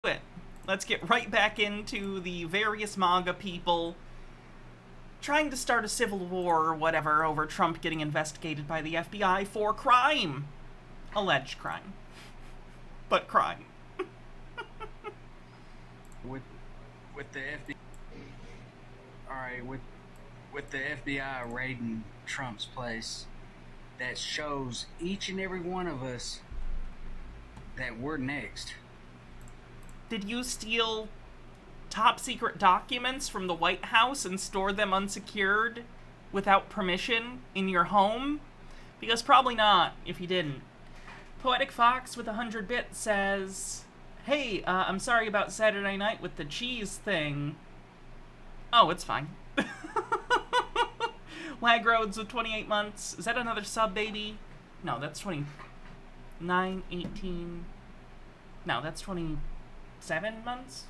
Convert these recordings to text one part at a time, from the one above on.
it. Let's get right back into the various MAGA people trying to start a civil war or whatever over Trump getting investigated by the FBI for crime. Alleged crime. But crime. with the FBI, all right, with the FBI raiding Trump's place, that shows each and every one of us that we're next. Did you steal top secret documents from the White House and store them unsecured without permission in your home? Because probably not, if you didn't. Poetic Fox with 100 bits says, hey, I'm sorry about Saturday night with the cheese thing. Oh, it's fine. Lag Roads with 28 months. Is that another sub, baby? No, that's 29, 18. No, that's 27 months?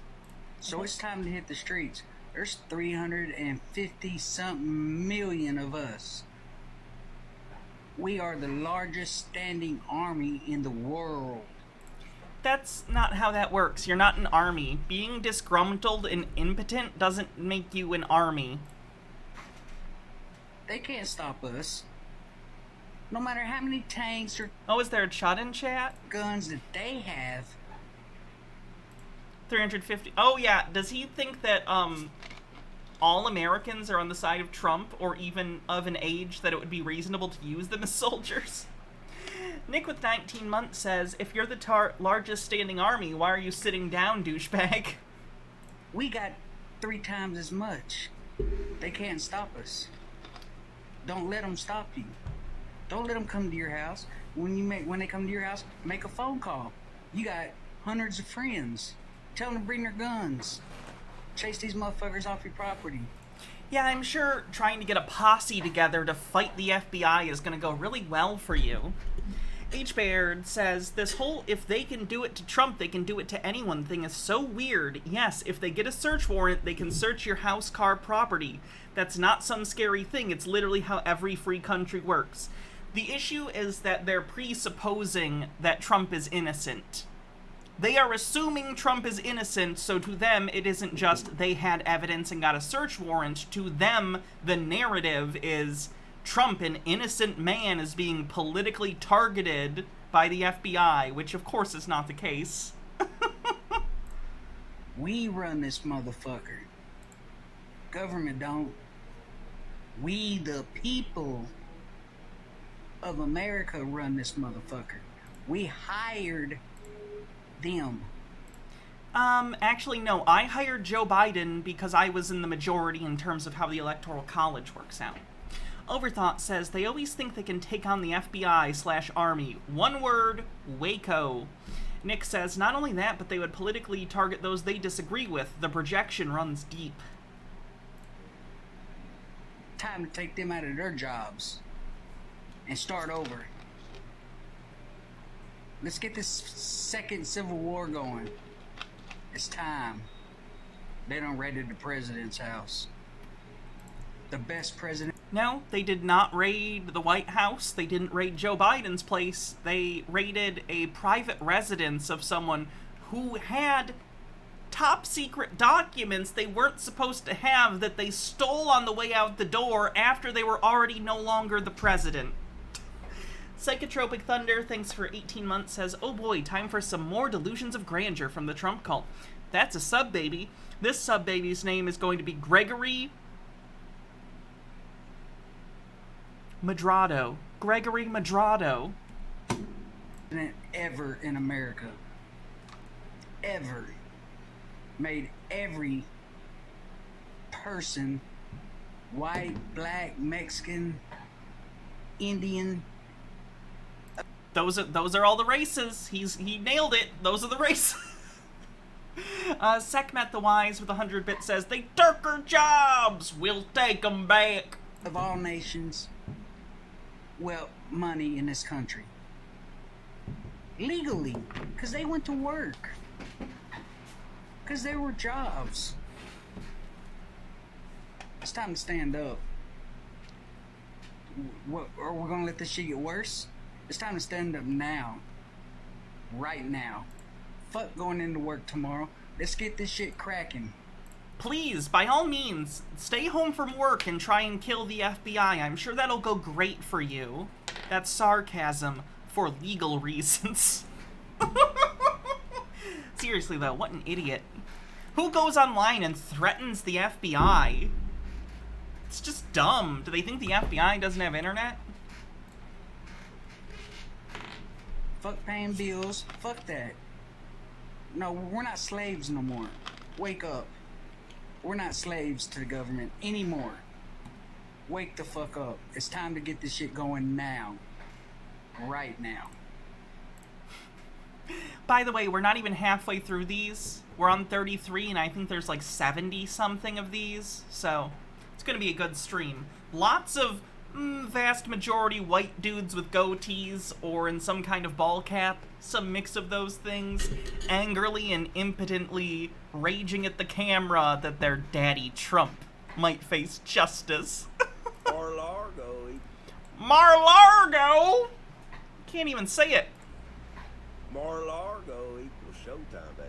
So it's time to hit the streets. There's 350-something million of us. We are the largest standing army in the world. That's not how that works. You're not an army. Being disgruntled and impotent doesn't make you an army. They can't stop us. No matter how many tanks or Oh, is there a chat in chat? guns that they have. 350. Oh, yeah. Does he think that, all Americans are on the side of Trump, or even of an age that it would be reasonable to use them as soldiers? Nick with 19 months says, if you're the largest standing army, why are you sitting down, douchebag? We got 3 times as much. They can't stop us. Don't let them stop you. Don't let them come to your house. When they come to your house, make a phone call. You got hundreds of friends. Tell them to bring their guns. Chase these motherfuckers off your property. Yeah, I'm sure trying to get a posse together to fight the FBI is going to go really well for you. H. Baird says, this whole if they can do it to Trump, they can do it to anyone thing is so weird. Yes, if they get a search warrant, they can search your house, car, property. That's not some scary thing. It's literally how every free country works. The issue is that they're presupposing that Trump is innocent. They are assuming Trump is innocent, so to them, it isn't just they had evidence and got a search warrant. To them, the narrative is Trump, an innocent man, is being politically targeted by the FBI, which of course is not the case. We run this motherfucker. Government don't. We, the people of America, run this motherfucker. We hired them. Actually, no. I hired Joe Biden because I was in the majority in terms of how the Electoral College works out. Overthought says, they always think they can take on the FBI/Army. One word, Waco. Nick says, not only that, but they would politically target those they disagree with. The projection runs deep. Time to take them out of their jobs and start over. Let's get this second civil war going. It's time. They done raided the president's house. The best president. No, they did not raid the White House. They didn't raid Joe Biden's place. They raided a private residence of someone who had top secret documents they weren't supposed to have that they stole on the way out the door after they were already no longer the president. Psychotropic Thunder, thanks for 18 months, says, oh boy, time for some more delusions of grandeur from the Trump cult. That's a sub-baby. This sub-baby's name is going to be Gregory Madrado. Gregory Madrado. Ever in America. Ever. Made every person, white, black, Mexican, Indian. Those are all the races. He nailed it. Those are the races. Sekhmet the Wise with 100 bits says, they took our jobs. We'll take them back. Of all nations, well, money in this country. Legally. Because they went to work. Because there were jobs. It's time to stand up. What, are we going to let this shit get worse? It's time to stand up now. Right now. Fuck going into work tomorrow. Let's get this shit cracking. Please, by all means, stay home from work and try and kill the FBI. I'm sure that'll go great for you. That's sarcasm for legal reasons. Seriously though, what an idiot. Who goes online and threatens the FBI? It's just dumb. Do they think the FBI doesn't have internet? Fuck paying bills. Fuck that. No, we're not slaves no more. Wake up. We're not slaves to the government anymore. Wake the fuck up. It's time to get this shit going now. Right now. By the way, we're not even halfway through these. We're on 33, and I think there's like 70-something of these. So, it's going to be a good stream. Lots of vast majority white dudes with goatees or in some kind of ball cap. Some mix of those things. Angrily and impotently raging at the camera that their daddy Trump might face justice. Mar-Largo. Mar-Largo! Can't even say it. Mar-Largo equals showtime, baby.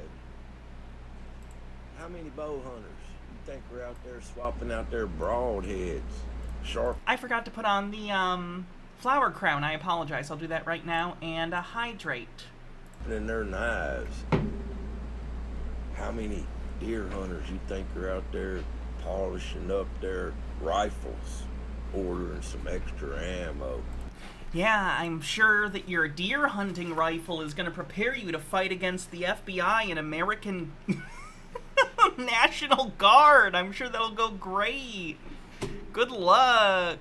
How many bow hunters you think are out there swapping out their broadheads? Sharp. I forgot to put on the flower crown. I apologize. I'll do that right now. And hydrate. In their knives. How many deer hunters you think are out there polishing up their rifles, ordering some extra ammo? Yeah, I'm sure that your deer hunting rifle is going to prepare you to fight against the FBI and American National Guard. I'm sure that'll go great. Good luck.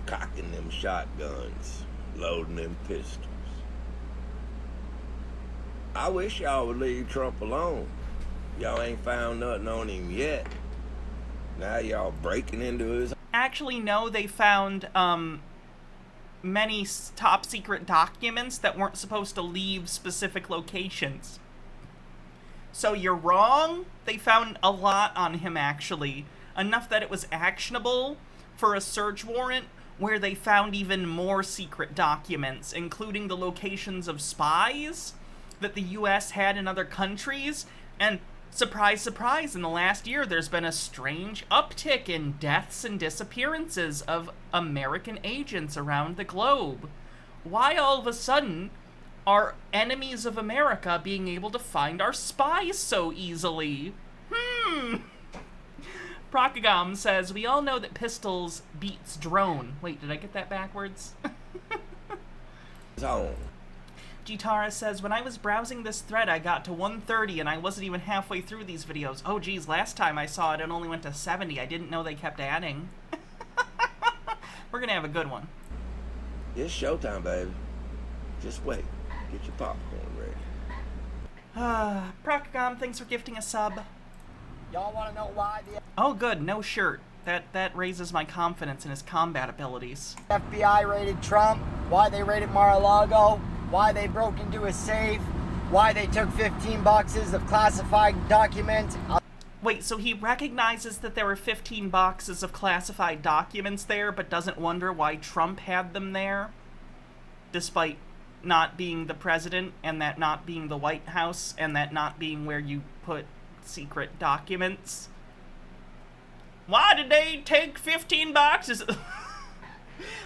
Cocking them shotguns, loading them pistols. I wish y'all would leave Trump alone. Y'all ain't found nothing on him yet. Now y'all breaking into his... Actually, no, they found many top secret documents that weren't supposed to leave specific locations. So you're wrong. They found a lot on him, actually. Enough that it was actionable for a search warrant, where they found even more secret documents, including the locations of spies that the US had in other countries. And surprise, surprise, in the last year there's been a strange uptick in deaths and disappearances of American agents around the globe. Why all of a sudden are enemies of America being able to find our spies so easily? Procagam says, we all know that pistols beats drone. Wait, did I get that backwards? Zone. Gitara says, when I was browsing this thread, I got to 130 and I wasn't even halfway through these videos. Oh geez, last time I saw it, it only went to 70. I didn't know they kept adding. We're gonna have a good one. It's showtime, baby. Just wait. Get your popcorn ready. Procagam, thanks for gifting a sub. Y'all want to know why the Oh good, no shirt. That raises my confidence in his combat abilities. FBI raided Trump, why they raided Mar-a-Lago, why they broke into a safe, why they took 15 boxes of classified documents. Wait, so he recognizes that there were 15 boxes of classified documents there, but doesn't wonder why Trump had them there? Despite not being the president, and that not being the White House, and that not being where you put secret documents? Why did they take 15 boxes?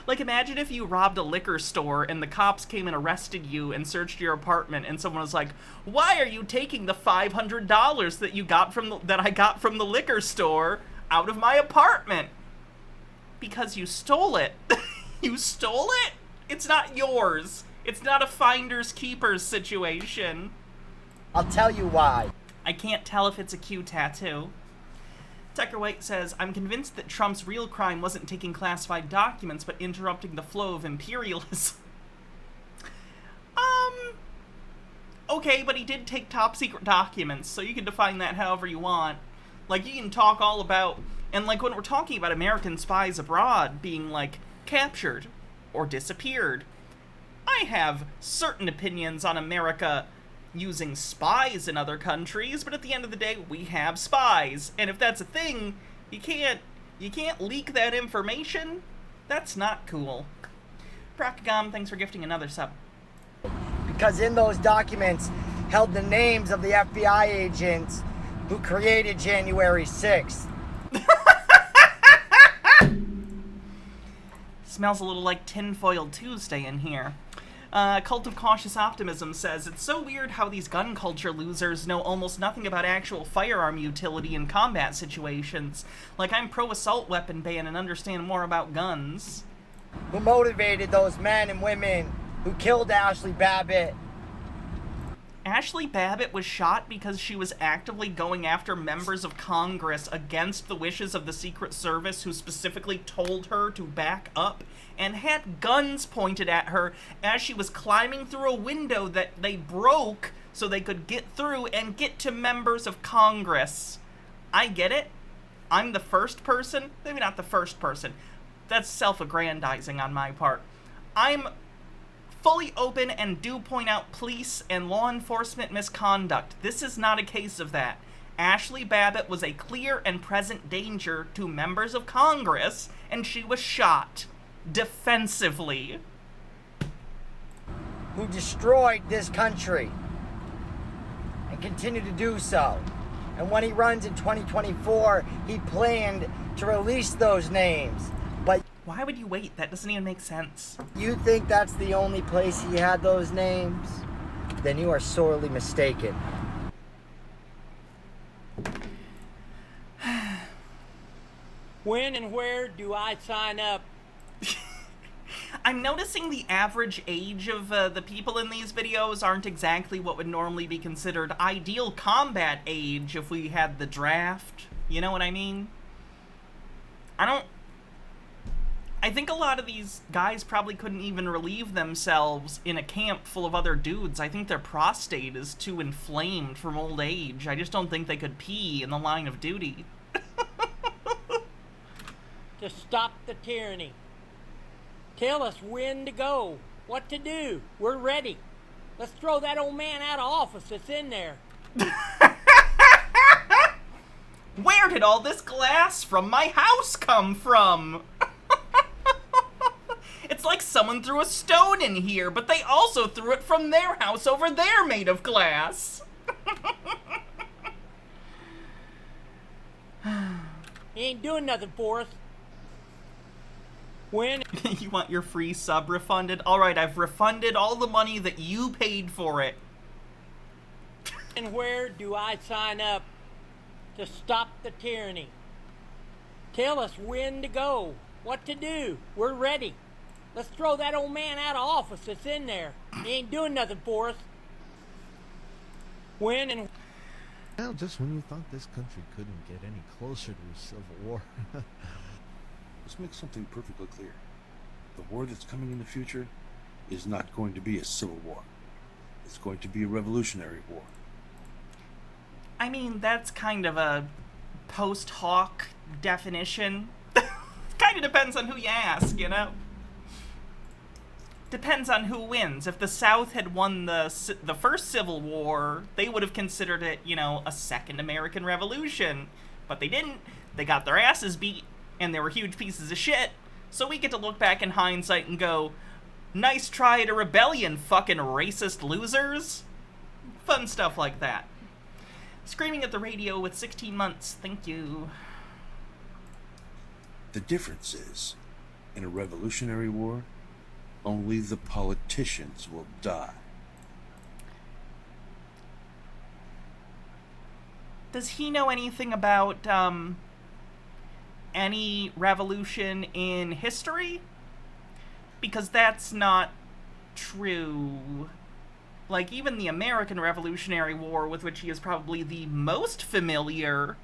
Like, imagine if you robbed a liquor store and the cops came and arrested you and searched your apartment, and someone was like, why are you taking the $500 that you got that I got from the liquor store out of my apartment? Because you stole it. You stole it? It's not yours. It's not a finders keepers situation. I'll tell you why. I can't tell if it's a Q tattoo. Tucker White says, I'm convinced that Trump's real crime wasn't taking classified documents, but interrupting the flow of imperialism. Okay, but he did take top secret documents, so you can define that however you want. Like, you can talk all about, and like when we're talking about American spies abroad being, like, captured or disappeared, I have certain opinions on America using spies in other countries, but at the end of the day, we have spies. And if that's a thing, you can't leak that information. That's not cool. Procagam, thanks for gifting another sub. because in those documents held the names of the FBI agents who created January 6th. Smells a little like Tinfoil Tuesday in here. Cult of Cautious Optimism says, it's so weird how these gun culture losers know almost nothing about actual firearm utility in combat situations. Like, I'm pro-assault weapon ban and understand more about guns. Who motivated those men and women who killed Ashley Babbitt? Ashley Babbitt was shot because she was actively going after members of Congress against the wishes of the Secret Service, who specifically told her to back up and had guns pointed at her as she was climbing through a window that they broke so they could get through and get to members of Congress. I get it. I'm the first person. Maybe not the first person. That's self-aggrandizing on my part. I'm fully open and do point out police and law enforcement misconduct. This is not a case of that. Ashley Babbitt was a clear and present danger to members of Congress, and she was shot defensively. Who destroyed this country and continue to do so. And when he runs in 2024, he planned to release those names. But why would you wait? That doesn't even make sense. You think that's the only place he had those names? Then you are sorely mistaken. When and where do I sign up? I'm noticing the average age of the people in these videos aren't exactly what would normally be considered ideal combat age if we had the draft. You know what I mean? I think a lot of these guys probably couldn't even relieve themselves in a camp full of other dudes. I think their prostate is too inflamed from old age. I just don't think they could pee in the line of duty. To stop the tyranny. Tell us when to go, what to do. We're ready. Let's throw that old man out of office that's in there. Where did all this glass from my house come from? It's like someone threw a stone in here, but they also threw it from their house over there made of glass. He ain't doing nothing for us. When? You want your free sub refunded? Alright, I've refunded all the money that you paid for it. And where do I sign up to stop the tyranny? Tell us when to go, what to do. We're ready. Let's throw that old man out of office that's in there. He ain't doing nothing for us. When and... Well, just when you thought this country couldn't get any closer to a civil war. Let's make something perfectly clear. The war that's coming in the future is not going to be a civil war. It's going to be a revolutionary war. I mean, that's kind of a post hoc definition. Kind of depends on who you ask, you know? Depends on who wins. If the South had won the first Civil War, they would have considered it, you know, a second American Revolution. But they didn't. They got their asses beat, and they were huge pieces of shit. So we get to look back in hindsight and go, nice try at a rebellion, fucking racist losers. Fun stuff like that. Screaming at the radio with 16 months. Thank you. The difference is, in a revolutionary war, only the politicians will die. Does he know anything about, any revolution in history? Because that's not true. Like, even the American Revolutionary War, with which he is probably the most familiar,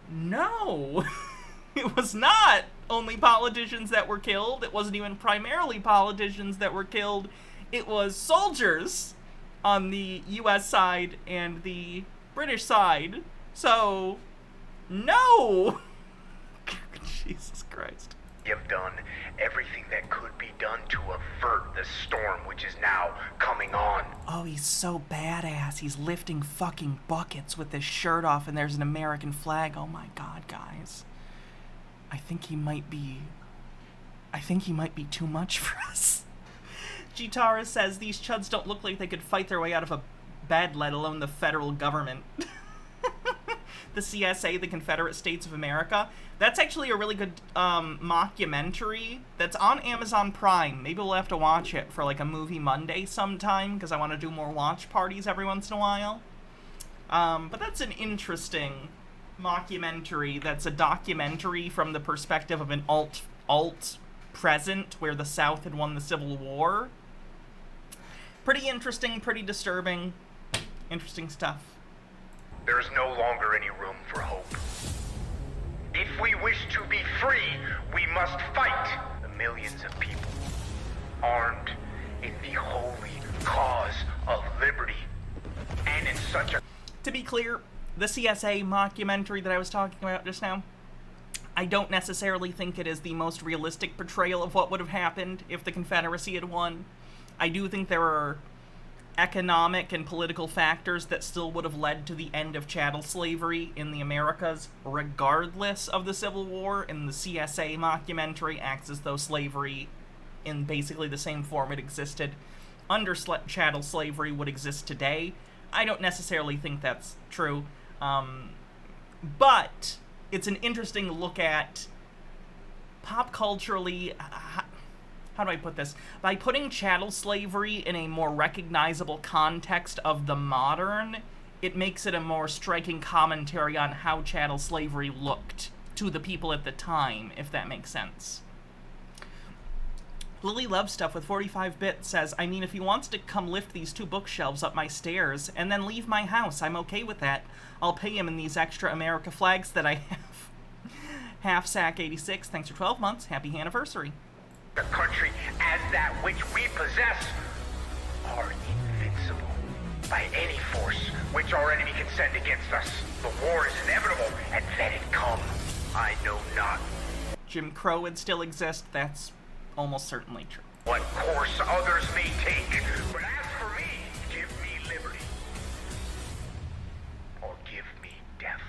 no. It was not only politicians that were killed. It wasn't even primarily politicians that were killed. It was soldiers on the US side and the British side. So, no! Jesus Christ. You've done everything that could be done to avert the storm which is now coming on. Oh, he's so badass. He's lifting fucking buckets with his shirt off and there's an American flag. Oh my god, guys. I think he might be too much for us. Gitara says these chuds don't look like they could fight their way out of a bed, let alone the federal government. The CSA, the Confederate States of America. That's actually a really good mockumentary that's on Amazon Prime. Maybe we'll have to watch it for like a movie Monday sometime, because I want to do more watch parties every once in a while. But that's an interesting mockumentary. That's a documentary from the perspective of an alt present where the South had won the Civil War. Pretty interesting, pretty disturbing. Interesting stuff. There is no longer any room for hope. If we wish to be free, we must fight the millions of people armed in the holy cause of liberty. And in such a... To be clear, the CSA mockumentary that I was talking about just now, I don't necessarily think it is the most realistic portrayal of what would have happened if the Confederacy had won. I do think there are economic and political factors that still would have led to the end of chattel slavery in the Americas, regardless of the Civil War, and the CSA mockumentary acts as though slavery, in basically the same form it existed under chattel slavery, would exist today. I don't necessarily think that's true, but it's an interesting look at pop culturally. How do I put this? By putting chattel slavery in a more recognizable context of the modern, it makes it a more striking commentary on how chattel slavery looked to the people at the time, if that makes sense. Lily Loves Stuff with 45-bit says, I mean, if he wants to come lift these 2 bookshelves up my stairs and then leave my house, I'm okay with that. I'll pay him in these extra America flags that I have. Halfsack86, thanks for 12 months. Happy anniversary. The country as that which we possess are invincible by any force which our enemy can send against us. The war is inevitable, and let it come. I know not. Jim Crow would still exist. That's almost certainly true. What course others may take, but as for me, give me liberty. Or give me death.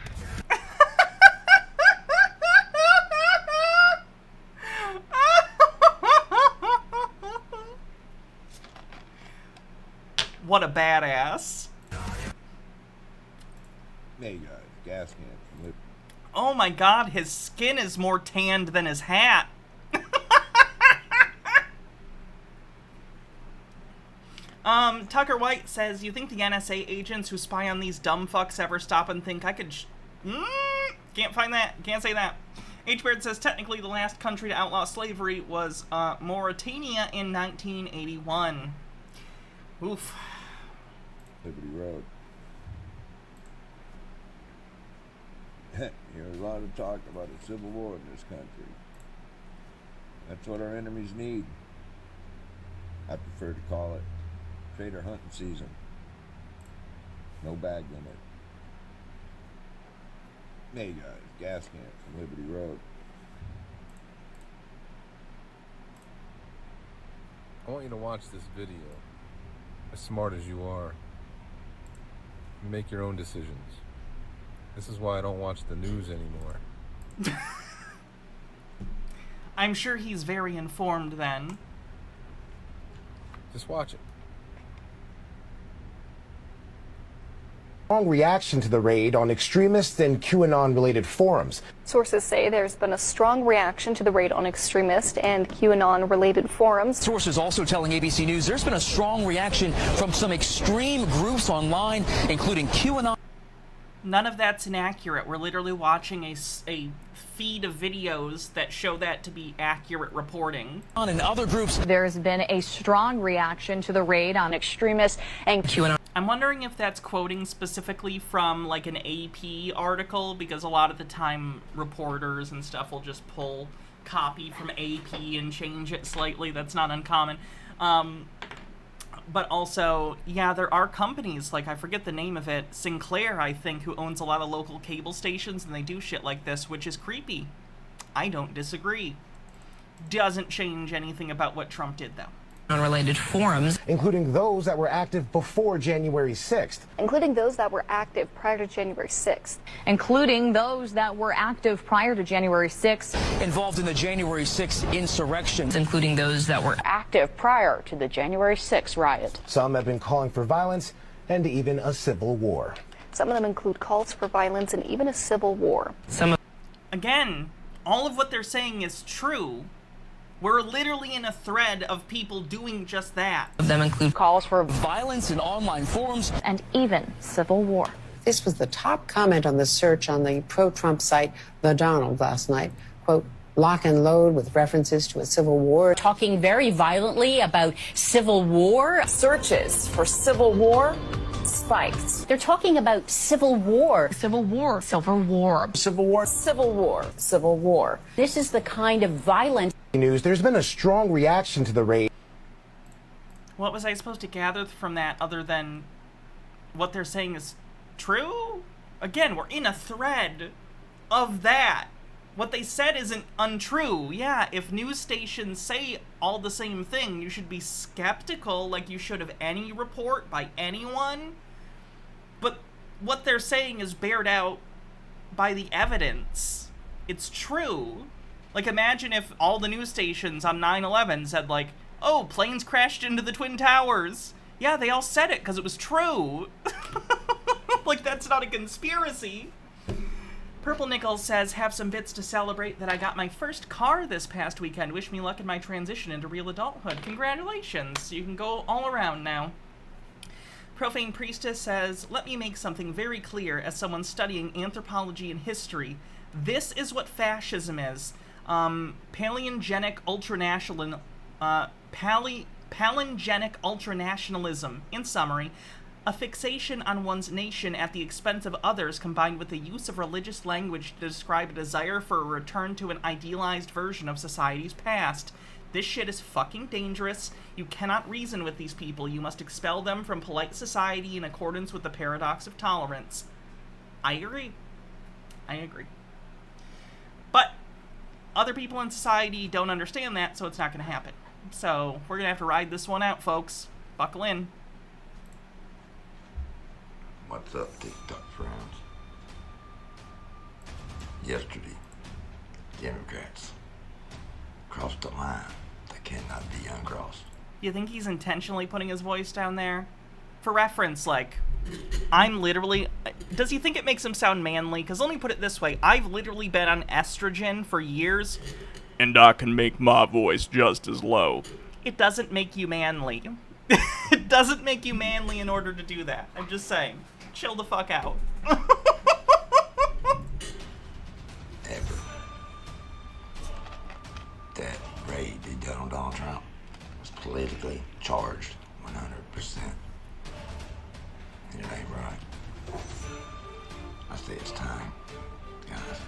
What a badass. MAGA, gas can. Oh my god, his skin is more tanned than his hat. Tucker White says, you think the NSA agents who spy on these dumb fucks ever stop and think I could can't find that. Can't say that. H-Beard says, technically the last country to outlaw slavery was Mauritania in 1981. Oof. Liberty Road. There's a lot of talk about a civil war in this country. That's what our enemies need. I prefer to call it trader hunting season. No bag limit. MAGA, gas can from Liberty Road. I want you to watch this video. As smart as you are, make your own decisions. This is why I don't watch the news anymore. I'm sure he's very informed then. Just watch it. Strong reaction to the raid on extremist and QAnon-related forums. Sources say there's been a strong reaction to the raid on extremist and QAnon-related forums. Sources also telling ABC News there's been a strong reaction from some extreme groups online, including QAnon. None of that's inaccurate. We're literally watching a feed of videos that show that to be accurate reporting. And other groups. There's been a strong reaction to the raid on extremists and QAnon. I'm wondering if that's quoting specifically from like an AP article, because a lot of the time reporters and stuff will just pull copy from AP and change it slightly. That's not uncommon. But also, yeah, there are companies, like I forget the name of it, Sinclair, I think, who owns a lot of local cable stations, and they do shit like this, which is creepy. I don't disagree. Doesn't change anything about what Trump did, though. on-related forums, including those that were active before January 6th. Including those that were active prior to January 6th. including those that were active prior to January 6th, Involved in the January 6th insurrection, including those that were active prior to the January 6th riot. Some have been calling for violence and even a civil war. Some of them include calls for violence and even a civil war. Again, all of what they're saying is true. We're literally in a thread of people doing just that. of them include Calls for violence in online forums, And even civil war. This was the top comment on the search on the pro-Trump site The Donald last night. Quote, lock and load with references to a civil war. talking very violently about civil war. Searches for civil war spiked. They're talking about civil war. civil war, civil war. Civil war. Civil war. Civil war. This is the kind of violence. News, there's been a strong reaction to the raid. What was I supposed to gather from that other than what they're saying is true? Again, we're in a thread of that. What they said isn't untrue. Yeah, if news stations say all the same thing, you should be skeptical like you should of any report by anyone. But what they're saying is bared out by the evidence. It's true. Like, imagine if all the news stations on 9/11 said, like, oh, planes crashed into the Twin Towers. Yeah, they all said it because it was true. Like, that's not a conspiracy. Purple Nickel says, have some bits to celebrate that I got my first car this past weekend. Wish me luck in my transition into real adulthood. Congratulations. You can go all around now. Profane Priestess says, let me make something very clear as someone studying anthropology and history. This is what fascism is. Palingenic ultranationalism. In summary, a fixation on one's nation at the expense of others combined with the use of religious language to describe a desire for a return to an idealized version of society's past. This shit is fucking dangerous. You cannot reason with these people. You must expel them from polite society in accordance with the paradox of tolerance. I agree. But other people in society don't understand that, so it's not going to happen. So we're going to have to ride this one out, folks. Buckle in. What's up, TikTok friends? Yesterday, Democrats crossed the line that cannot be uncrossed. You think he's intentionally putting his voice down there? For reference, like, I'm literally... Does he think it makes him sound manly? Because let me put it this way. I've literally been on estrogen for years, and I can make my voice just as low. It doesn't make you manly. It doesn't make you manly in order to do that. I'm just saying. Chill the fuck out. Ever. That raid they done on Donald Trump was politically charged 100%. And it ain't right. I say it's time, guys.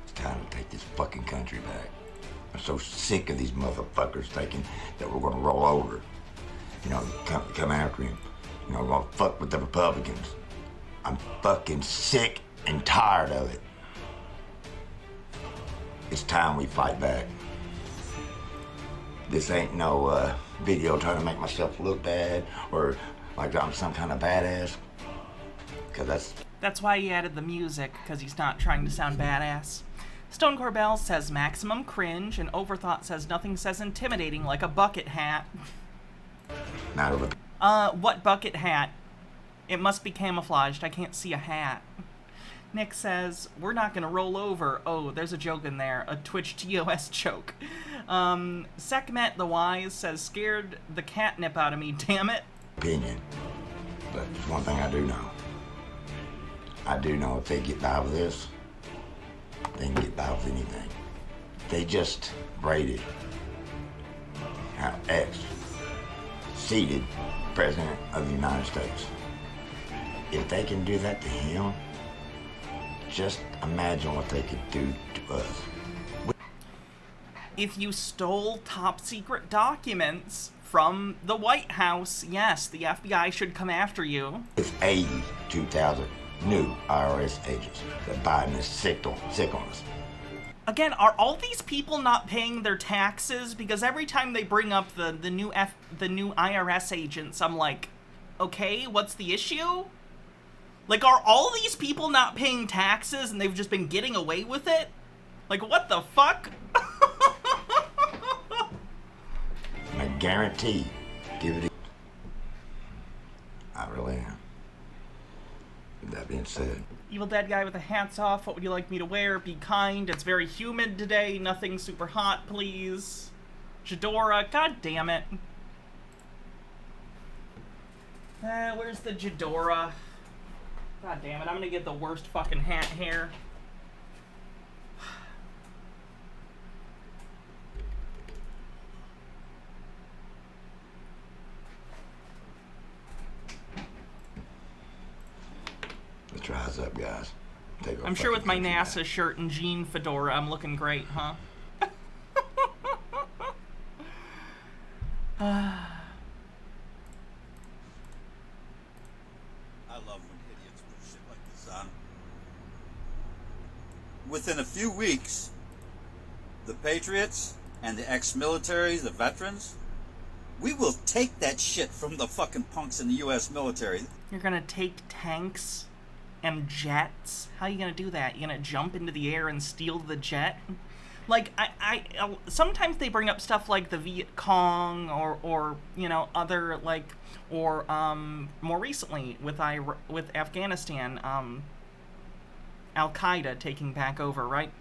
It's time to take this fucking country back. I'm so sick of these motherfuckers thinking that we're gonna roll over. You know, come after him. You know, gonna fuck with the Republicans. I'm fucking sick and tired of it. It's time we fight back. This ain't no video trying to make myself look bad or like I'm some kind of badass. Cause that's why he added the music, because he's not trying to sound badass. Stone Corbell says maximum cringe, and Overthought says nothing says intimidating like a bucket hat. What bucket hat? It must be camouflaged. I can't see a hat. Nick says, we're not gonna roll over. Oh, there's a joke in there. A Twitch TOS joke. Sekhmet the Wise says, scared the catnip out of me, damn it. Opinion. But there's one thing I do know. I do know if they get by with this, they can get by with anything. They just raided our ex-seated President of the United States. If they can do that to him, just imagine what they could do to us. If you stole top secret documents from the White House, yes, the FBI should come after you. It's 82,000 new IRS agents that Biden is sick on us. Again, are all these people not paying their taxes? Because every time they bring up the new IRS agents, I'm like, okay, what's the issue? Like, are all these people not paying taxes and they've just been getting away with it? Like, what the fuck? I guarantee, give it a... I really am. With that being said... Evil Dead Guy with the hats off, what would you like me to wear? Be kind, it's very humid today, nothing super hot, please. Jadora, god damn it. Where's the Jadora? God damn it, I'm gonna get the worst fucking hat here. The tries up, guys. I'm sure with my NASA shirt and jean fedora, I'm looking great, huh? I love when idiots put shit like this on. Within a few weeks, the patriots and the ex-militaries, the veterans, we will take that shit from the fucking punks in the U.S. military. You're gonna take tanks and jets? How are you gonna do that? You gonna jump into the air and steal the jet? Like, I sometimes they bring up stuff like the Viet Cong or you know, other, like, or more recently with Afghanistan, Al-Qaeda taking back over, right?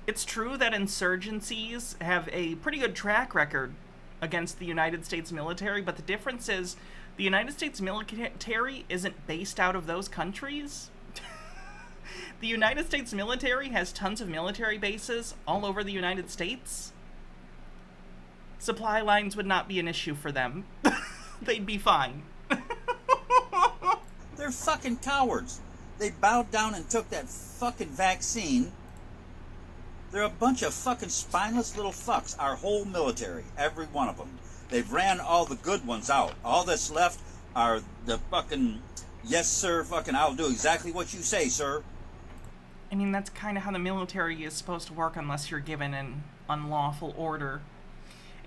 It's true that insurgencies have a pretty good track record against the United States military, but the difference is the United States military isn't based out of those countries. The United States military has tons of military bases all over the United States. Supply lines would not be an issue for them. They'd be fine. They're fucking cowards. They bowed down and took that fucking vaccine. They're a bunch of fucking spineless little fucks, our whole military, every one of them. They've ran all the good ones out. All that's left are the fucking, yes sir, fucking I'll do exactly what you say, sir. I mean, that's kind of how the military is supposed to work unless you're given an unlawful order.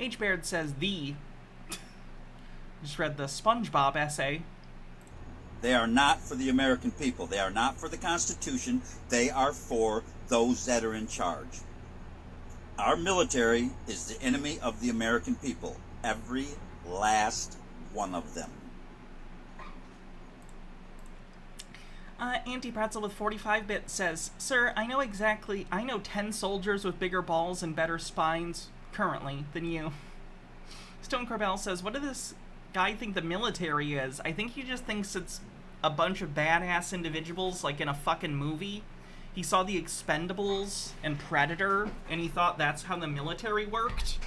H. Baird says just read the SpongeBob essay. They are not for the American people. They are not for the Constitution. They are for those that are in charge. Our military is the enemy of the American people. Every last one of them. Anti-Pretzel with 45-bit says, Sir, I know 10 soldiers with bigger balls and better spines currently than you. Stone Corbell says, what does this guy think the military is? I think he just thinks it's a bunch of badass individuals like in a fucking movie. He saw The Expendables and Predator, and he thought that's how the military worked.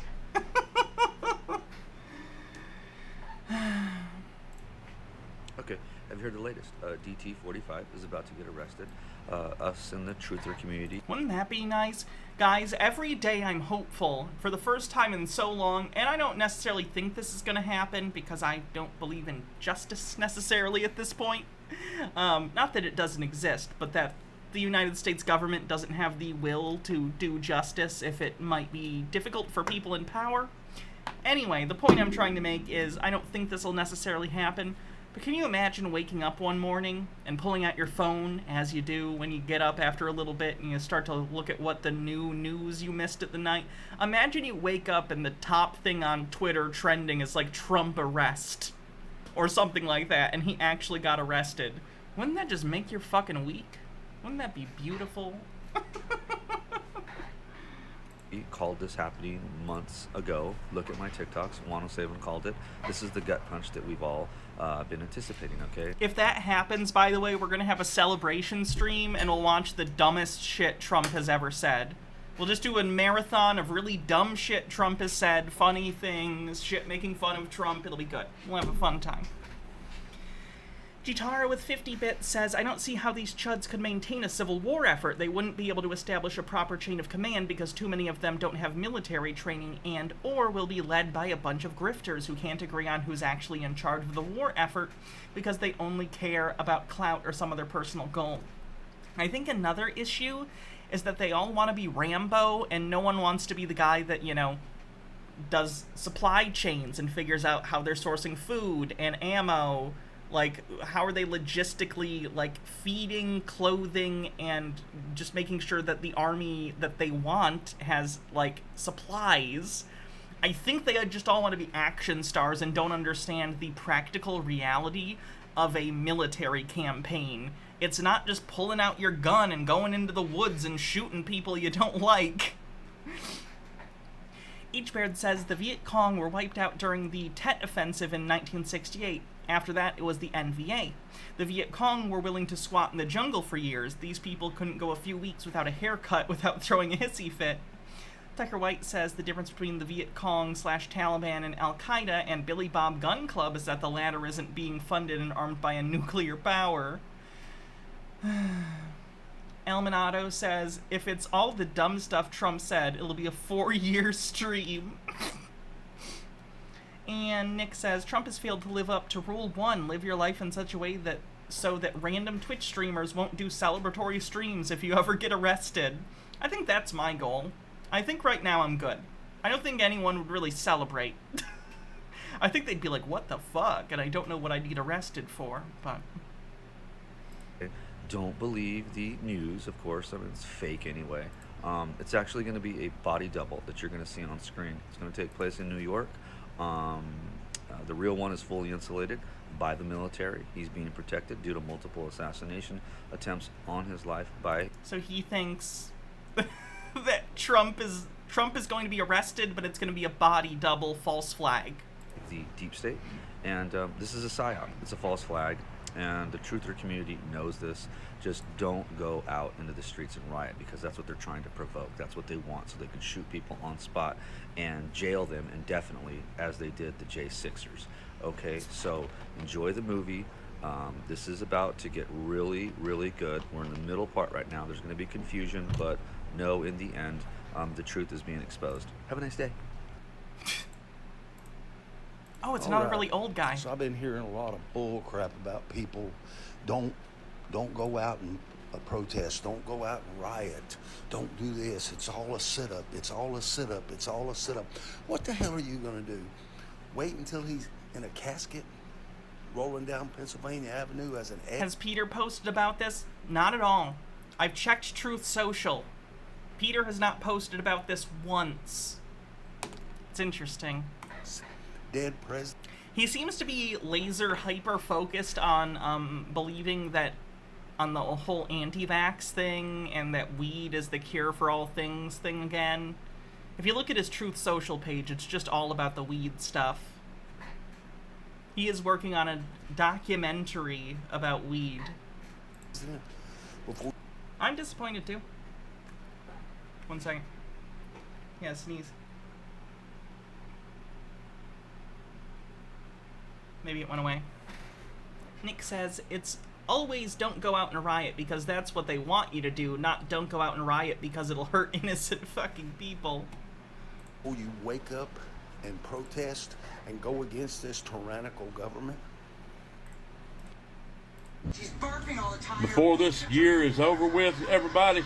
Okay, have you heard the latest? DT45 is about to get arrested. Us in the truther community. Wouldn't that be nice? Guys, every day I'm hopeful for the first time in so long, and I don't necessarily think this is going to happen because I don't believe in justice necessarily at this point. Not that it doesn't exist, but that the United States government doesn't have the will to do justice if it might be difficult for people in power. Anyway, the point I'm trying to make is I don't think this will necessarily happen, but can you imagine waking up one morning and pulling out your phone, as you do when you get up after a little bit and you start to look at what the new news you missed at the night? Imagine you wake up and the top thing on Twitter trending is like Trump arrest or something like that, and he actually got arrested. Wouldn't that just make your fucking week? Wouldn't that be beautiful? We called this happening months ago. Look at my TikToks. 107 called it. This is the gut punch that we've all been anticipating, okay? If that happens, by the way, we're going to have a celebration stream and we'll watch the dumbest shit Trump has ever said. We'll just do a marathon of really dumb shit Trump has said, funny things, shit making fun of Trump. It'll be good. We'll have a fun time. Gitara with 50-bit says, I don't see how these chuds could maintain a civil war effort. They wouldn't be able to establish a proper chain of command because too many of them don't have military training and or will be led by a bunch of grifters who can't agree on who's actually in charge of the war effort because they only care about clout or some other personal goal. I think another issue is that they all want to be Rambo, and no one wants to be the guy that, you know, does supply chains and figures out how they're sourcing food and ammo. Like, how are they logistically, like, feeding, clothing, and just making sure that the army that they want has, like, supplies. I think they just all want to be action stars and don't understand the practical reality of a military campaign. It's not just pulling out your gun and going into the woods and shooting people you don't like. Eachbeard says the Viet Cong were wiped out during the Tet Offensive in 1968. After that, it was the NVA. The Viet Cong were willing to squat in the jungle for years. These people couldn't go a few weeks without a haircut without throwing a hissy fit. Tucker White says the difference between the Viet Cong / Taliban and Al-Qaeda and Billy Bob Gun Club is that the latter isn't being funded and armed by a nuclear power. Elminato says, if it's all the dumb stuff Trump said, it'll be a 4-year stream. And Nick says, Trump has failed to live up to Rule 1. Live your life in such a way that so that random Twitch streamers won't do celebratory streams if you ever get arrested. I think that's my goal. I think right now I'm good. I don't think anyone would really celebrate. I think they'd be like, what the fuck? And I don't know what I'd get arrested for, but... Don't believe the news, of course. I mean, it's fake anyway. It's actually going to be a body double that you're going to see on screen. It's going to take place in New York. The real one is fully insulated by the military. He's being protected due to multiple assassination attempts on his life by... So he thinks that Trump is going to be arrested, but it's going to be a body double false flag. The deep state. And this is a psyop. It's a false flag. And the truther community knows this. Just don't go out into the streets and riot, because that's what they're trying to provoke. That's what they want, so they can shoot people on spot and jail them indefinitely, as they did the J6ers. Okay, so enjoy the movie. This is about to get really, really good. We're in the middle part right now. There's going to be confusion, but no, in the end, the truth is being exposed. Have a nice day. Oh, it's another really old guy. So I've been hearing a lot of bull crap about people. Don't go out and protest. Don't go out and riot. Don't do this. It's all a sit-up. It's all a sit-up. It's all a sit-up. What the hell are you going to do? Wait until he's in a casket rolling down Pennsylvania Avenue as an egg? Has Peter posted about this? Not at all. I've checked Truth Social. Peter has not posted about this once. It's interesting. Dead president. He seems to be laser hyper focused on believing that on the whole anti-vax thing and that weed is the cure for all things thing again. If you look at his Truth Social page, it's just all about the weed stuff. He is working on a documentary about weed. I'm disappointed too. 1 second. Yeah, sneeze. Maybe it went away. Nick says, it's always don't go out and riot because that's what they want you to do, not don't go out and riot because it'll hurt innocent fucking people. Will you wake up and protest and go against this tyrannical government? She's barking all the time. Before this year is over with, everybody,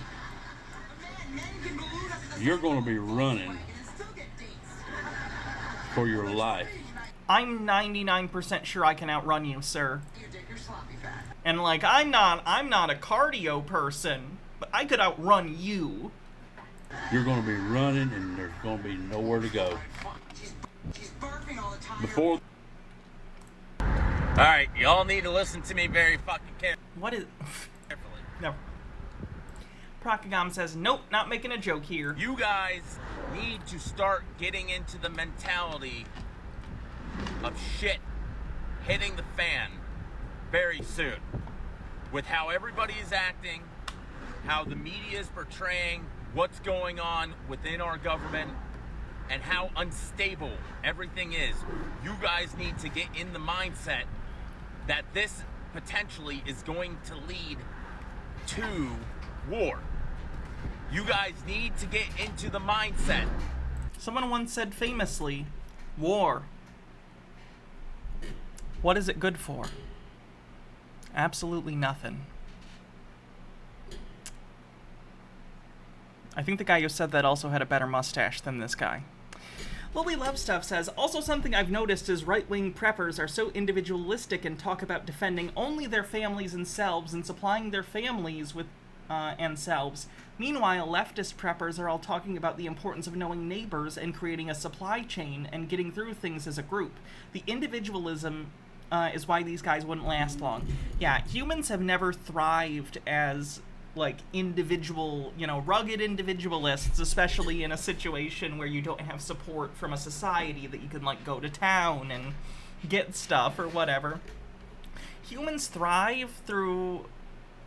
you're going to be running for your life. I'm 99% sure I can outrun you, sir. And like, I'm not a cardio person, but I could outrun you. You're going to be running and there's going to be nowhere to go. Before... Alright, y'all need to listen to me very fucking carefully. What is... No. Procagam says, nope, not making a joke here. You guys need to start getting into the mentality of shit hitting the fan very soon. With how everybody is acting, how the media is portraying what's going on within our government, and how unstable everything is. You guys need to get in the mindset that this potentially is going to lead to war. You guys need to get into the mindset. Someone once said famously, war. What is it good for? Absolutely nothing. I think the guy who said that also had a better mustache than this guy. Lily Love Stuff says, also something I've noticed is right-wing preppers are so individualistic and talk about defending only their families and selves and supplying their families with and selves. Meanwhile, leftist preppers are all talking about the importance of knowing neighbors and creating a supply chain and getting through things as a group. The individualism is why these guys wouldn't last long. Yeah, humans have never thrived as, like, individual, you know, rugged individualists, especially in a situation where you don't have support from a society that you can, like, go to town and get stuff or whatever. Humans thrive through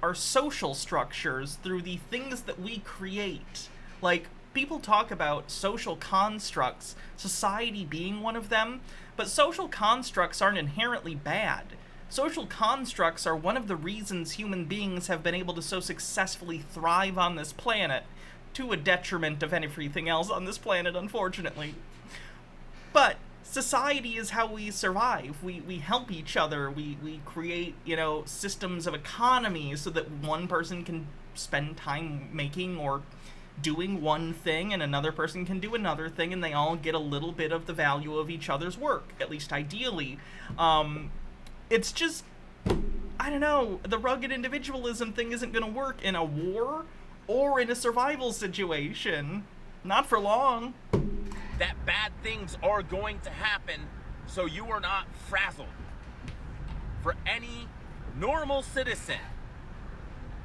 our social structures, through the things that we create. Like, people talk about social constructs, society being one of them, but social constructs aren't inherently bad. Social constructs are one of the reasons human beings have been able to so successfully thrive on this planet, to a detriment of everything else on this planet, unfortunately. But society is how we survive. We help each other. We create, you know, systems of economy so that one person can spend time making or doing one thing and another person can do another thing, and they all get a little bit of the value of each other's work, at least ideally. It's just, I don't know, the rugged individualism thing isn't going to work in a war or in a survival situation. Not for long. That bad things are going to happen, so you are not frazzled. For any normal citizen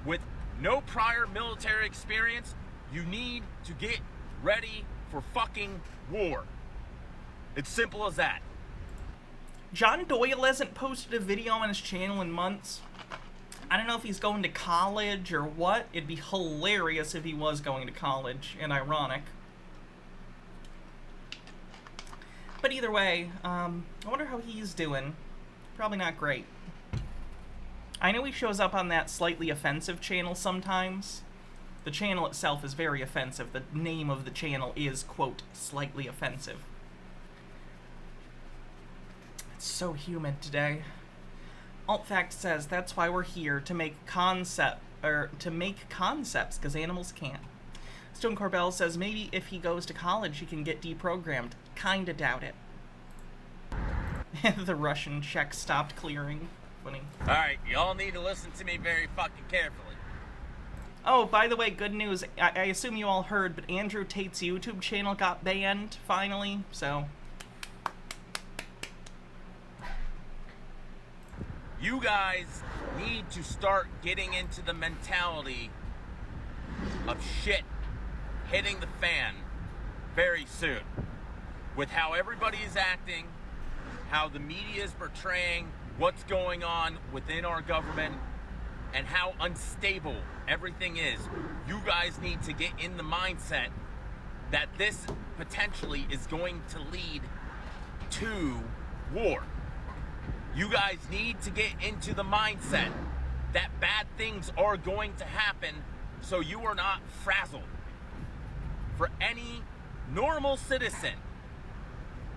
with no prior military experience, you need to get ready for fucking war. It's simple as that. John Doyle hasn't posted a video on his channel in months. I don't know if he's going to college or what. It'd be hilarious if he was going to college, and ironic. But either way, I wonder how he's doing. Probably not great. I know he shows up on that slightly offensive channel sometimes. The channel itself is very offensive. The name of the channel is, quote, slightly offensive. It's so humid today. AltFact says that's why we're here, to make concepts, because animals can't. Stone Corbell says maybe if he goes to college he can get deprogrammed. Kinda doubt it. The Russian check stopped clearing. Funny. Alright, y'all need to listen to me very fucking carefully. Oh, by the way, good news. I assume you all heard, but Andrew Tate's YouTube channel got banned, finally, so... You guys need to start getting into the mentality of shit hitting the fan very soon. With how everybody is acting, how the media is portraying what's going on within our government, and how unstable everything is, you guys need to get in the mindset that this potentially is going to lead to war. You guys need to get into the mindset that bad things are going to happen, so you are not frazzled. For any normal citizen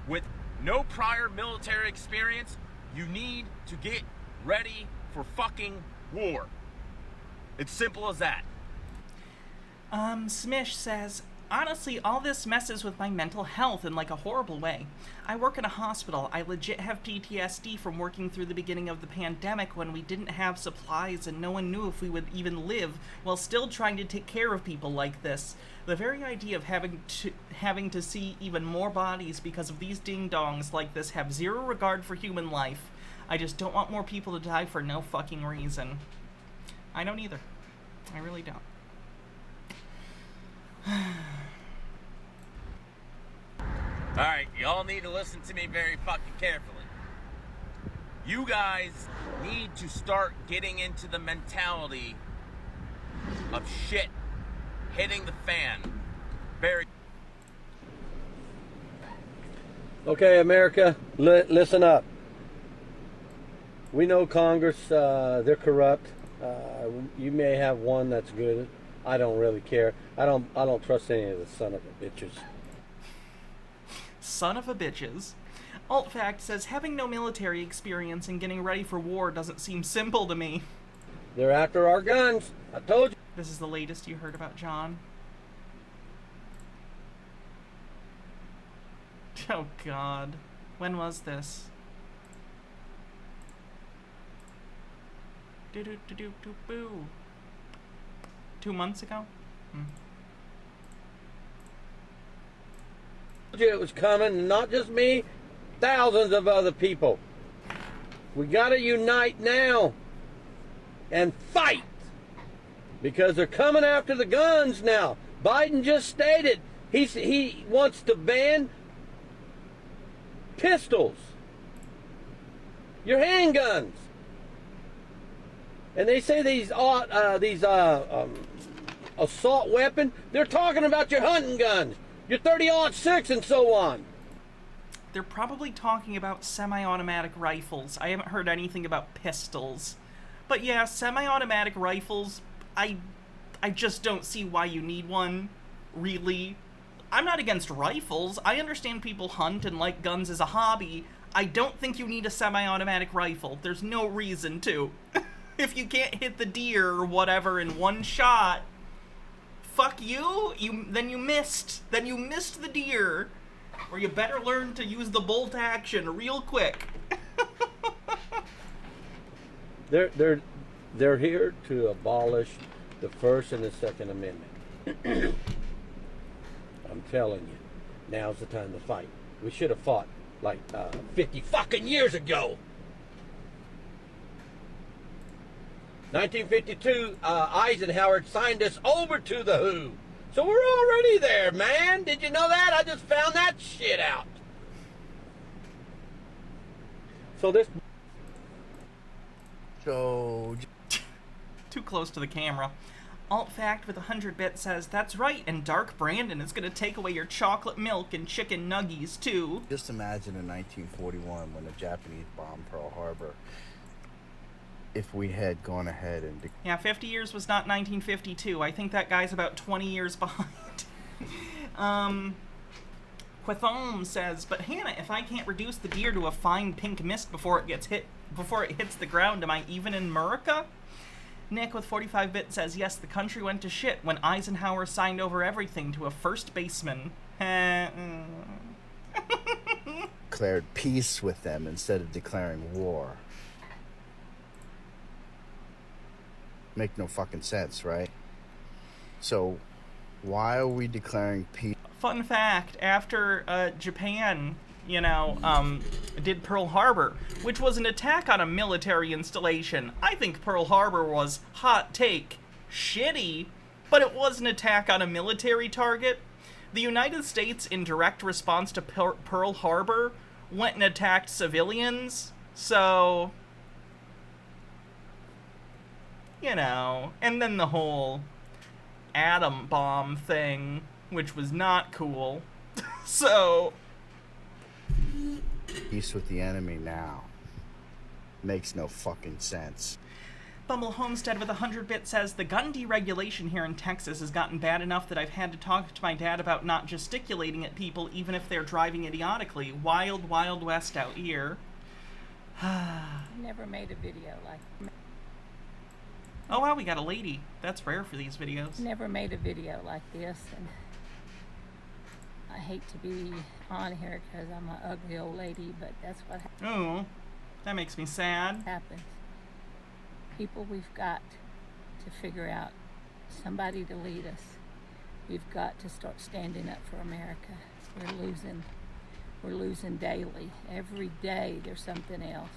with no prior military experience, you need to get ready for fucking war. It's simple as that. Smish says, honestly, all this messes with my mental health in like a horrible way. I work in a hospital. I legit have PTSD from working through the beginning of the pandemic when we didn't have supplies and no one knew if we would even live while still trying to take care of people like this. The very idea of having to see even more bodies because of these ding-dongs like this have zero regard for human life. I just don't want more people to die for no fucking reason. I don't either. I really don't. Alright, y'all need to listen to me very fucking carefully. You guys need to start getting into the mentality of shit hitting the fan very... Okay, America, listen up. We know Congress, they're corrupt. You may have one that's good. I don't really care. I don't trust any of the son of a bitches. Son of a bitches. AltFact says having no military experience and getting ready for war doesn't seem simple to me. They're after our guns. I told you. This is the latest you heard about John. Oh, God. When was this? Do-do-do-do-do-boo. 2 months ago? It was coming, and not just me, thousands of other people. We gotta unite now and fight, because they're coming after the guns now. Biden just stated he wants to ban pistols, your handguns, and they say these assault weapon. They're talking about your hunting guns, your 30-06 and so on. They're probably talking about semi-automatic rifles. I haven't heard anything about pistols. But yeah, semi-automatic rifles, I just don't see why you need one, really. I'm not against rifles. I understand people hunt and like guns as a hobby. I don't think you need a semi-automatic rifle. There's no reason to. If you can't hit the deer or whatever in one shot, fuck you. Then you missed. Then you missed the deer. Or you better learn to use the bolt action real quick. They're here to abolish the First and the Second Amendment. I'm telling you, now's the time to fight. We should have fought like 50 fucking years ago. 1952, Eisenhower signed us over to the WHO. So we're already there, man. Did you know that? I just found that shit out. So this... So... Too close to the camera. Alt Fact with 100 bit says, that's right, and Dark Brandon is going to take away your chocolate milk and chicken nuggies, too. Just imagine in 1941 when the Japanese bombed Pearl Harbor. If we had gone ahead and... Yeah, 50 years was not 1952. I think that guy's about 20 years behind. Quethom says, but Hannah, if I can't reduce the deer to a fine pink mist before it hits the ground, am I even in America? Nick with 45-bit says, yes, the country went to shit when Eisenhower signed over everything to a first baseman. Declared peace with them instead of declaring war. Make no fucking sense, right? So, why are we declaring peace? Fun fact, after Japan, did Pearl Harbor, which was an attack on a military installation, I think Pearl Harbor was, hot take, shitty, but it was an attack on a military target. The United States, in direct response to Pearl Harbor, went and attacked civilians, so... and then the whole atom bomb thing, which was not cool. So... Peace with the enemy now. Makes no fucking sense. Bumble Homestead with 100-bit says, the gun deregulation here in Texas has gotten bad enough that I've had to talk to my dad about not gesticulating at people even if they're driving idiotically. Wild, wild west out here. Never made a video like... Oh wow, we got a lady. That's rare for these videos. Never made a video like this, and I hate to be on here because I'm an ugly old lady, but that's what happens. Oh, that makes me sad. Happens. People, we've got to figure out somebody to lead us. We've got to start standing up for America. We're losing daily. Every day there's something else.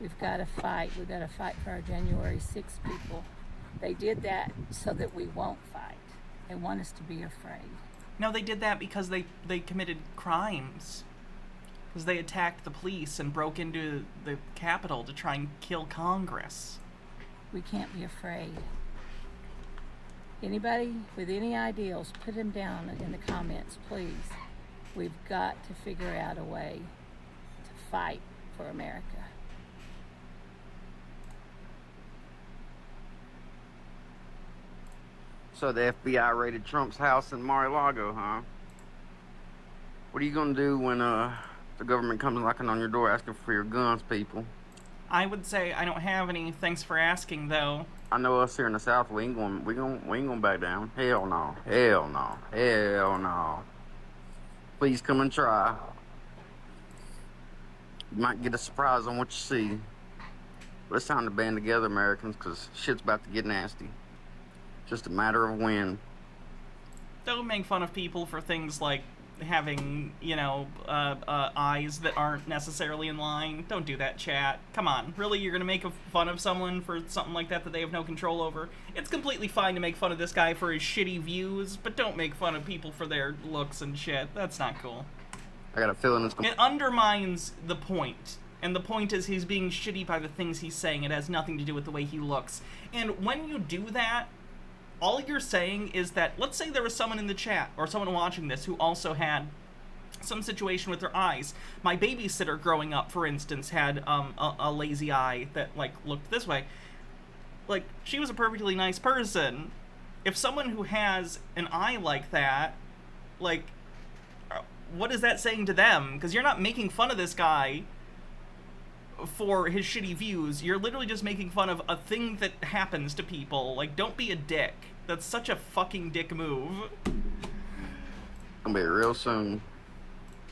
We've got to fight. We've got to fight for our January 6th people. They did that so that we won't fight. They want us to be afraid. No, they did that because they committed crimes. Because they attacked the police and broke into the Capitol to try and kill Congress. We can't be afraid. Anybody with any ideals, put them down in the comments, please. We've got to figure out a way to fight for America. So the FBI raided Trump's house in Mar-a-Lago, huh? What are you gonna do when the government comes knocking on your door asking for your guns, people? I would say I don't have any. Thanks for asking, though. I know us here in the South, we ain't gonna back down. Hell no. Hell no. Hell no. Please come and try. You might get a surprise on what you see. But it's time to band together, Americans, because shit's about to get nasty. Just a matter of when. Don't make fun of people for things like having, you know, eyes that aren't necessarily in line. Don't do that, chat. Come on. Really, you're gonna make fun of someone for something like that they have no control over? It's completely fine to make fun of this guy for his shitty views, but don't make fun of people for their looks and shit. That's not cool. I got a feeling it's It undermines the point. And the point is he's being shitty by the things he's saying. It has nothing to do with the way he looks. And when you do that, all you're saying is that, let's say there was someone in the chat, or someone watching this, who also had some situation with their eyes. My babysitter growing up, for instance, had a lazy eye that, like, looked this way. Like, she was a perfectly nice person. If someone who has an eye like that, like, what is that saying to them? Because you're not making fun of this guy for his shitty views. You're literally just making fun of a thing that happens to people. Like, don't be a dick. That's such a fucking dick move. Gonna be real soon.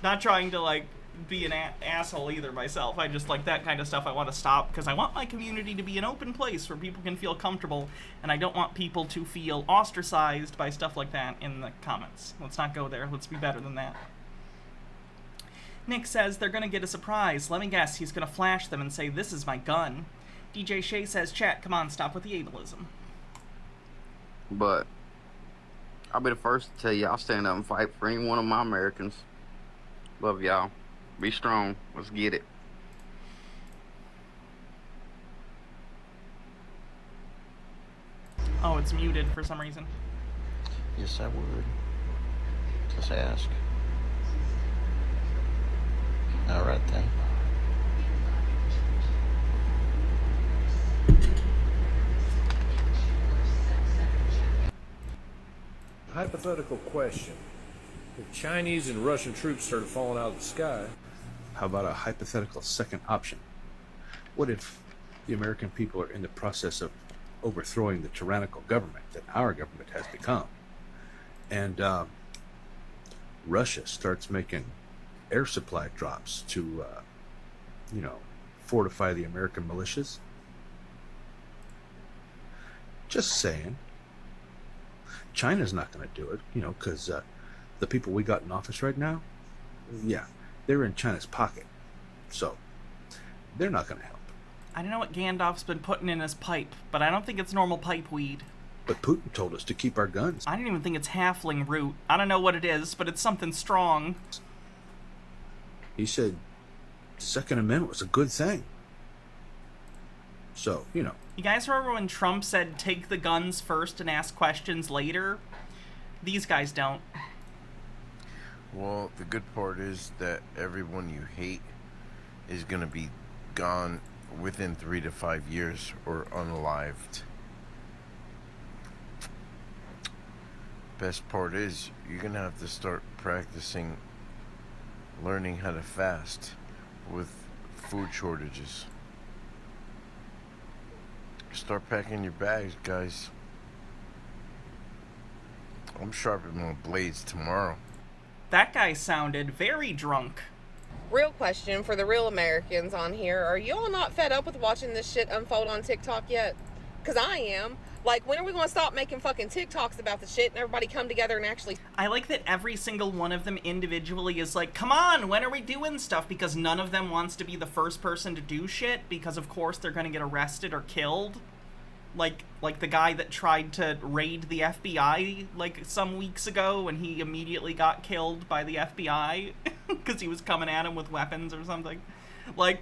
Not trying to, like, be an asshole either myself. I just, like, that kind of stuff I want to stop, because I want my community to be an open place where people can feel comfortable, and I don't want people to feel ostracized by stuff like that in the comments. Let's not go there. Let's be better than that. Nick says they're gonna get a surprise. Let me guess, he's gonna flash them and say, "This is my gun." DJ Shay says, "Chat, come on, stop with the ableism." But I'll be the first to tell you, I'll stand up and fight for any one of my Americans. Love y'all. Be strong. Let's get it. Oh, it's muted for some reason. Yes, I would. Just ask. All right, then. Hypothetical question. If Chinese and Russian troops started falling out of the sky, How about a hypothetical second option? What if the American people are in the process of overthrowing the tyrannical government that our government has become, and Russia starts making air supply drops to, fortify the American militias? Just saying. China's not going to do it, because the people we got in office right now, yeah, they're in China's pocket. So, they're not going to help. I don't know what Gandalf's been putting in his pipe, but I don't think it's normal pipe weed. But Putin told us to keep our guns. I don't even think it's halfling root. I don't know what it is, but it's something strong. He said the Second Amendment was a good thing. So, You guys remember when Trump said, take the guns first and ask questions later? These guys don't. well, the good part is that everyone you hate is going to be gone within 3 to 5 years or unalived. Best part is you're going to have to start practicing learning how to fast with food shortages. Start packing your bags, guys. I'm sharpening my blades tomorrow. That guy sounded very drunk. Real question for the real Americans on here. Are you all not fed up with watching this shit unfold on TikTok yet? Because I am. Like, when are we going to stop making fucking TikToks about the shit and everybody come together and actually... I like that every single one of them individually is like, come on, when are we doing stuff? Because none of them wants to be the first person to do shit, because of course they're going to get arrested or killed. Like the guy that tried to raid the FBI, like, some weeks ago, and he immediately got killed by the FBI because he was coming at him with weapons or something. Like,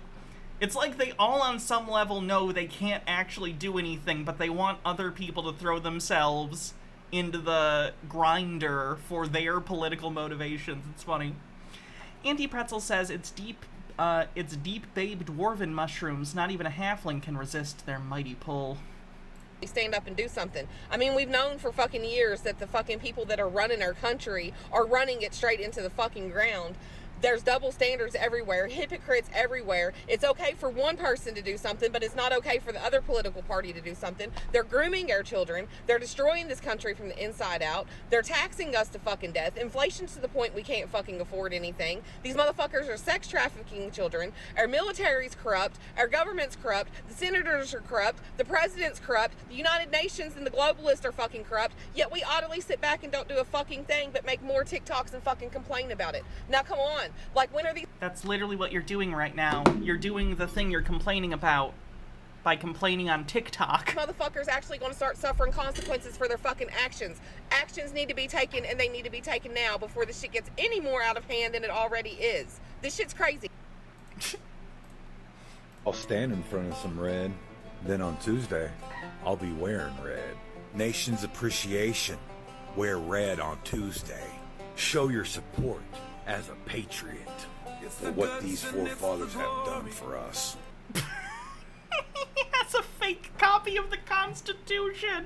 it's like they all on some level know they can't actually do anything, but they want other people to throw themselves into the grinder for their political motivations. It's funny. Anti-Pretzel says it's deep-babed dwarven mushrooms. Not even a halfling can resist their mighty pull. stand up and do something. I mean, we've known for fucking years that the fucking people that are running our country are running it straight into the fucking ground. There's double standards everywhere, hypocrites everywhere. It's okay for one person to do something, but it's not okay for the other political party to do something. They're grooming our children. They're destroying this country from the inside out. They're taxing us to fucking death. Inflation's to the point we can't fucking afford anything. These motherfuckers are sex trafficking children. Our military's corrupt. Our government's corrupt. The senators are corrupt. The president's corrupt. The United Nations and the globalists are fucking corrupt. Yet we oddly sit back and don't do a fucking thing but make more TikToks and fucking complain about it. Now come on. Like, when are these... That's literally what you're doing right now. You're doing the thing you're complaining about by complaining on TikTok. Motherfuckers actually going to start suffering consequences for their fucking actions. Actions need to be taken, and they need to be taken now before this shit gets any more out of hand than it already is. This shit's crazy. I'll stand in front of some red. Then on Tuesday, I'll be wearing red. Nation's appreciation. Wear red on Tuesday. Show your support as a patriot for what these forefathers have done for us. That's a fake copy of the Constitution.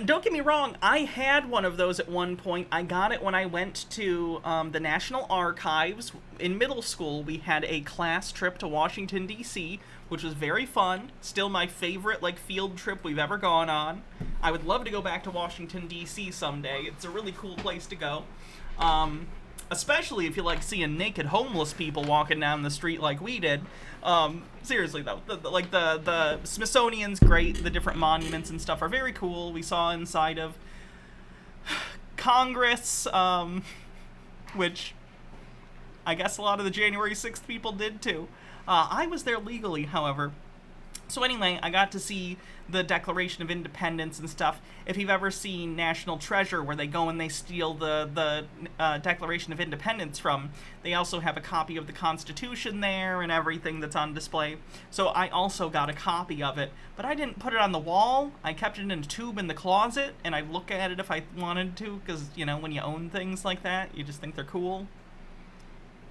Don't get me wrong, I had one of those at one point. I got it when I went to the National Archives. In middle school, we had a class trip to Washington, D.C., which was very fun. Still my favorite, like, field trip we've ever gone on. I would love to go back to Washington, D.C. someday. It's a really cool place to go. Especially if you like seeing naked homeless people walking down the street like we did. Seriously though, the Smithsonian's great. The different monuments and stuff are very cool. We saw inside of Congress, which I guess a lot of the January 6th people did too. I was there legally, however. So anyway, I got to see the Declaration of Independence and stuff. If you've ever seen National Treasure, where they go and they steal the Declaration of Independence from, they also have a copy of the Constitution there and everything that's on display. So I also got a copy of it, but I didn't put it on the wall. I kept it in a tube in the closet, and I look at it if I wanted to, because, you know, when you own things like that, you just think they're cool.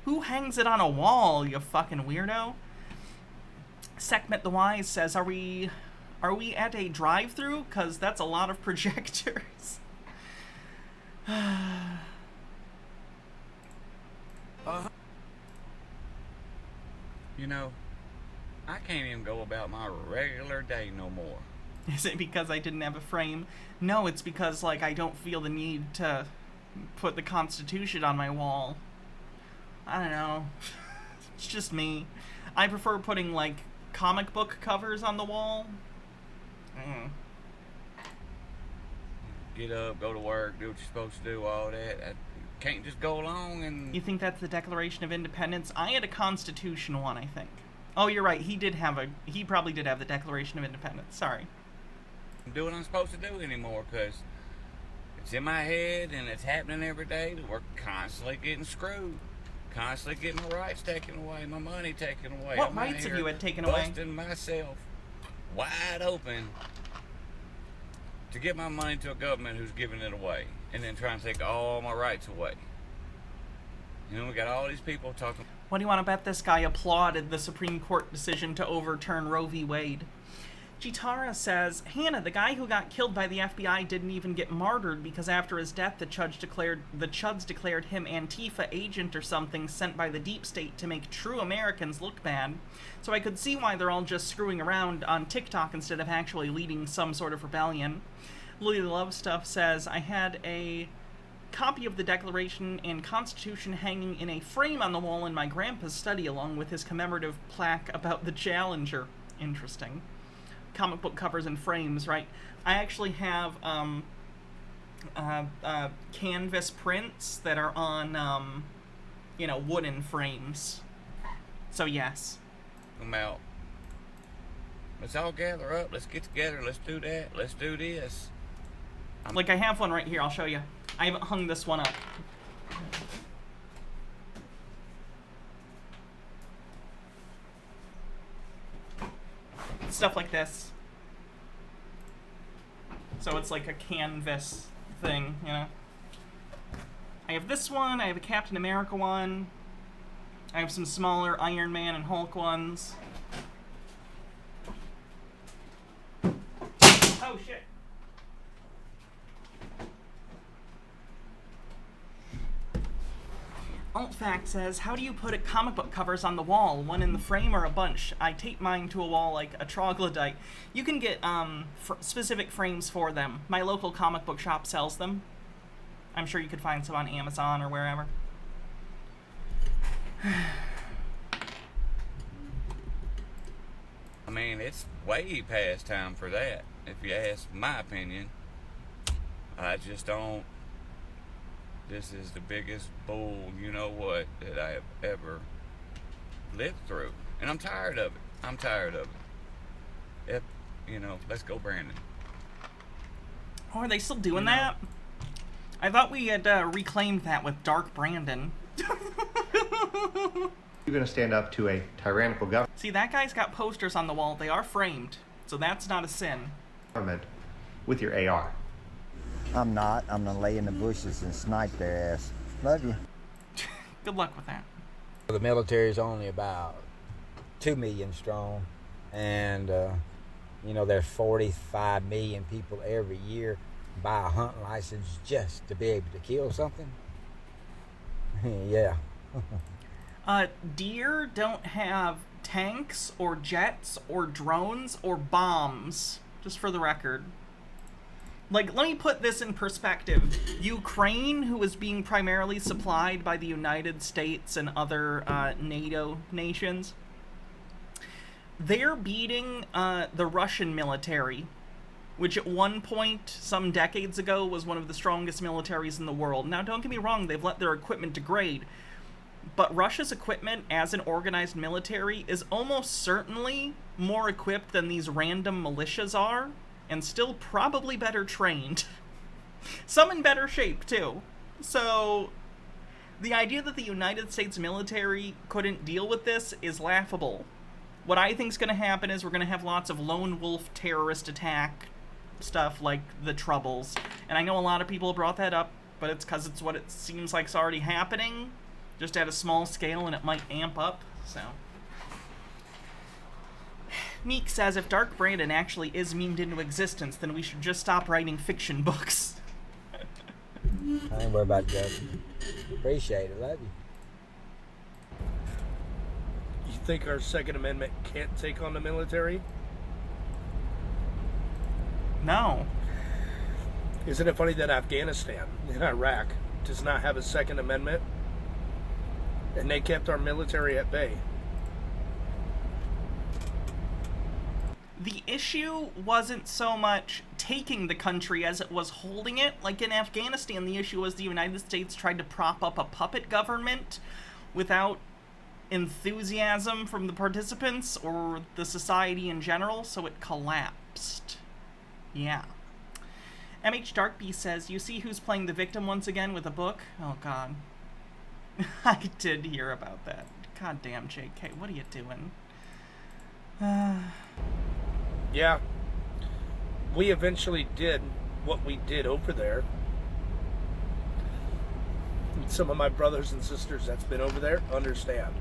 Who hangs it on a wall, you fucking weirdo? Sekhmet the Wise says, are we at a drive-through? Because that's a lot of projectors. You know, I can't even go about my regular day no more. Is it because I didn't have a frame? No, it's because, like, I don't feel the need to put the Constitution on my wall. I don't know. It's just me. I prefer putting, like, comic book covers on the wall. Get up, go to work, do what you're supposed to do, all that. I can't just go along and... You think that's the Declaration of Independence? I had a Constitution one, I think. Oh, you're right. He probably did have the Declaration of Independence. Sorry. Do what I'm supposed to do anymore, because it's in my head and it's happening every day that we're constantly getting screwed. Constantly getting my rights taken away, my money taken away. What rights have you had taken away? Busting myself wide open to get my money to a government who's giving it away, and then trying to take all my rights away. You know, we got all these people talking. What do you want to bet this guy applauded the Supreme Court decision to overturn Roe v. Wade? Chitara says, Hannah, the guy who got killed by the FBI didn't even get martyred because after his death the Chuds declared him Antifa agent or something sent by the deep state to make true Americans look bad. So I could see why they're all just screwing around on TikTok instead of actually leading some sort of rebellion. Lily Love Stuff says, I had a copy of the Declaration and Constitution hanging in a frame on the wall in my grandpa's study along with his commemorative plaque about the Challenger. Interesting. Comic book covers and frames, right? I actually have canvas prints that are on, you know, wooden frames. So yes. Come out. Let's all gather up. Let's get together. Let's do that. Let's do this. Like, I have one right here. I'll show you. I haven't hung this one up. Stuff like this. So it's like a canvas thing, you know. I have this one, I have a Captain America one. I have some smaller Iron Man and Hulk ones. Oh shit. Altfact says, how do you put comic book covers on the wall? One in the frame or a bunch? I tape mine to a wall like a troglodyte. You can get specific frames for them. My local comic book shop sells them. I'm sure you could find some on Amazon or wherever. I mean, it's way past time for that, if you ask my opinion. I just don't. This is the biggest bull, you know what, that I have ever lived through. And I'm tired of it. I'm tired of it. If, you know, let's go, Brandon. Oh, are they still doing that? I thought we had reclaimed that with Dark Brandon. You're going to stand up to a tyrannical government. See, that guy's got posters on the wall. They are framed, so that's not a sin. With your AR. I'm not. I'm gonna lay in the bushes and snipe their ass. Love you. Good luck with that. The military is only about 2 million strong, and you know, there's 45 million people every year buy a hunting license just to be able to kill something. Yeah. Deer don't have tanks or jets or drones or bombs, just for the record. Like, let me put this in perspective. Ukraine, who is being primarily supplied by the United States and other NATO nations, they're beating the Russian military, which at one point, some decades ago, was one of the strongest militaries in the world. Now, don't get me wrong, they've let their equipment degrade, but Russia's equipment as an organized military is almost certainly more equipped than these random militias are, and still probably better trained. Some in better shape, too. So, the idea that the United States military couldn't deal with this is laughable. What I think's going to happen is we're going to have lots of lone wolf terrorist attack stuff like the Troubles. And I know a lot of people brought that up, but it's because it's what it seems like is already happening, just at a small scale, and it might amp up, so... Meek says, if Dark Brandon actually is memed into existence, then we should just stop writing fiction books. I ain't worried about that. Appreciate it. Love you. You think our Second Amendment can't take on the military? No. Isn't it funny that Afghanistan and Iraq does not have a Second Amendment? And they kept our military at bay. The issue wasn't so much taking the country as it was holding it. Like in Afghanistan, the issue was the United States tried to prop up a puppet government without enthusiasm from the participants or the society in general, so it collapsed. Yeah. MH Darkbeast says, you see who's playing the victim once again with a book? Oh, God. I did hear about that. God damn, JK, what are you doing? Yeah, we eventually did what we did over there. Some of my brothers and sisters that's been over there understand.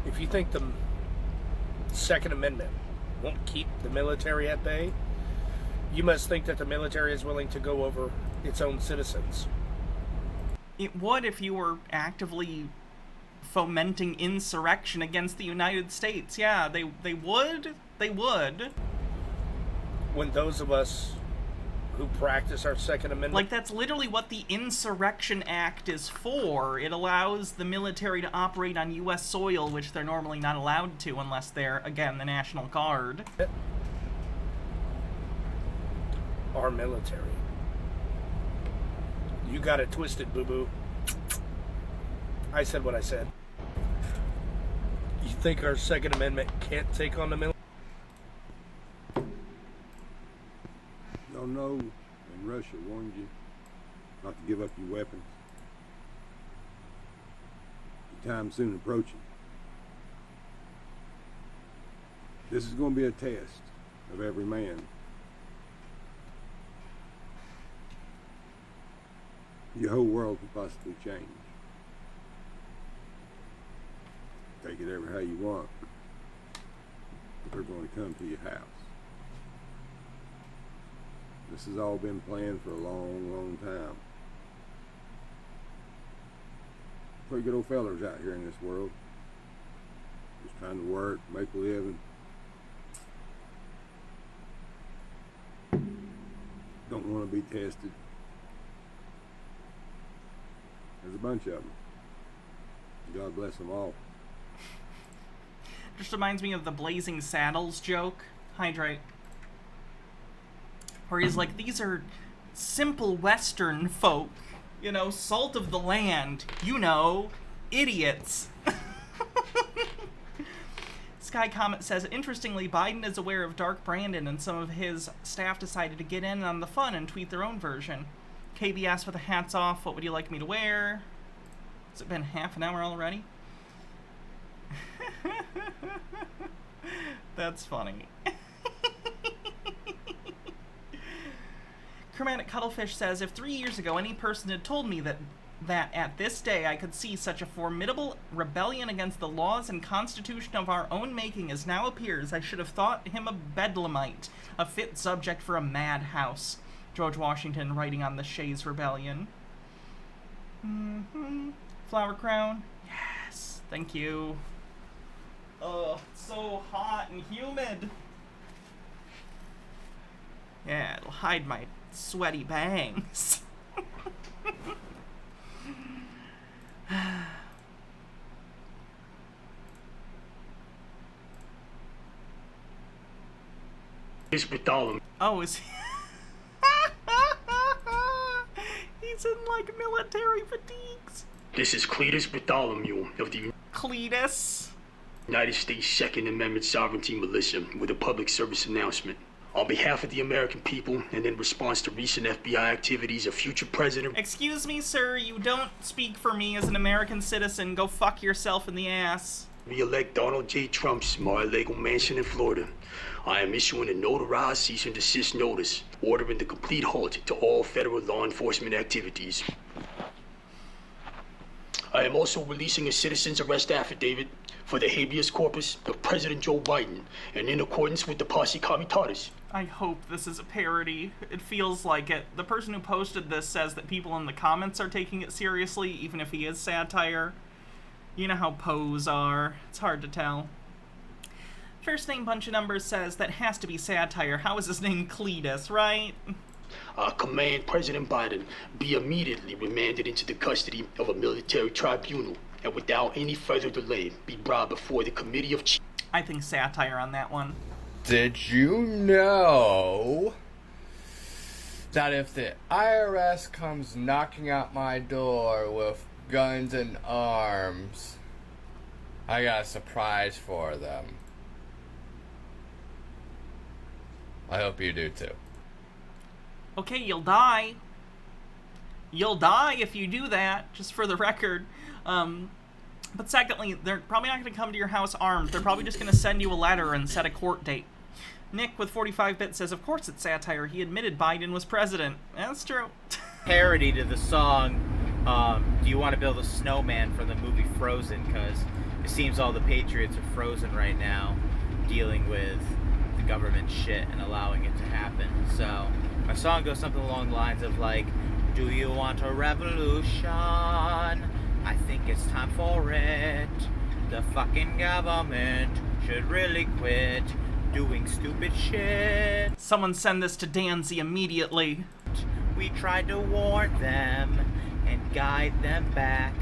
If you think the Second Amendment won't keep the military at bay, you must think that the military is willing to go over its own citizens. It would if you were actively fomenting insurrection against the United States. Yeah, they would. They would. When those of us who practice our Second Amendment... Like, that's literally what the Insurrection Act is for. It allows the military to operate on U.S. soil, which they're normally not allowed to unless they're, again, the National Guard. Our military. You got it twisted, boo-boo. I said what I said. You think our Second Amendment can't take on the military? Y'all know when Russia warned you not to give up your weapons. Your time soon approaching. This is going to be a test of every man. Your whole world could possibly change. Take it ever how you want. But they're going to come to your house. This has all been planned for a long, long time. pretty good old fellers out here in this world. Just trying to work, make a living. Don't want to be tested. There's a bunch of them. God bless them all. Just reminds me of the Blazing Saddles joke. Hydrate. Where he's like, these are simple Western folk. You know, salt of the land. You know, idiots. Sky Comet says, interestingly, Biden is aware of Dark Brandon, and some of his staff decided to get in on the fun and tweet their own version. KB asked with the hats off, what would you like me to wear? Has it been half an hour already? That's funny. Chromatic Cuttlefish says, if 3 years ago any person had told me that at this day I could see such a formidable rebellion against the laws and constitution of our own making as now appears, I should have thought him a bedlamite, a fit subject for a madhouse. George Washington writing on the Shays Rebellion. Flower crown. Yes. Thank you. Oh, it's so hot and humid. Yeah, it'll hide my sweaty bangs. It's Bartholomew. Oh, is he? He's in, like, military fatigues. This is Cletus Bartholomew of the Cletus? United States Second Amendment Sovereignty Militia with a public service announcement. On behalf of the American people and in response to recent FBI activities of future President... Excuse me, sir, you don't speak for me as an American citizen. Go fuck yourself in the ass. Re-elect Donald J. Trump's Mar-a-Lago mansion in Florida. I am issuing a notarized cease and desist notice, ordering the complete halt to all federal law enforcement activities. I am also releasing a citizen's arrest affidavit for the habeas corpus of President Joe Biden, and in accordance with the Posse Comitatus. I hope this is a parody. It feels like it. The person who posted this says that people in the comments are taking it seriously, even if he is satire. You know how pose are. It's hard to tell. First name bunch of numbers says that has to be satire. How is his name Cletus, right? Command President Biden be immediately remanded into the custody of a military tribunal, and without any further delay, be brought before the Committee of Chiefs. I think satire on that one. Did you know that if the IRS comes knocking at my door with guns and arms, I got a surprise for them? I hope you do too. Okay, you'll die. You'll die if you do that, just for the record. But secondly, they're probably not going to come to your house armed. They're probably just going to send you a letter and set a court date. Nick with 45-bit says, of course it's satire. He admitted Biden was president. That's true. Parody to the song, Do You Want to Build a Snowman from the movie Frozen? Because it seems all the patriots are frozen right now, dealing with the government shit and allowing it to happen. So my song goes something along the lines of like, do you want a revolution? I think it's time for it. The fucking government should really quit doing stupid shit. Someone send this to Danzy immediately. We tried to warn them and guide them back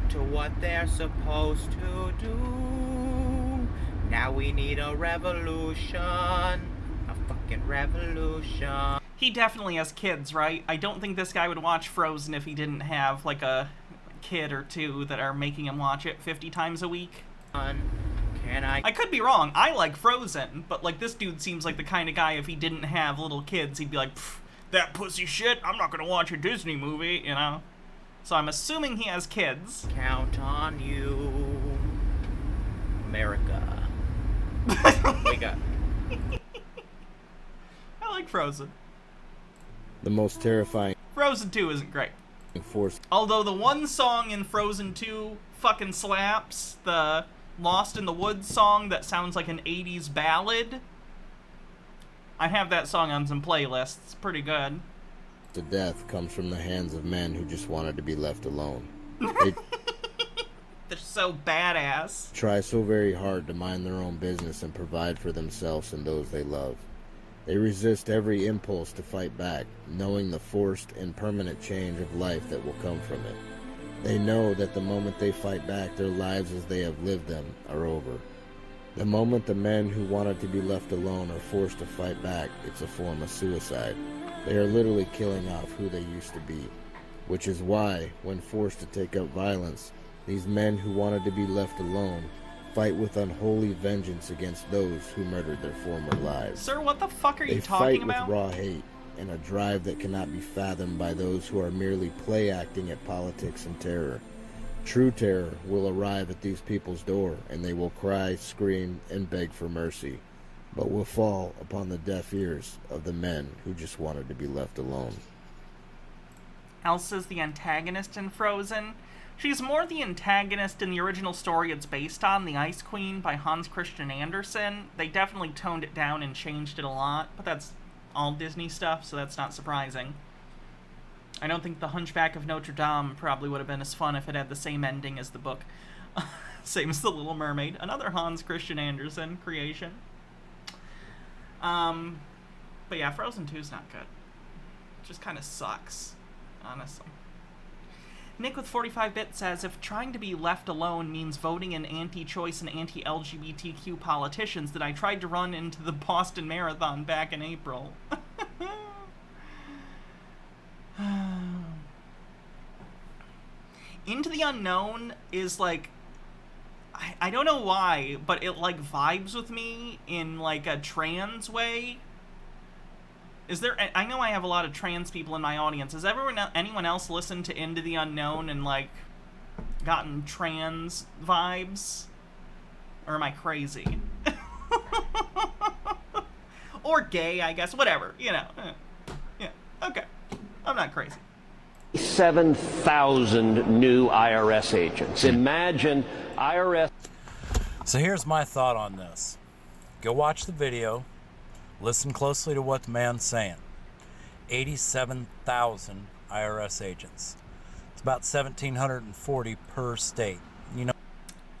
to what they're supposed to do. Now we need a revolution. A fucking revolution. He definitely has kids, right? I don't think this guy would watch Frozen if he didn't have, like, a kid or two that are making him watch it 50 times a week. I could be wrong. I like Frozen, but, like, this dude seems like the kind of guy, if he didn't have little kids, he'd be like, that pussy shit, I'm not gonna watch a Disney movie, you know? So I'm assuming he has kids. Count on you, America. Wake up. I like Frozen. The most terrifying Frozen 2 isn't great. force. Although the one song in Frozen 2 fucking slaps, the Lost in the Woods song that sounds like an 80s ballad. I have that song on some playlists. It's pretty good. The death comes from the hands of men who just wanted to be left alone. They're so badass. Try so very hard to mind their own business and provide for themselves and those they love. They resist every impulse to fight back, knowing the forced and permanent change of life that will come from it. They know that the moment they fight back, their lives as they have lived them are over. The moment the men who wanted to be left alone are forced to fight back, it's a form of suicide. They are literally killing off who they used to be, which is why, when forced to take up violence, these men who wanted to be left alone fight with unholy vengeance against those who murdered their former lives. Sir, what the fuck are you They talking fight about? with raw hate and a drive that cannot be fathomed by those who are merely play-acting at politics and terror. True terror will arrive at these people's door, and they will cry, scream, and beg for mercy, but will fall upon the deaf ears of the men who just wanted to be left alone. Elsa's the antagonist in Frozen. She's more the antagonist in the original story it's based on, The Ice Queen by Hans Christian Andersen. They definitely toned it down and changed it a lot, but that's all Disney stuff, so that's not surprising. I don't think The Hunchback of Notre Dame probably would have been as fun if it had the same ending as the book. Same as The Little Mermaid, another Hans Christian Andersen creation. But yeah, Frozen 2's not good. It just kind of sucks, honestly. Nick with 45-bit says, if trying to be left alone means voting in anti-choice and anti-LGBTQ politicians, that I tried to run into the Boston Marathon back in April. Into the Unknown is like, I don't know why, but it like vibes with me in like a trans way. Is there, I know I have a lot of trans people in my audience. Has anyone else listened to Into the Unknown and like gotten trans vibes? Or am I crazy? Or gay, I guess, whatever, you know. Yeah, okay. I'm not crazy. 7,000 new IRS agents. Imagine IRS. So here's my thought on this. Go watch the video. Listen closely to what the man's saying. 87,000 IRS agents. It's about 1,740 per state. You know.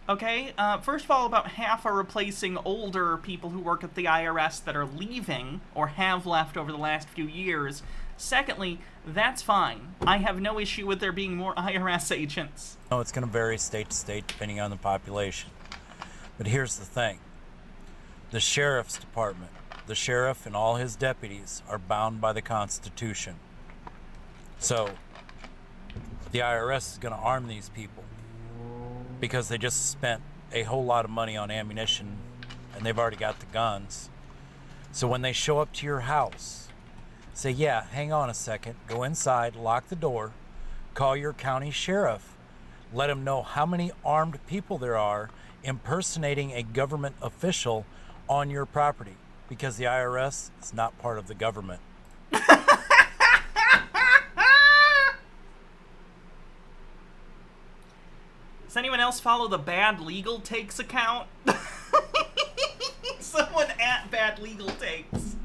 Okay, first of all, about half are replacing older people who work at the IRS that are leaving or have left over the last few years. Secondly, that's fine. I have no issue with there being more IRS agents. No, it's going to vary state to state depending on the population. But here's the thing. The sheriff's department, the sheriff and all his deputies are bound by the Constitution. So, the IRS is going to arm these people because they just spent a whole lot of money on ammunition and they've already got the guns. So when they show up to your house, say, yeah, hang on a second, go inside, lock the door, call your county sheriff, let him know how many armed people there are impersonating a government official on your property, because the IRS is not part of the government. Does anyone else follow the Bad Legal Takes account? Someone at Bad Legal Takes.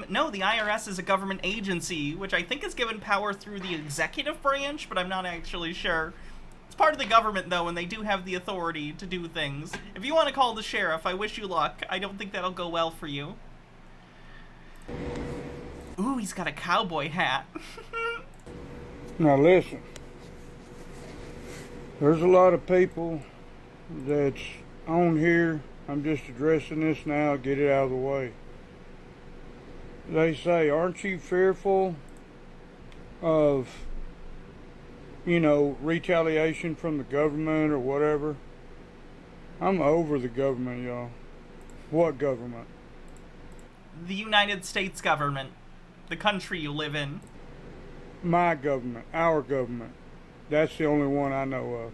No, the IRS is a government agency, which I think is given power through the executive branch, but I'm not actually sure. It's part of the government, though, and they do have the authority to do things. If you want to call the sheriff, I wish you luck. I don't think that'll go well for you. Ooh, he's got a cowboy hat. Now listen, there's a lot of people that's on here. I'm just addressing this now, get it out of the way. They say, aren't you fearful of, you know, retaliation from the government or whatever? I'm over the government, y'all. What government? The United States government. The country you live in. My government. Our government. That's the only one I know of.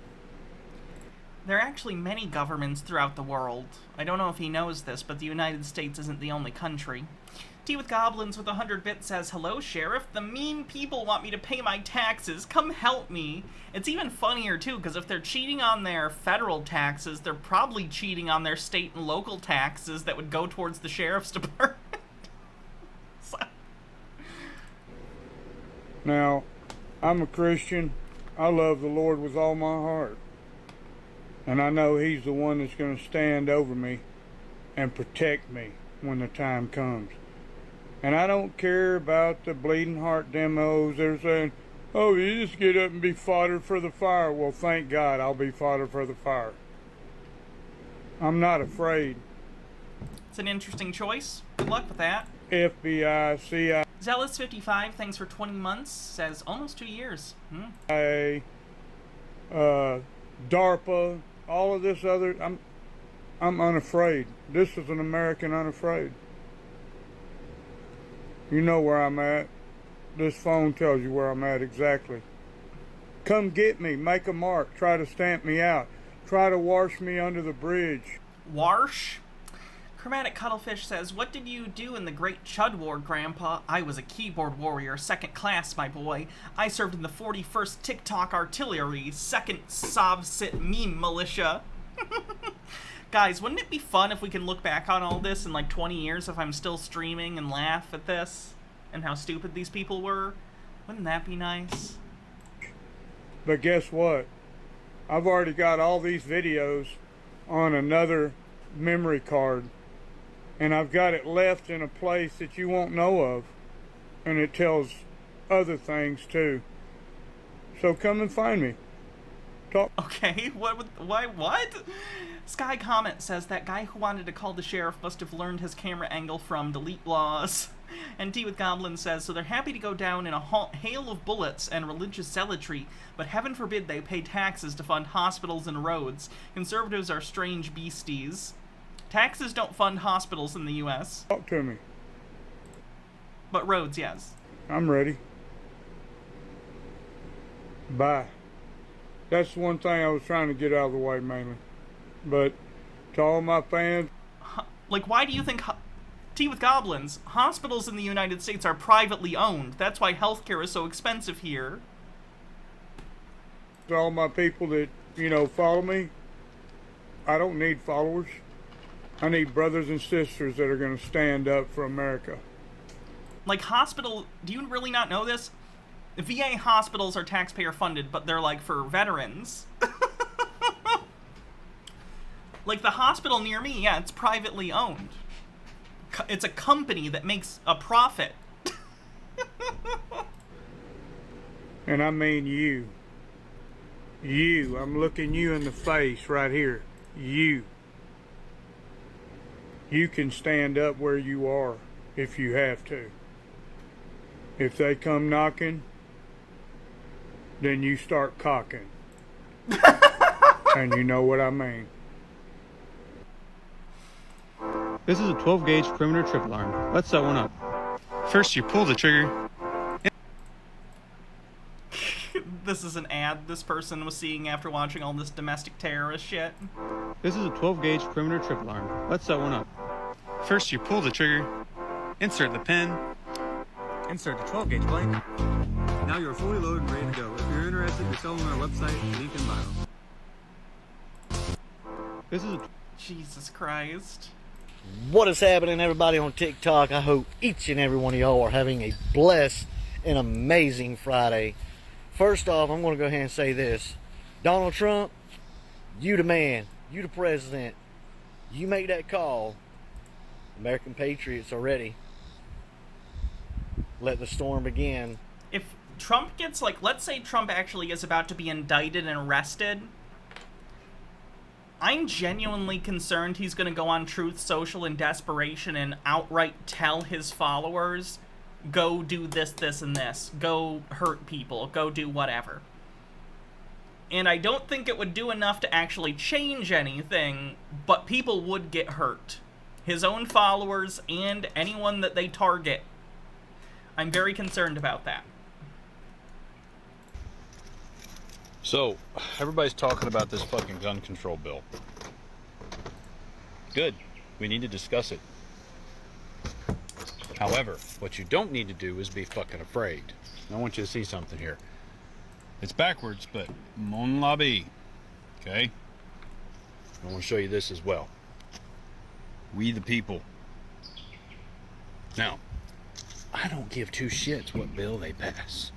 There are actually many governments throughout the world. I don't know if he knows this, but the United States isn't the only country. Tea with Goblins with 100 bits says, hello, Sheriff. The mean people want me to pay my taxes. Come help me. It's even funnier, too, because if they're cheating on their federal taxes, they're probably cheating on their state and local taxes that would go towards the sheriff's department. Now, I'm a Christian. I love the Lord with all my heart. And I know He's the one that's going to stand over me and protect me when the time comes. And I don't care about the bleeding heart demos. They're saying, oh, you just get up and be fodder for the fire. Well, thank God I'll be fodder for the fire. I'm not afraid. It's an interesting choice. Good luck with that. FBI, CIA. Zealous55, thanks for 20 months, says almost 2 years. DARPA, all of this other, I'm unafraid. This is an American unafraid. You know where I'm at. This phone tells you where I'm at exactly. Come get me, make a mark, try to stamp me out, try to wash me under the bridge. Wash? Chromatic Cuttlefish says, what did you do in the Great Chud War, Grandpa? I was a keyboard warrior, 2nd class, my boy. I served in the 41st TikTok Artillery, 2nd Sovsit Meme Militia. Guys, wouldn't it be fun if we can look back on all this in like 20 years if I'm still streaming and laugh at this and how stupid these people were? Wouldn't that be nice? But guess what? I've already got all these videos on another memory card, and I've got it left in a place that you won't know of, and it tells other things too. So come and find me. Talk. Okay, what? Sky Comment says that guy who wanted to call the sheriff must have learned his camera angle from Delete Laws. And Tea with Goblin says, so they're happy to go down in a hail of bullets and religious zealotry, but heaven forbid they pay taxes to fund hospitals and roads. Conservatives are strange beasties. Taxes don't fund hospitals in the U.S. Talk to me. But roads, yes. I'm ready. Bye. That's one thing I was trying to get out of the way mainly. But to all my fans... Like, why do you think... Tea with Goblins, hospitals in the United States are privately owned. That's why healthcare is so expensive here. To all my people that, follow me, I don't need followers. I need brothers and sisters that are going to stand up for America. Like, do you really not know this? VA hospitals are taxpayer funded, but they're like for veterans. Like the hospital near me, yeah, it's privately owned. It's a company that makes a profit. And I mean you. You. I'm looking you in the face right here. You. You can stand up where you are if you have to. If they come knocking, then you start cocking. And you know what I mean. This is a 12-gauge perimeter trip alarm. Let's set one up. First, you pull the trigger. This is an ad this person was seeing after watching all this domestic terrorist shit. This is a 12-gauge perimeter trip alarm. Let's set one up. First, you pull the trigger. Insert the pin. Insert the 12-gauge blank. Now you're fully loaded and ready to go. If you're interested, you're selling on our website, link in bio. This is Jesus Christ. What is happening, everybody on TikTok? I hope each and every one of y'all are having a blessed and amazing Friday. First off, I'm going to go ahead and say this. Donald Trump, you the man. You the president. You make that call. American patriots are ready. Let the storm begin. If Trump gets, let's say Trump actually is about to be indicted and arrested, I'm genuinely concerned he's going to go on Truth Social in desperation and outright tell his followers, go do this, this, and this. Go hurt people. Go do whatever. And I don't think it would do enough to actually change anything, but people would get hurt. His own followers and anyone that they target. I'm very concerned about that. So, everybody's talking about this fucking gun control bill. Good. We need to discuss it. However, what you don't need to do is be fucking afraid. I want you to see something here. It's backwards, but mon lobby. Okay? I want to show you this as well. We the people. Now, I don't give two shits what bill they pass.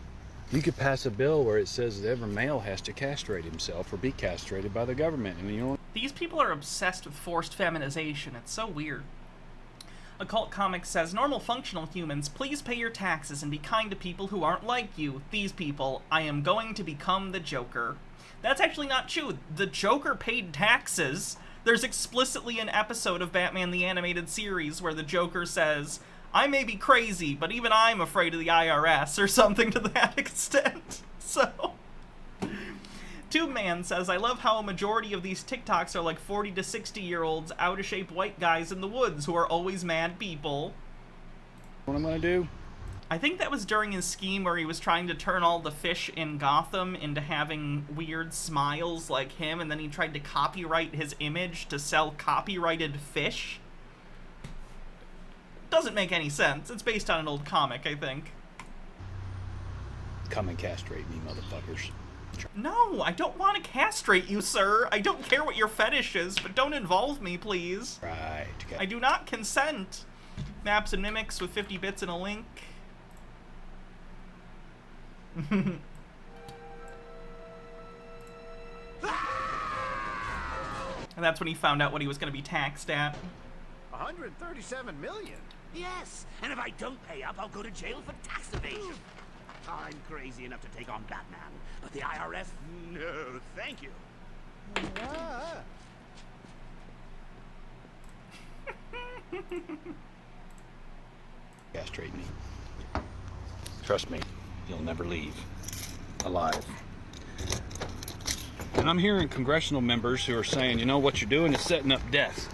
You could pass a bill where it says that every male has to castrate himself or be castrated by the government, and you know. These people are obsessed with forced feminization. It's so weird. Occult Comics says, normal functional humans, please pay your taxes and be kind to people who aren't like you. These people, I am going to become the Joker. That's actually not true. The Joker paid taxes. There's explicitly an episode of Batman the Animated Series where the Joker says, I may be crazy, but even I'm afraid of the IRS, or something to that extent. So, Tube Man says, I love how a majority of these TikToks are like 40 to 60-year-olds, out-of-shape white guys in the woods who are always mad people. What I'm gonna do? I think that was during his scheme where he was trying to turn all the fish in Gotham into having weird smiles like him, and then he tried to copyright his image to sell copyrighted fish. Doesn't make any sense. It's based on an old comic, I think. Come and castrate me, motherfuckers. No, I don't want to castrate you, sir. I don't care what your fetish is, but don't involve me, please. Right. Okay. I do not consent. Maps and mimics with 50 bits and a link. And that's when he found out what he was going to be taxed at. 137 million? Yes, and if I don't pay up, I'll go to jail for tax evasion. I'm crazy enough to take on Batman, but the IRS, no, thank you. Castrate me. Trust me, you'll never leave alive. And I'm hearing congressional members who are saying, you know, what you're doing is setting up death.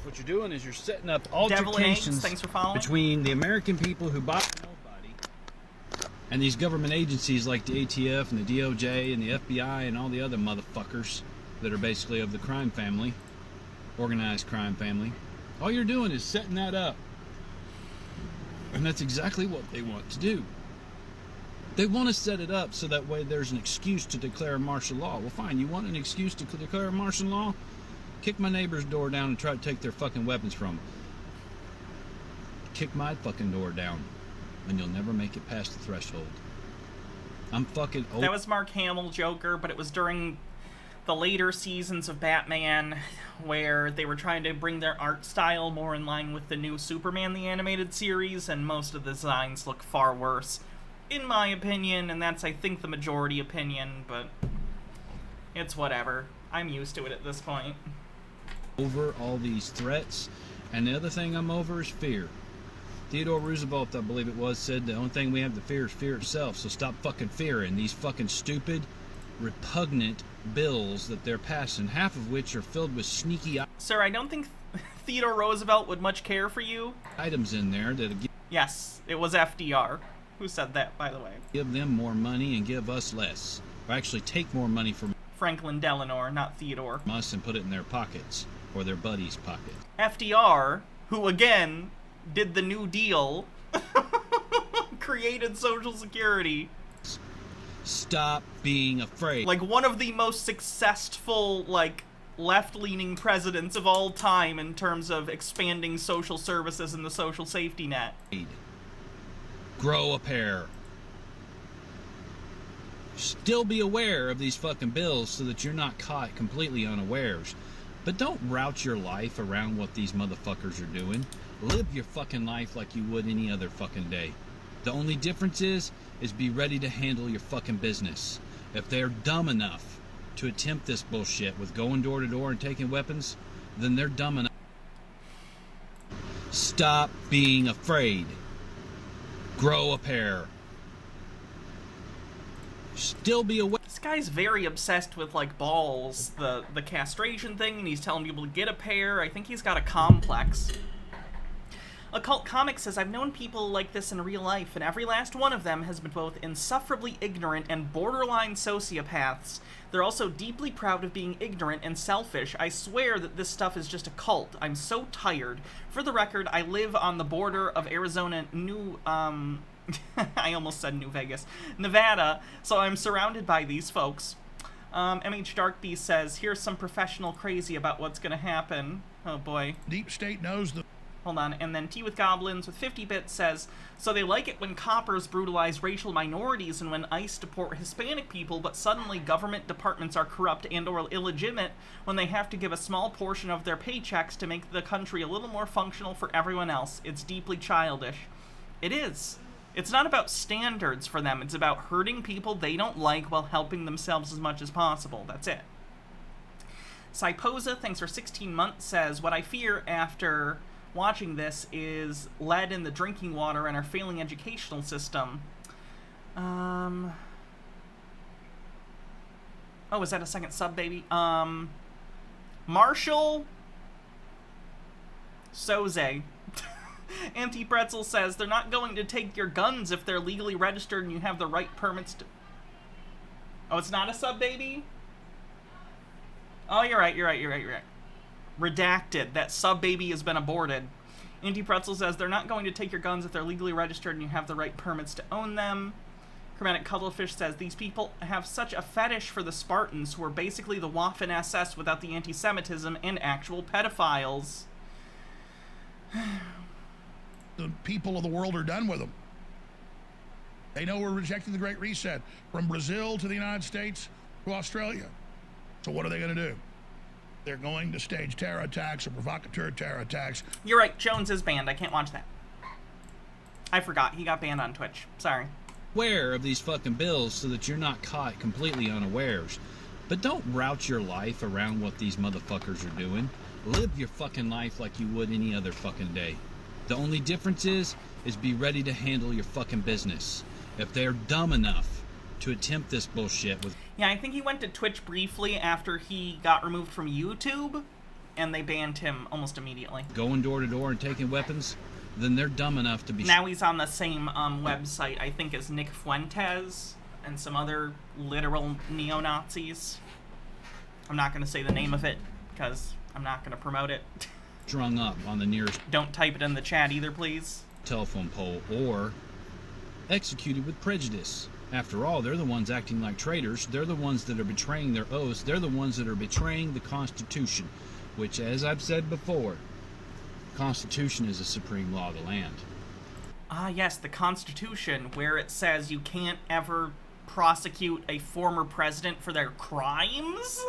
What you're doing is you're setting up altercations between the American people who buy nobody and these government agencies like the ATF and the DOJ and the FBI and all the other motherfuckers that are basically of the crime family, organized crime family. All you're doing is setting that up. And that's exactly what they want to do. They want to set it up so that way there's an excuse to declare martial law. Well, fine, you want an excuse to declare martial law? Kick my neighbor's door down and try to take their fucking weapons from them. Kick my fucking door down, and you'll never make it past the threshold. I'm fucking old. That was Mark Hamill Joker, but it was during the later seasons of Batman where they were trying to bring their art style more in line with the new Superman the Animated Series, and most of the designs look far worse, in my opinion, and that's, I think, the majority opinion, but it's whatever. I'm used to it at this point. Over all these threats, and the other thing I'm over is fear. Theodore Roosevelt, I believe it was, said the only thing we have to fear is fear itself, so stop fucking fearing these fucking stupid, repugnant bills that they're passing, half of which are filled with sneaky Sir, I don't think Theodore Roosevelt would much care for you. Items in there that Yes, it was FDR who said that, by the way. Give them more money and give us less. Or actually take more money from Franklin Delano, not Theodore. us and put it in their pockets, or their buddies' pocket. FDR, who again did the New Deal, created Social Security. Stop being afraid. Like one of the most successful, like, left-leaning presidents of all time in terms of expanding social services and the social safety net. Grow a pair. Still be aware of these fucking bills so that you're not caught completely unawares. But don't route your life around what these motherfuckers are doing. Live your fucking life like you would any other fucking day. The only difference is be ready to handle your fucking business. If they're dumb enough to attempt this bullshit with going door to door and taking weapons, then they're dumb enough. Stop being afraid. Grow a pair. Still be aware. This guy's very obsessed with, like, balls, the castration thing, and he's telling people to get a pair. I think he's got a complex. Occult Comics says, I've known people like this in real life, and every last one of them has been both insufferably ignorant and borderline sociopaths. They're also deeply proud of being ignorant and selfish. I swear that this stuff is just a cult. I'm so tired. For the record, I live on the border of Arizona, I almost said New Vegas, Nevada, so I'm surrounded by these folks. MH Darkbeast says, here's some professional crazy about what's gonna happen. Oh boy. Deep State knows the... Hold on. And then Tea with Goblins with 50 bits says, so they like it when coppers brutalize racial minorities and when ICE deport Hispanic people, but suddenly government departments are corrupt and or illegitimate when they have to give a small portion of their paychecks to make the country a little more functional for everyone else. It's deeply childish. It is. It's not about standards for them. It's about hurting people they don't like while helping themselves as much as possible. That's it. Syposa, thanks for 16 months, says, what I fear after watching this is lead in the drinking water and our failing educational system. Oh, is that a second sub, baby? Marshall Soze. Anti-Pretzel says, they're not going to take your guns if they're legally registered and you have the right permits to... Oh, it's not a sub, baby? Oh, you're right. Redacted. That sub baby has been aborted. Anti-Pretzel says, they're not going to take your guns if they're legally registered and you have the right permits to own them. Chromatic Cuddlefish says, these people have such a fetish for the Spartans, who are basically the Waffen-SS without the anti-Semitism and actual pedophiles. The people of the world are done with them. They know we're rejecting the Great Reset from Brazil to the United States to Australia. So what are they going to do? They're going to stage terror attacks or provocateur terror attacks. You're right, Jones is banned. I can't watch that. I forgot. He got banned on Twitch. Sorry. Aware of these fucking bills so that you're not caught completely unawares. But don't route your life around what these motherfuckers are doing. Live your fucking life like you would any other fucking day. The only difference is be ready to handle your fucking business. If they're dumb enough to attempt this bullshit with... Yeah, I think he went to Twitch briefly after he got removed from YouTube, and they banned him almost immediately. Going door to door and taking weapons, then they're dumb enough to be... Now he's on the same website, I think, as Nick Fuentes and some other literal neo-Nazis. I'm not going to say the name of it, because I'm not going to promote it. Strung up on the nearest... Don't type it in the chat either, please. ...telephone pole, or executed with prejudice. After all, they're the ones acting like traitors. They're the ones that are betraying their oaths. They're the ones that are betraying the Constitution, which, as I've said before, the Constitution is the supreme law of the land. Ah, yes, the Constitution, where it says you can't ever prosecute a former president for their crimes?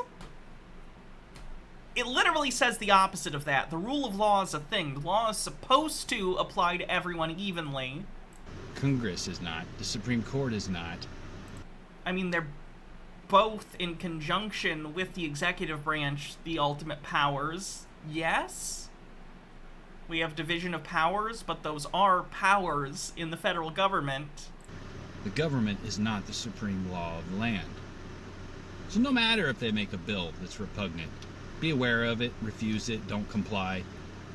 It literally says the opposite of that. The rule of law is a thing. The law is supposed to apply to everyone evenly. Congress is not. The Supreme Court is not. I mean, they're both in conjunction with the executive branch, the ultimate powers. Yes? We have division of powers, but those are powers in the federal government. The government is not the supreme law of the land. So no matter if they make a bill that's repugnant, be aware of it, refuse it, don't comply.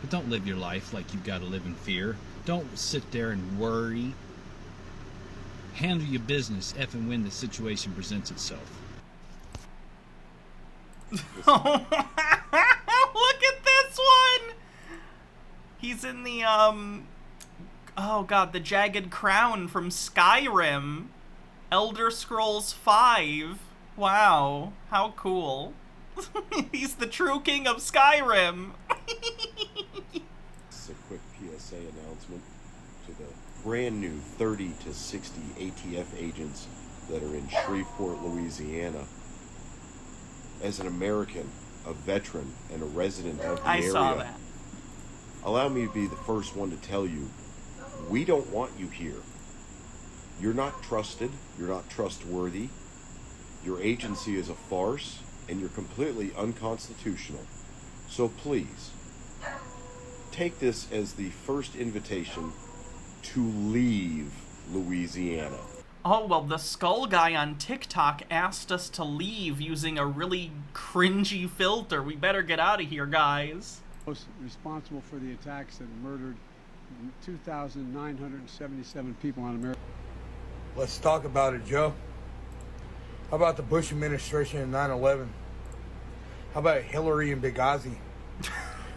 But don't live your life like you've got to live in fear. Don't sit there and worry. Handle your business if and when the situation presents itself. Look at this one! He's in the, oh god, the Jagged Crown from Skyrim. Elder Scrolls 5. Wow, how cool. He's the true king of Skyrim. It's a quick PSA announcement to the brand new 30 to 60 ATF agents that are in Shreveport, Louisiana. As an American, a veteran, and a resident of the area, saw that. Allow me to be the first one to tell you, we don't want you here. You're not trusted, you're not trustworthy, your agency is a farce, and you're completely unconstitutional. So please, take this as the first invitation to leave Louisiana. Oh, well, the skull guy on TikTok asked us to leave using a really cringy filter. We better get out of here, guys. Was responsible for the attacks that murdered 2,977 people on America. Let's talk about it, Joe. How about the Bush administration and 9/11? How about Hillary and Benghazi?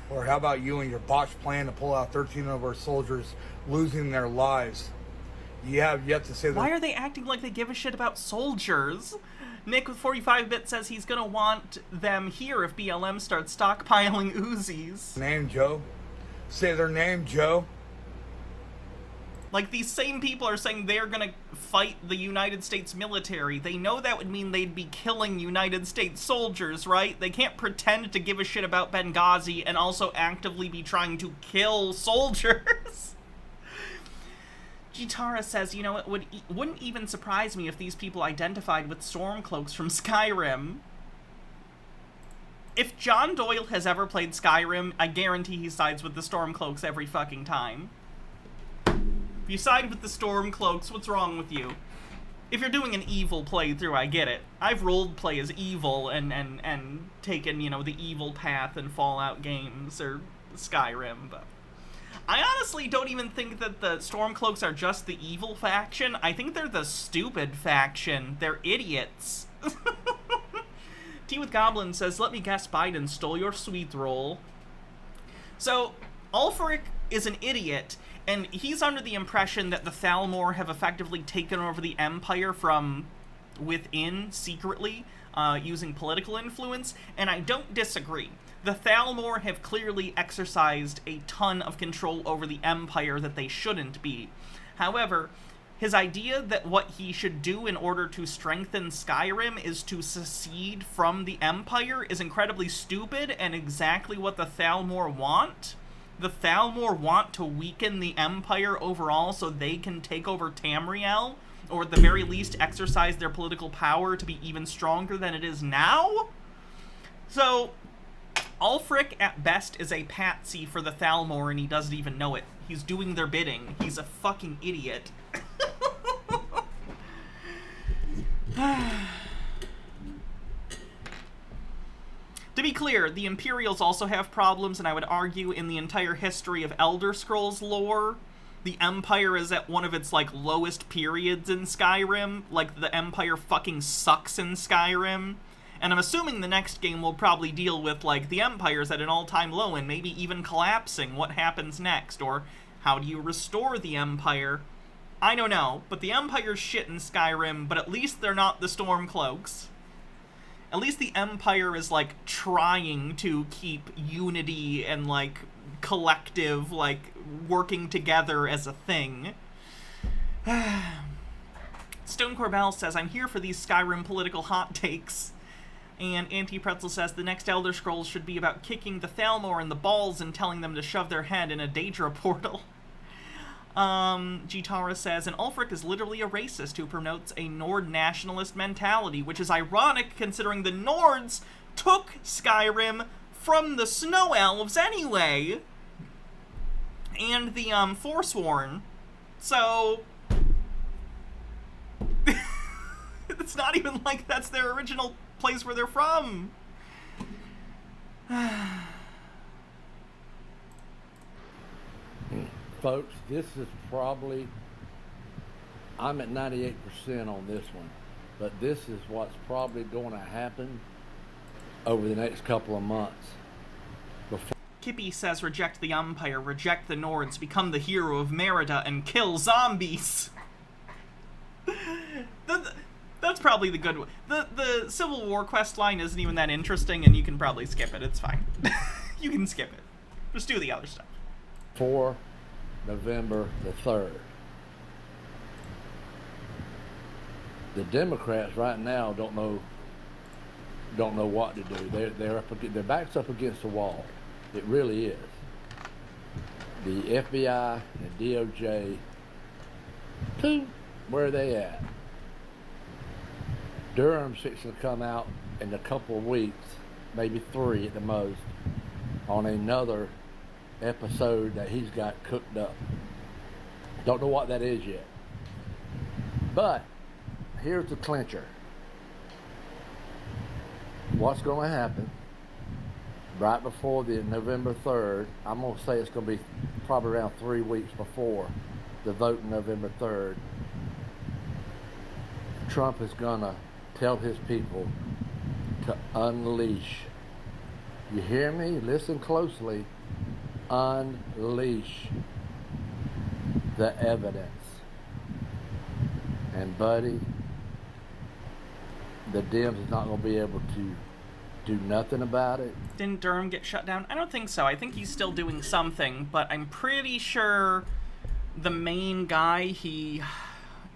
Or how about you and your botched plan to pull out 13 of our soldiers losing their lives? You have yet to say that. Why are they acting like they give a shit about soldiers? Nick with 45-bit says he's gonna want them here if BLM starts stockpiling Uzis. Name, Joe. Say their name, Joe. Like, these same people are saying they're gonna fight the United States military. They know that would mean they'd be killing United States soldiers, right? They can't pretend to give a shit about Benghazi and also actively be trying to kill soldiers. Jitara says, you know, it wouldn't even surprise me if these people identified with Stormcloaks from Skyrim. If John Doyle has ever played Skyrim, I guarantee he sides with the Stormcloaks every fucking time. If you side with the Stormcloaks, what's wrong with you? If you're doing an evil playthrough, I get it. I've roleplay as evil and taken, you know, the evil path in Fallout games or Skyrim, but I honestly don't even think that the Stormcloaks are just the evil faction. I think they're the stupid faction. They're idiots. Tea with Goblin says, let me guess Biden stole your sweet roll. So, Ulfric is an idiot, and he's under the impression that the Thalmor have effectively taken over the Empire from within, secretly, using political influence, and I don't disagree. The Thalmor have clearly exercised a ton of control over the Empire that they shouldn't be. However, his idea that what he should do in order to strengthen Skyrim is to secede from the Empire is incredibly stupid and exactly what the Thalmor want. The Thalmor want to weaken the Empire overall so they can take over Tamriel, or at the very least exercise their political power to be even stronger than it is now? So, Ulfric at best is a patsy for the Thalmor and he doesn't even know it. He's doing their bidding. He's a fucking idiot. To be clear, the Imperials also have problems, and I would argue in the entire history of Elder Scrolls lore, the Empire is at one of its, like, lowest periods in Skyrim. Like, the Empire fucking sucks in Skyrim. And I'm assuming the next game will probably deal with, like, the Empire's at an all-time low and maybe even collapsing. What happens next? Or how do you restore the Empire? I don't know, but the Empire's shit in Skyrim, but at least they're not the Stormcloaks. At least the Empire is, like, trying to keep unity and, like, collective, like, working together as a thing. Stone Corbell says, I'm here for these Skyrim political hot takes. And Anti-Pretzel says, the next Elder Scrolls should be about kicking the Thalmor in the balls and telling them to shove their head in a Daedra portal. Jitara says, and Ulfric is literally a racist who promotes a Nord nationalist mentality, which is ironic considering the Nords took Skyrim from the Snow Elves anyway. And the, Forsworn. So, it's not even like that's their original place where they're from. Folks, this is probably, I'm at 98% on this one, but this is what's probably going to happen over the next couple of months. Kippy says, reject the Empire, reject the Nords, become the hero of Merida, and kill zombies. That's probably the good one. The Civil War quest line isn't even that interesting, and you can probably skip it. It's fine. You can skip it. Just do the other stuff. For November the 3rd. The Democrats right now don't know what to do. Their back's up against the wall. It really is. The FBI and DOJ, where are they at? Durham's fixing to come out in a couple of weeks, maybe 3 at the most, on another episode that he's got cooked up. Don't know what that is yet. But here's the clincher. What's going to happen right before the November 3rd, I'm going to say it's going to be probably around 3 weeks before the vote on November 3rd, Trump is going to tell his people to unleash. You hear me? Listen closely. Unleash the evidence. And buddy, the Dems is not going to be able to do nothing about it? Didn't Durham get shut down? I don't think so. I think he's still doing something, but I'm pretty sure the main guy he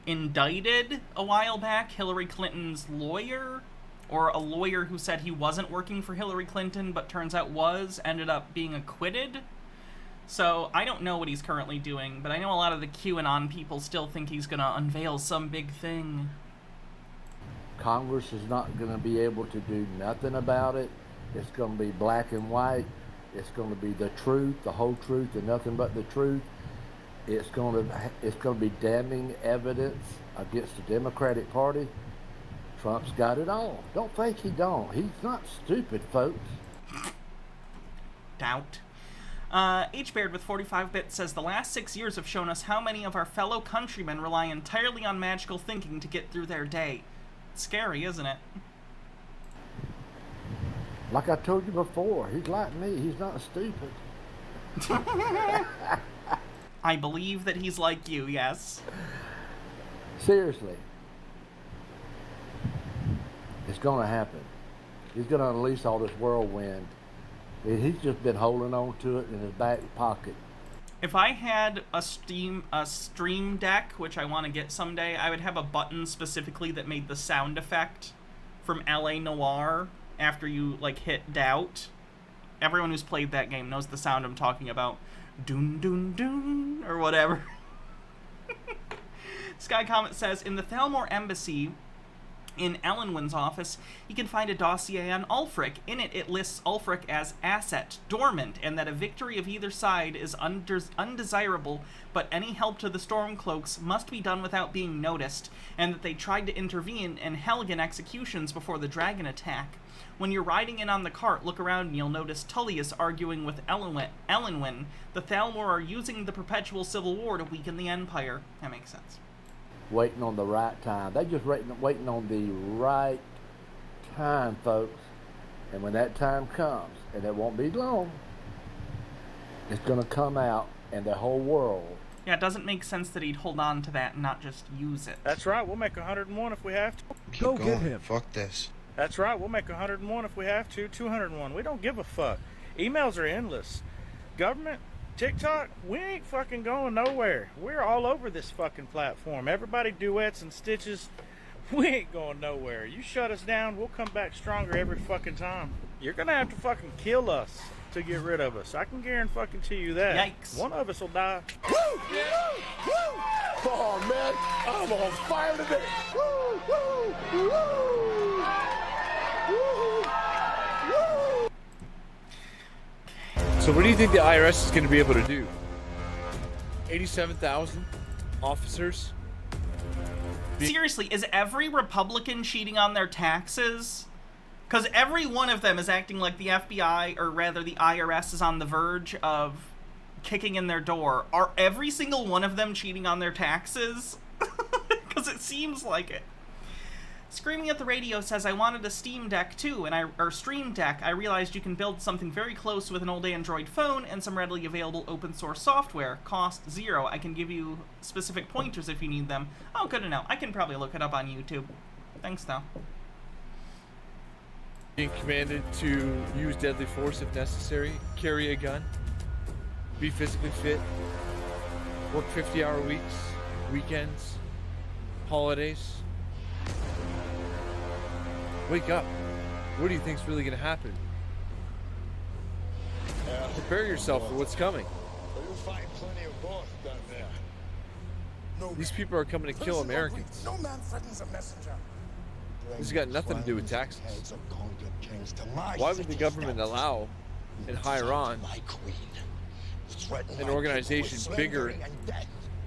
indicted a while back, Hillary Clinton's lawyer, or a lawyer who said he wasn't working for Hillary Clinton but turns out was, ended up being acquitted. So I don't know what he's currently doing, but I know a lot of the QAnon people still think he's going to unveil some big thing. Congress is not going to be able to do nothing about it. It's going to be black and white. It's going to be the truth, the whole truth, and nothing but the truth. It's going to be damning evidence against the Democratic Party. Trump's got it all. Don't think he don't. He's not stupid, folks. Doubt. H. Baird with 45 bits says, the last 6 years have shown us how many of our fellow countrymen rely entirely on magical thinking to get through their day. It's scary, isn't it? Like I told you before, he's like me. He's not stupid. I believe that he's like you, yes. Seriously. It's going to happen. He's going to unleash all this whirlwind. He's just been holding on to it in his back pocket. If I had a stream deck, which I want to get someday, I would have a button specifically that made the sound effect from LA Noire after you, like, hit doubt. Everyone who's played that game knows the sound I'm talking about. Doon, doon, doon, or whatever. Sky Comet says, in the Thalmor Embassy in Ellenwin's office, you can find a dossier on Ulfric. In it, it lists Ulfric as asset, dormant, and that a victory of either side is undesirable, but any help to the Stormcloaks must be done without being noticed, and that they tried to intervene in Helgen executions before the dragon attack. When you're riding in on the cart, look around and you'll notice Tullius arguing with Ellenwin. The Thalmor are using the perpetual civil war to weaken the Empire. That makes sense. Waiting on the right time. They're just waiting on the right time, folks. And when that time comes, and it won't be long, it's going to come out and the whole world. Yeah, it doesn't make sense that he'd hold on to that and not just use it. That's right, we'll make 101 if we have to. Go get him. Fuck this. That's right, we'll make 101 if we have to, 201. We don't give a fuck. Emails are endless. Government, TikTok, we ain't fucking going nowhere. We're all over this fucking platform. Everybody duets and stitches. We ain't going nowhere. You shut us down, we'll come back stronger every fucking time. You're gonna have to fucking kill us to get rid of us. I can guarantee you that. Yikes. One of us will die. Woo! Yeah! Woo! Oh, man, I'm on fire today. Woo! Woo! Woo! So what do you think the IRS is going to be able to do? 87,000 officers? Seriously, is every Republican cheating on their taxes? Because every one of them is acting like the FBI, or rather the IRS, is on the verge of kicking in their door. Are every single one of them cheating on their taxes? Because it seems like it. Screaming at the Radio says, I wanted a Steam Deck too, or Stream Deck. I realized you can build something very close with an old Android phone and some readily available open source software. Cost $0. I can give you specific pointers if you need them. Oh, good to know. I can probably look it up on YouTube. Thanks, though. Being commanded to use deadly force if necessary, carry a gun, be physically fit, work 50-hour weeks, weekends, holidays. Wake up. What do you think's really going to happen? Prepare yourself for what's coming. You'll find plenty of both down there. These people are coming to kill Americans. No man threatens a messenger. This has got nothing to do with taxes. Why would the government allow and hire on an organization bigger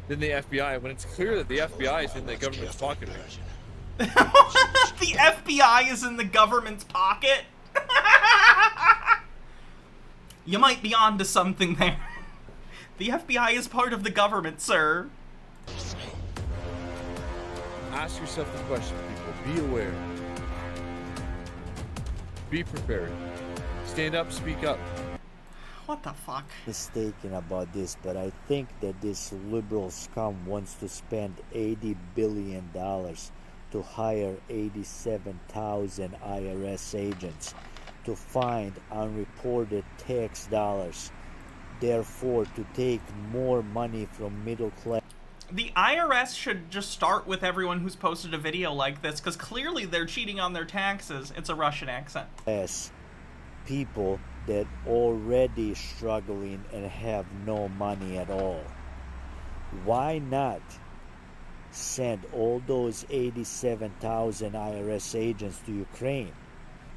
than the FBI when it's clear that the FBI is in the government's pocket? The FBI is in the government's pocket? You might be onto something there. The FBI is part of the government, sir. Ask yourself the question, people. Be aware. Be prepared. Stand up, speak up. What the fuck? Mistaken about this, but I think that this liberal scum wants to spend $80 billion to hire 87,000 IRS agents. to find unreported tax dollars, therefore to take more money from middle class. The IRS should just start with everyone who's posted a video like this, because clearly they're cheating on their taxes. It's a Russian accent. People that already struggling and have no money at all. Why not send all those 87,000 IRS agents to Ukraine?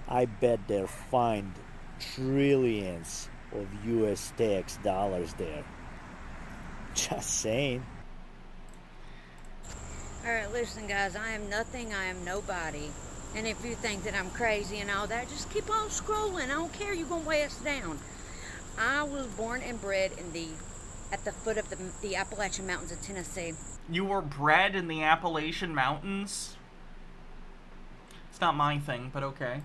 I bet they'll find trillions of US tax dollars there. Just saying. Alright, listen guys, I am nothing, I am nobody. And if you think that I'm crazy and all that, just keep on scrolling. I don't care, you're gonna weigh us down. I was born and bred at the foot of the Appalachian Mountains of Tennessee. You were bred in the Appalachian Mountains? It's not my thing, but okay.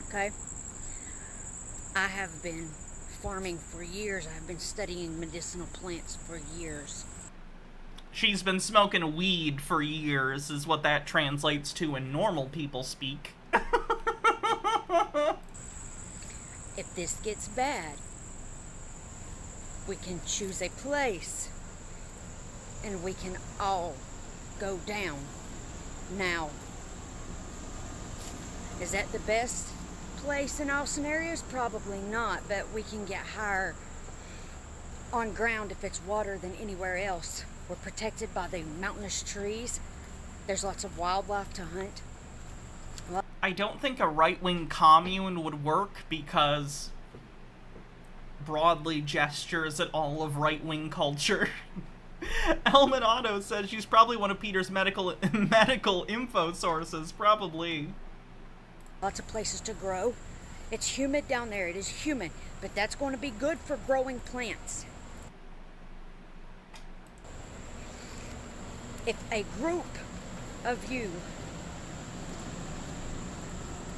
Okay. I have been farming for years. I've been studying medicinal plants for years. She's been smoking weed for years, is what that translates to in normal people speak. If this gets bad, we can choose a place and we can all go down. Now, is that the best place in all scenarios? Probably not, but we can get higher on ground if it's water than anywhere else. We're protected by the mountainous trees. There's lots of wildlife to hunt. I don't think a right-wing commune would work because broadly gestures at all of right-wing culture. Elman Otto says she's probably one of Peter's medical info sources. Probably. Lots of places to grow. It's humid down there. It is humid, but that's going to be good for growing plants. If a group of you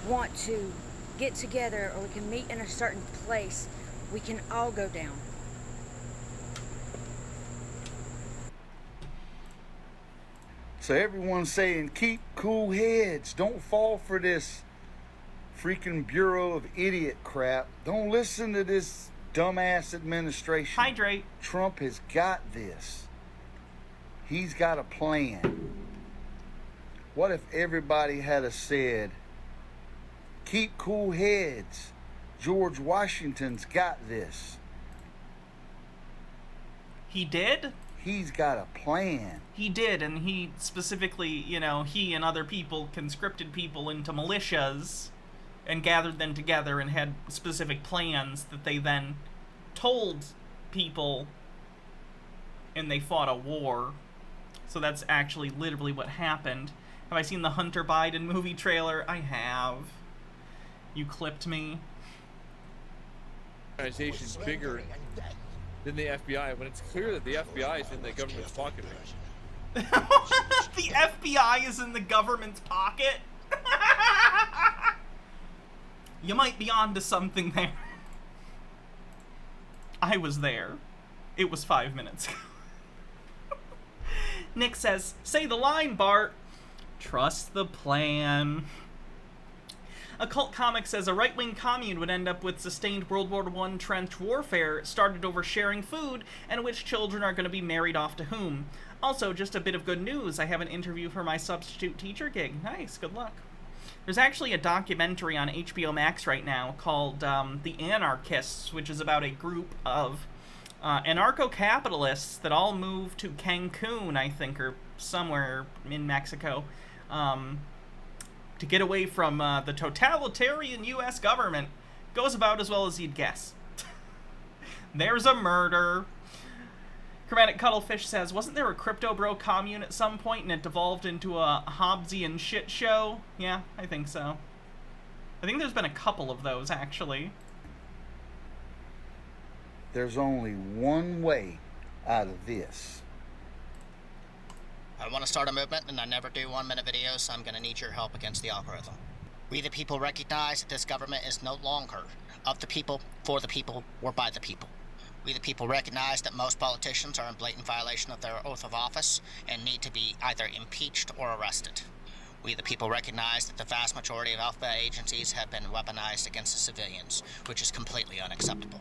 want to get together or we can meet in a certain place, we can all go down. So everyone's saying, keep cool heads. Don't fall for this freaking Bureau of Idiot crap. Don't listen to this dumbass administration. Hydrate. Trump has got this. He's got a plan. What if everybody had said, keep cool heads. George Washington's got this. He did? He's got a plan. He did, and he specifically, he and other people conscripted people into militias and gathered them together and had specific plans that they then told people, and they fought a war. So that's actually literally what happened. Have I seen the Hunter Biden movie trailer? I have. You clipped me. Organization's bigger than the FBI when it's clear that the FBI is in the government's pocket. The FBI is in the government's pocket? You might be onto something there. I was there. It was 5 minutes ago. Nick says, say the line, Bart. Trust the plan. Occult Comics says a right-wing commune would end up with sustained World War I trench warfare started over sharing food and which children are going to be married off to whom. Also, just a bit of good news. I have an interview for my substitute teacher gig. Nice, good luck. There's actually a documentary on HBO Max right now called The Anarchists, which is about a group of anarcho-capitalists that all moved to Cancun, I think, or somewhere in Mexico, to get away from the totalitarian U.S. government. Goes about as well as you'd guess. There's a murder. Chromatic Cuttlefish says, wasn't there a Crypto Bro commune at some point and it devolved into a Hobbesian shit show? Yeah, I think so. I think there's been a couple of those, actually. There's only one way out of this. I want to start a movement, and I never do 1-minute videos, so I'm going to need your help against the algorithm. We the people recognize that this government is no longer of the people, for the people, or by the people. We the people recognize that most politicians are in blatant violation of their oath of office and need to be either impeached or arrested. We the people recognize that the vast majority of alphabet agencies have been weaponized against the civilians, which is completely unacceptable.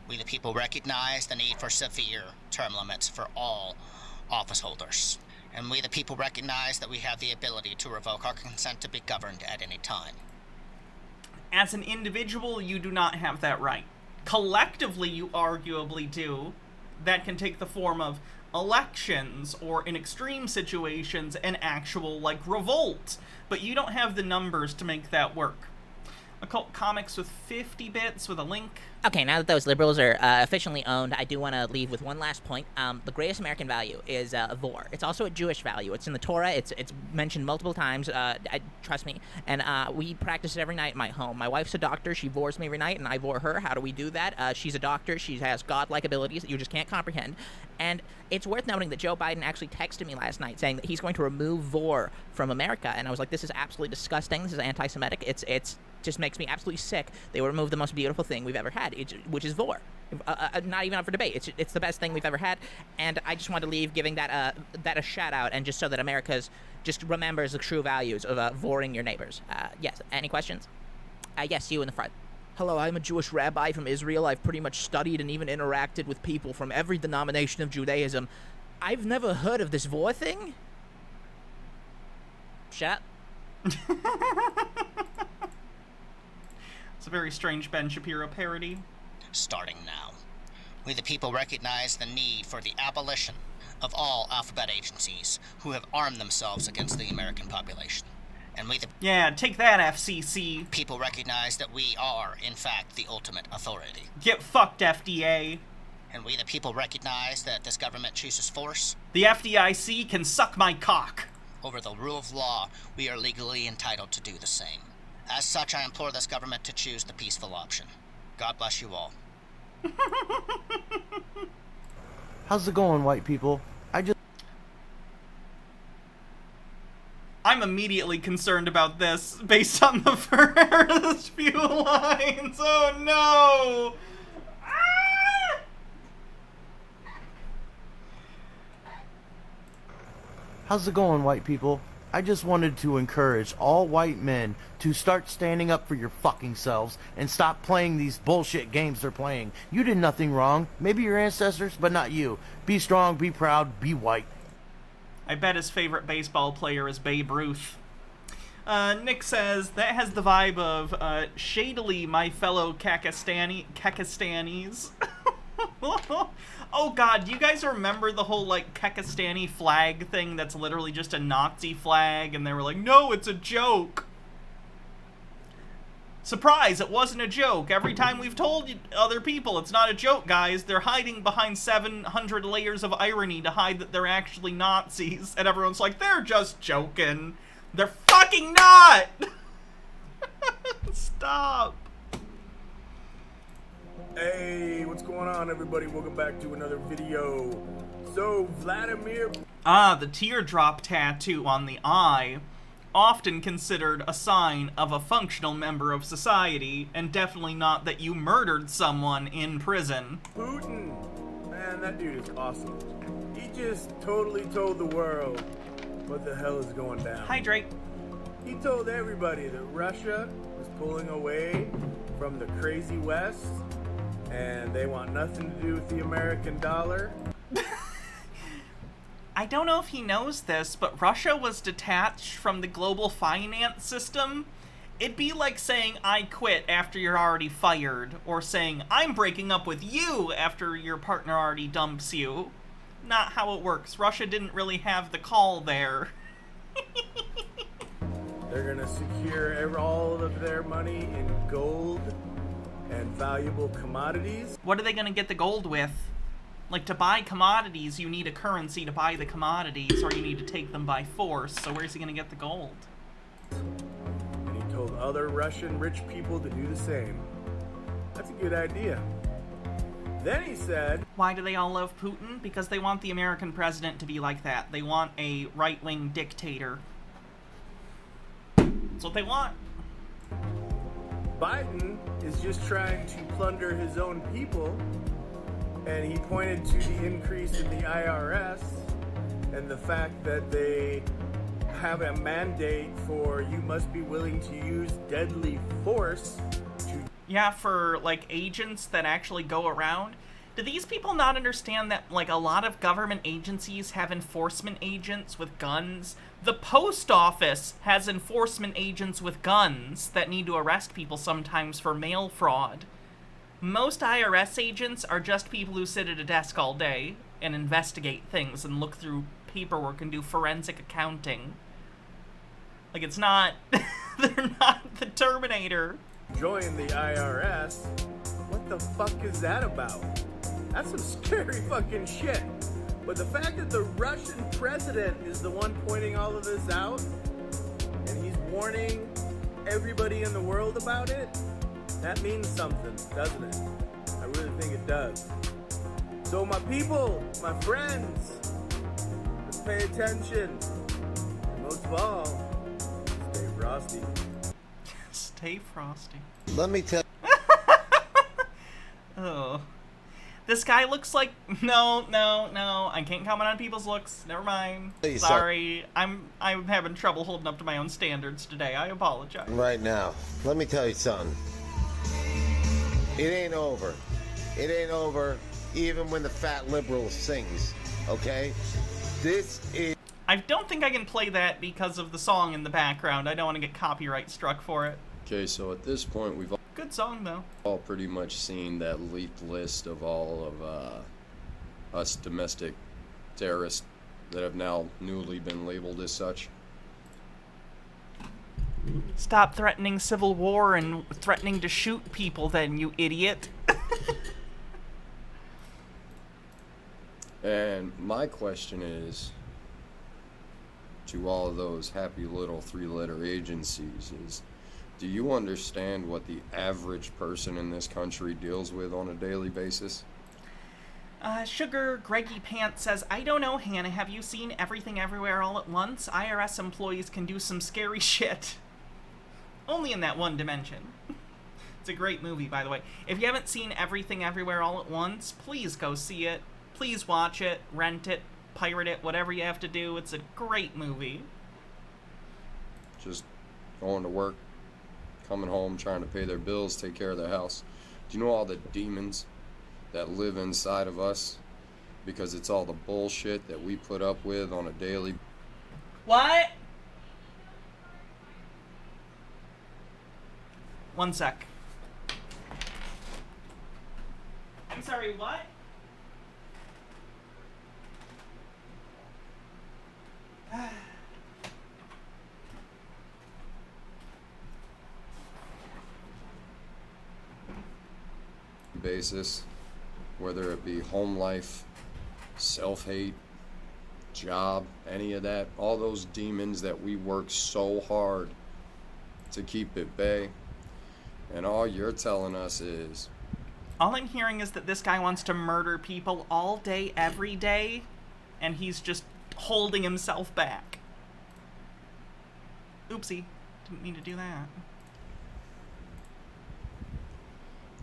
We the people recognize the need for severe term limits for all office holders. And we the people recognize that we have the ability to revoke our consent to be governed at any time. As an individual, you do not have that right. Collectively, you arguably do. That can take the form of elections, or in extreme situations, an actual, like, revolt. But you don't have the numbers to make that work. Occult Comics with 50 bits with a link. Okay, now that those liberals are efficiently owned, I do want to leave with one last point. The greatest American value is vor. It's also a Jewish value. It's in the Torah. It's mentioned multiple times. Trust me. And we practice it every night in my home. My wife's a doctor. She vors me every night, and I vor her. How do we do that? She's a doctor. She has godlike abilities that you just can't comprehend. And it's worth noting that Joe Biden actually texted me last night saying that he's going to remove vor from America. And I was like, this is absolutely disgusting. This is anti-Semitic. It's just makes me absolutely sick. They will remove the most beautiful thing we've ever had, which is vor. Not even up for debate. It's the best thing we've ever had, and I just wanted to leave giving that a shout out, and just so that America's just remembers the true values of voring your neighbors. Yes. Any questions? Yes, you in the front. Hello, I'm a Jewish rabbi from Israel. I've pretty much studied and even interacted with people from every denomination of Judaism. I've never heard of this vor thing. Shut up. It's a very strange Ben Shapiro parody. Starting now, we the people recognize the need for the abolition of all alphabet agencies who have armed themselves against the American population. And we the take that, FCC. People recognize that we are, in fact, the ultimate authority. Get fucked, FDA. And we the people recognize that this government chooses force. The FDIC can suck my cock. Over the rule of law, we are legally entitled to do the same. As such, I implore this government to choose the peaceful option. God bless you all. How's it going, white people? I'm immediately concerned about this, based on the first few lines. Oh no! How's it going, white people? I just wanted to encourage all white men to start standing up for your fucking selves and stop playing these bullshit games they're playing. You did nothing wrong. Maybe your ancestors, but not you. Be strong, be proud, be white. I bet his favorite baseball player is Babe Ruth. Nick says, that has the vibe of, shadily my fellow Kakistanis. Oh god, do you guys remember the whole, like, Kekistani flag thing that's literally just a Nazi flag, and they were like, no, it's a joke. Surprise, it wasn't a joke. Every time we've told other people it's not a joke, guys, they're hiding behind 700 layers of irony to hide that they're actually Nazis, and everyone's like, they're just joking. They're fucking not! Stop. Hey, what's going on, everybody? Welcome back to another video. So, Vladimir... The teardrop tattoo on the eye, often considered a sign of a functional member of society, and definitely not that you murdered someone in prison. Putin! Man, that dude is awesome. He just totally told the world what the hell is going down. Hydrate. He told everybody that Russia was pulling away from the crazy West, and they want nothing to do with the American dollar. I don't know if he knows this, but Russia was detached from the global finance system. It'd be like saying, I quit after you're already fired, or saying, I'm breaking up with you after your partner already dumps you. Not how it works. Russia didn't really have the call there. They're gonna secure all of their money in gold and valuable commodities. What are they gonna get the gold with? Like, to buy commodities, you need a currency to buy the commodities, or you need to take them by force, so where's he gonna get the gold? And he told other Russian rich people to do the same. That's a good idea. Then he said... Why do they all love Putin? Because they want the American president to be like that. They want a right-wing dictator. That's what they want. Biden is just trying to plunder his own people, and he pointed to the increase in the IRS and the fact that they have a mandate for you must be willing to use deadly force to... Yeah, for, like, agents that actually go around. Do these people not understand that, like, a lot of government agencies have enforcement agents with guns? The post office has enforcement agents with guns that need to arrest people sometimes for mail fraud. Most IRS agents are just people who sit at a desk all day and investigate things and look through paperwork and do forensic accounting. Like, it's not... they're not the Terminator. Join the IRS? What the fuck is that about? That's some scary fucking shit. But the fact that the Russian president is the one pointing all of this out, and he's warning everybody in the world about it, that means something, doesn't it? I really think it does. So my people, my friends, let's pay attention. And most of all, stay frosty. Stay frosty. Let me tell Oh. This guy looks like... No. I can't comment on people's looks. Never mind. Sorry. I'm having trouble holding up to my own standards today. I apologize. right now. Let me tell you something. It ain't over. It ain't over even when the fat liberal sings, okay? This is... I don't think I can play that because of the song in the background. I don't want to get copyright struck for it. Okay, so at this point, we've Good song, though. all pretty much seen that leaked list of all of us domestic terrorists that have now newly been labeled as such. Stop threatening civil war and threatening to shoot people then, you idiot. And my question is, to all of those happy little three-letter agencies, is do you understand what the average person in this country deals with on a daily basis? Sugar Greggy Pants says, I don't know, Hannah, have you seen Everything Everywhere All at Once? IRS employees can do some scary shit. Only in that one dimension. It's a great movie, by the way. If you haven't seen Everything Everywhere All at Once, please go see it. Please watch it, rent it, pirate it, whatever you have to do. It's a great movie. Just going to work, coming home, trying to pay their bills, take care of their house. Do you know all the demons that live inside of us? Because it's all the bullshit that we put up with on a daily... What? One sec. I'm sorry, what? basis, whether it be home life, self-hate, job, any of that, all those demons that we work so hard to keep at bay, and all you're telling us is... All I'm hearing is that this guy wants to murder people all day, every day, and he's just holding himself back. Oopsie, didn't mean to do that.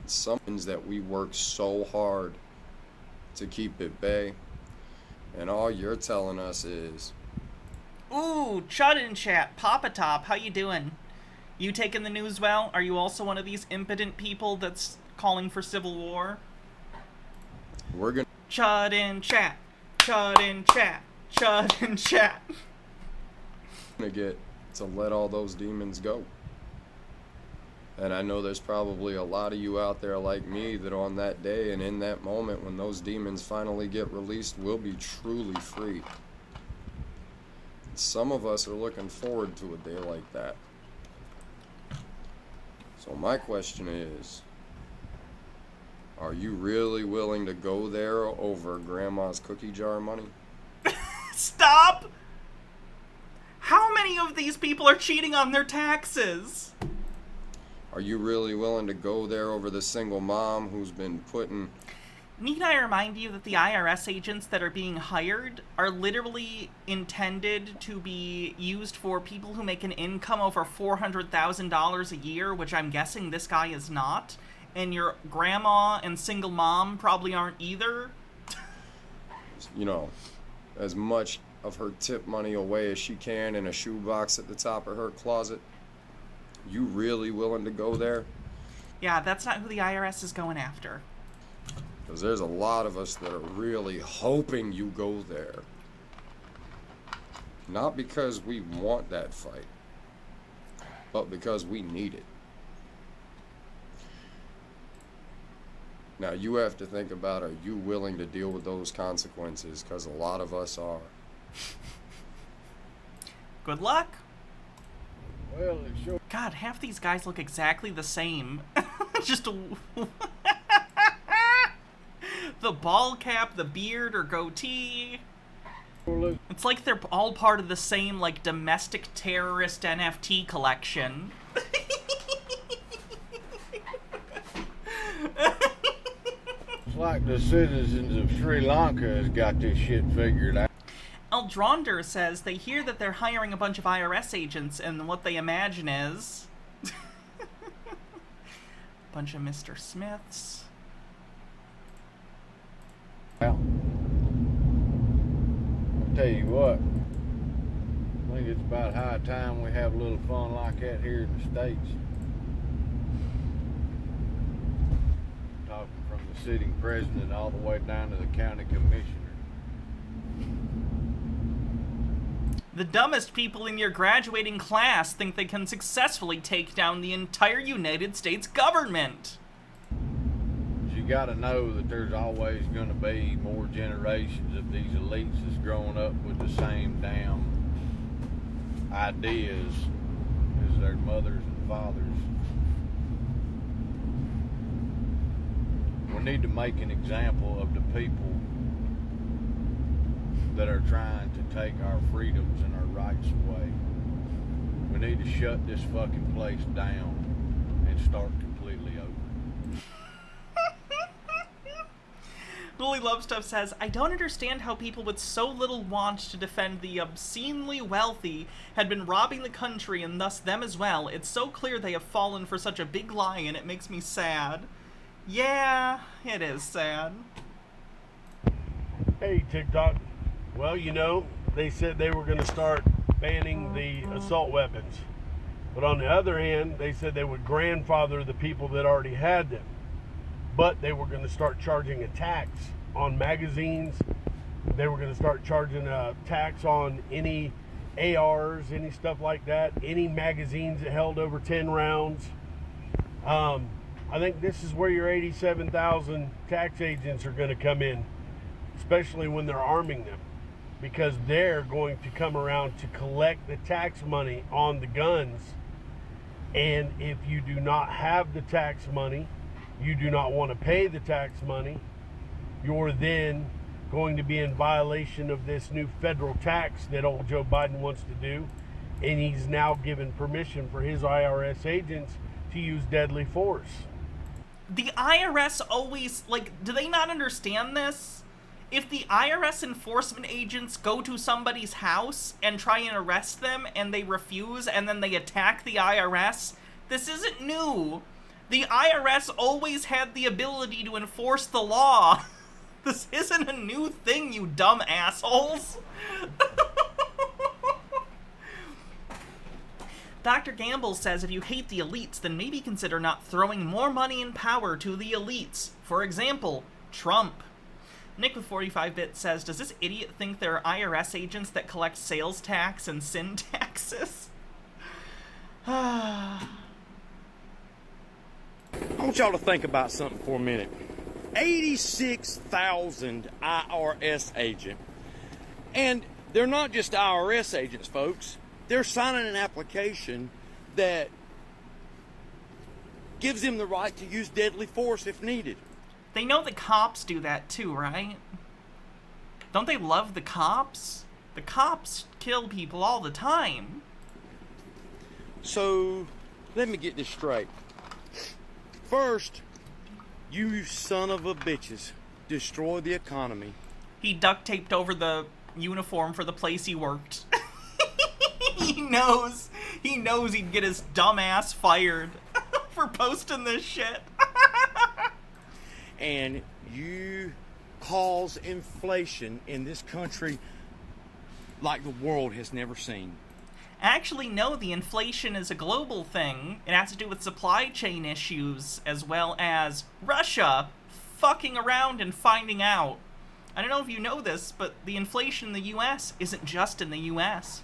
Something that we work so hard to keep at bay, and all you're telling us is... Ooh, Chud in chat, Papa Top, how you doing? You taking the news well? Are you also one of these impotent people that's calling for civil war? We're gonna... Chud in chat, Chud in chat, Chud in chat. Gonna get to let all those demons go. And I know there's probably a lot of you out there like me that on that day and in that moment when those demons finally get released, we'll be truly free. Some of us are looking forward to a day like that. So my question is, are you really willing to go there over Grandma's cookie jar money? Stop! How many of these people are cheating on their taxes? Are you really willing to go there over the single mom who's been putting... Need I remind you that the IRS agents that are being hired are literally intended to be used for people who make an income over $400,000 a year, which I'm guessing this guy is not, and your grandma and single mom probably aren't either? You know, as much of her tip money away as she can in a shoebox at the top of her closet? You really willing to go there? Yeah, that's not who the IRS is going after. Because there's a lot of us that are really hoping you go there. Not because we want that fight, but because we need it. Now you have to think about, are you willing to deal with those consequences? Because a lot of us are. Good luck. Well, it sure... God, half these guys look exactly the same. Just the ball cap, the beard or goatee. It's like they're all part of the same, like, domestic terrorist NFT collection. It's like the citizens of Sri Lanka has got this shit figured out. Eldronder says they hear that they're hiring a bunch of IRS agents, and what they imagine is bunch of Mr. Smiths. Well, I'll tell you what, I think it's about high time we have a little fun like that here in the States. Talking from the sitting president all the way down to the county commissioner. The dumbest people in your graduating class think they can successfully take down the entire United States government. You gotta know that there's always gonna be more generations of these elites that's growing up with the same damn ideas as their mothers and fathers. We need to make an example of the people that are trying to take our freedoms and our rights away. We need to shut this fucking place down and start completely over. Lily Lovestuff says, I don't understand how people with so little want to defend the obscenely wealthy had been robbing the country and thus them as well. It's so clear they have fallen for such a big lie and it makes me sad. Yeah, it is sad. Hey, TikTok. Well, you know, they said they were going to start banning the assault weapons. But on the other hand, they said they would grandfather the people that already had them. But they were going to start charging a tax on magazines. They were going to start charging a tax on any ARs, any stuff like that, any magazines that held over 10 rounds. I think this is where your 87,000 tax agents are going to come in, especially when they're arming them, because they're going to come around to collect the tax money on the guns. And if you do not have the tax money, you do not want to pay the tax money, you're then going to be in violation of this new federal tax that old Joe Biden wants to do. And he's now given permission for his IRS agents to use deadly force. The IRS always, like, do they not understand this? If the IRS enforcement agents go to somebody's house and try and arrest them and they refuse and then they attack the IRS, this isn't new. The IRS always had the ability to enforce the law. This isn't a new thing, you dumb assholes. Dr. Gamble says if you hate the elites, then maybe consider not throwing more money and power to the elites. For example, Trump. Nick with 45-bit says, does this idiot think there are IRS agents that collect sales tax and sin taxes? I want y'all to think about something for a minute. 86,000 IRS agents. And they're not just IRS agents, folks. They're signing an application that gives them the right to use deadly force if needed. They know the cops do that too, right? Don't they love the cops? The cops kill people all the time. So, let me get this straight. First, you son of a bitches destroy the economy. He duct taped over the uniform for the place he worked. He knows he'd get his dumb ass fired for posting this shit. And you cause inflation in this country like the world has never seen. Actually, no, the inflation is a global thing. It has to do with supply chain issues, as well as Russia fucking around and finding out. I don't know if you know this, but the inflation in the US isn't just in the US.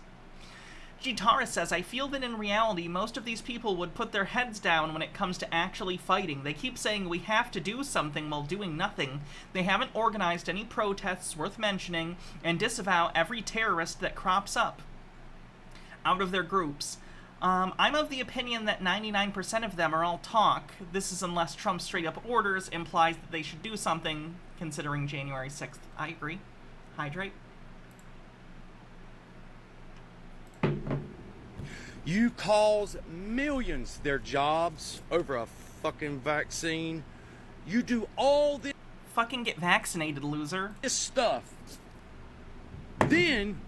Gitara says, I feel that in reality, most of these people would put their heads down when it comes to actually fighting. They keep saying we have to do something while doing nothing. They haven't organized any protests worth mentioning and disavow every terrorist that crops up out of their groups. I'm of the opinion that 99% of them are all talk. This is unless Trump straight up orders, implies that they should do something, considering January 6th. I agree. Hydrate. You cause millions their jobs over a fucking vaccine. You do all this... Fucking get vaccinated, loser. ...this stuff. Then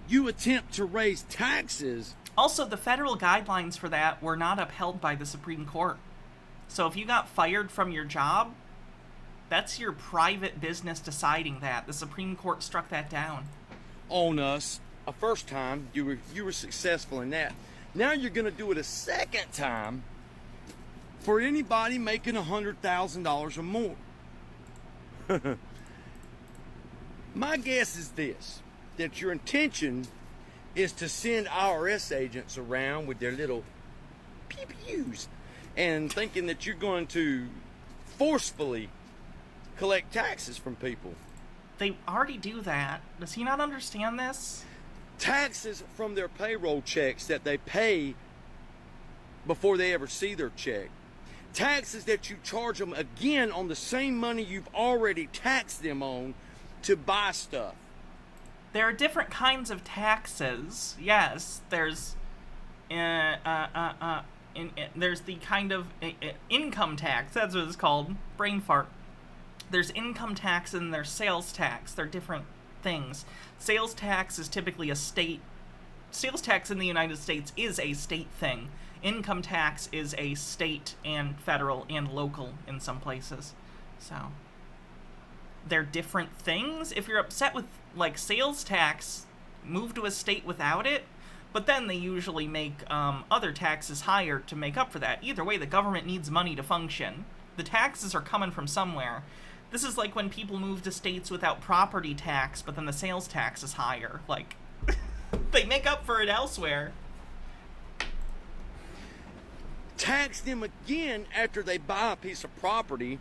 you attempt to raise taxes. Also, the federal guidelines for that were not upheld by the Supreme Court. So if you got fired from your job, that's your private business deciding that. The Supreme Court struck that down. On us. A first time, you were successful in that. Now you're going to do it a second time for anybody making $100,000 or more. My guess is this, that your intention is to send IRS agents around with their little pew-pews and thinking that you're going to forcefully collect taxes from people. They already do that. Does he not understand this? Taxes from their payroll checks that they pay before they ever see their check. Taxes that you charge them again on the same money you've already taxed them on to buy stuff. There are different kinds of taxes. Yes, there's there's the kind of income tax. That's what it's called. Brain fart. There's income tax and there's sales tax. They're different things. Sales tax is typically a state. Sales tax in the United States is a state thing. Income tax is a state and federal and local in some places. So they're different things. If you're upset with like sales tax, move to a state without it. But then they usually make other taxes higher to make up for that. Either way, the government needs money to function. The taxes are coming from somewhere. This is like when people move to states without property tax, but then the sales tax is higher. Like, they make up for it elsewhere. Tax them again after they buy a piece of property,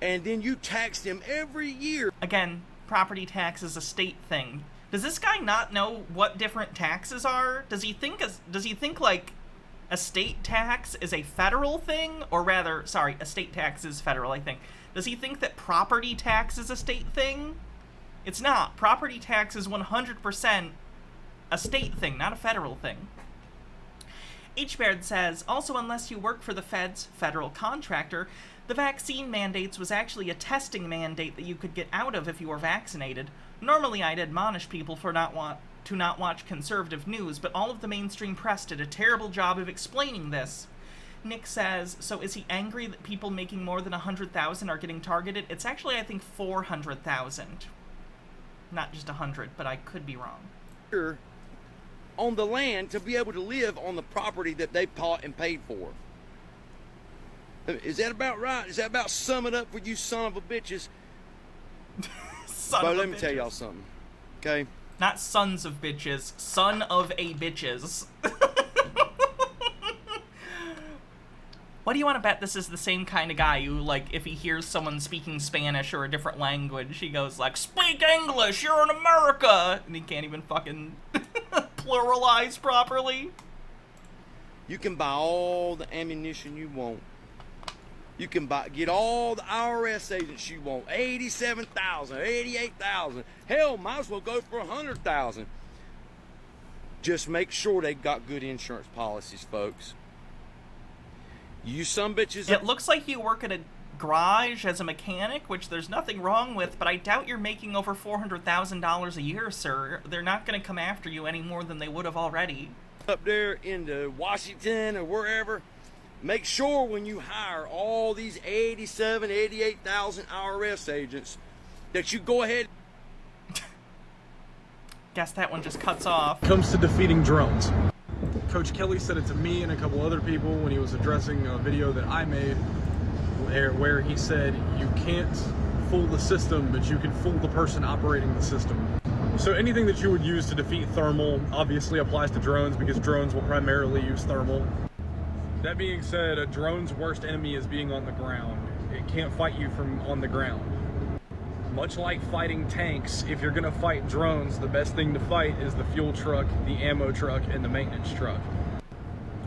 and then you tax them every year. Again, property tax is a state thing. Does this guy not know what different taxes are? Does he think like a state tax is a federal thing? Or rather, sorry, a state tax is federal, I think. Does he think that property tax is a state thing? It's not. Property tax is 100% a state thing, not a federal thing. H. Baird says, also unless you work for the feds, federal contractor, the vaccine mandates was actually a testing mandate that you could get out of if you were vaccinated. Normally I'd admonish people for not watch conservative news, but all of the mainstream press did a terrible job of explaining this. Nick says, so is he angry that people making more than 100,000 are getting targeted? It's actually, I think, 400,000. Not just 100, but I could be wrong. On the land to be able to live on the property that they bought and paid for. Is that about right? Is that about summing up for you son of a bitches? But let me tell y'all something, okay? Not sons of bitches, son of a bitches. What do you want to bet this is the same kind of guy who, like, if he hears someone speaking Spanish or a different language, he goes like, speak English, you're in America! And he can't even fucking pluralize properly. You can buy all the ammunition you want. You can get all the IRS agents you want. 87,000, 88,000. Hell, might as well go for 100,000. Just make sure they got good insurance policies, folks. You some bitches... It looks like you work at a garage as a mechanic, which there's nothing wrong with, but I doubt you're making over $400,000 a year, sir. They're not going to come after you any more than they would have already. Up there in Washington or wherever, make sure when you hire all these 87, 88,000 IRS agents that you go ahead... Guess that one just cuts off. Comes to defeating drones. Coach Kelly said it to me and a couple other people when he was addressing a video that I made where he said you can't fool the system, but you can fool the person operating the system. So anything that you would use to defeat thermal obviously applies to drones because drones will primarily use thermal. That being said, a drone's worst enemy is being on the ground. It can't fight you from on the ground. Much like fighting tanks, if you're gonna fight drones, the best thing to fight is the fuel truck, the ammo truck, and the maintenance truck.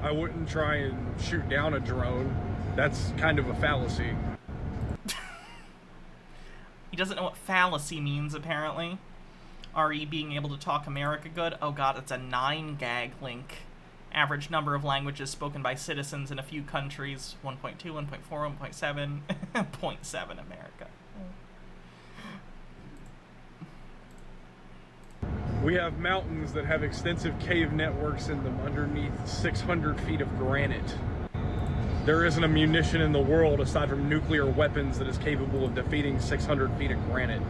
I wouldn't try and shoot down a drone. That's kind of a fallacy. He doesn't know what fallacy means, apparently. RE being able to talk America good. Oh god, it's a 9-gag link. Average number of languages spoken by citizens in a few countries. 1.2, 1.4, 1.7. 0.7 America. We have mountains that have extensive cave networks in them underneath 600 feet of granite. There isn't a munition in the world aside from nuclear weapons that is capable of defeating 600 feet of granite.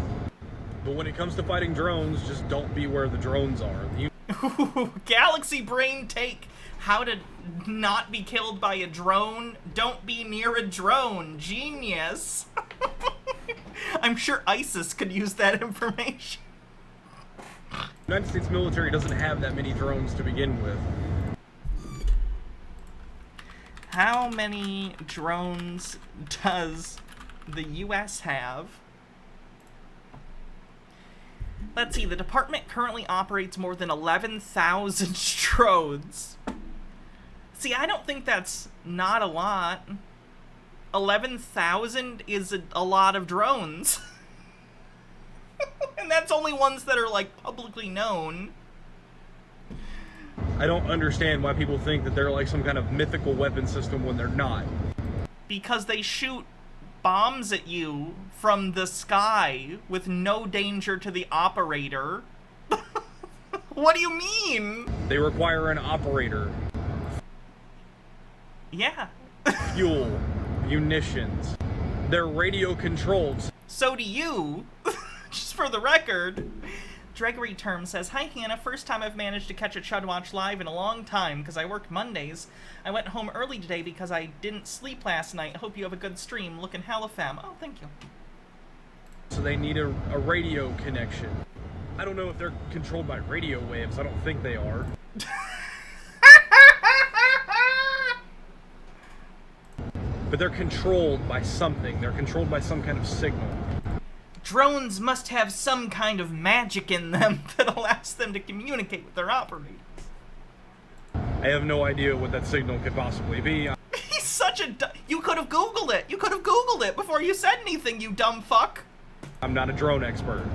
But when it comes to fighting drones, just don't be where the drones are. Galaxy Brain take. How to not be killed by a drone. Don't be near a drone. Genius. I'm sure ISIS could use that information. The United States military doesn't have that many drones to begin with. How many drones does the US have? Let's see, the department currently operates more than 11,000 drones. See, I don't think that's not a lot. 11,000 is a lot of drones. And that's only ones that are, like, publicly known. I don't understand why people think that they're like some kind of mythical weapon system when they're not. Because they shoot bombs at you from the sky with no danger to the operator. What do you mean? They require an operator. Yeah. Fuel, munitions. They're radio controlled. So do you. Just for the record. Dregory Term says, "Hi Hannah, first time I've managed to catch a Chud Watch live in a long time because I work Mondays. I went home early today because I didn't sleep last night. Hope you have a good stream. Looking hella fam." Oh, thank you. So they need a radio connection. I don't know if they're controlled by radio waves. I don't think they are. But they're controlled by something. They're controlled by some kind of signal. Drones must have some kind of magic in them that allows them to communicate with their operators. I have no idea what that signal could possibly be. He's such a you could have Googled it. You could have Googled it before you said anything, you dumb fuck. I'm not a drone expert.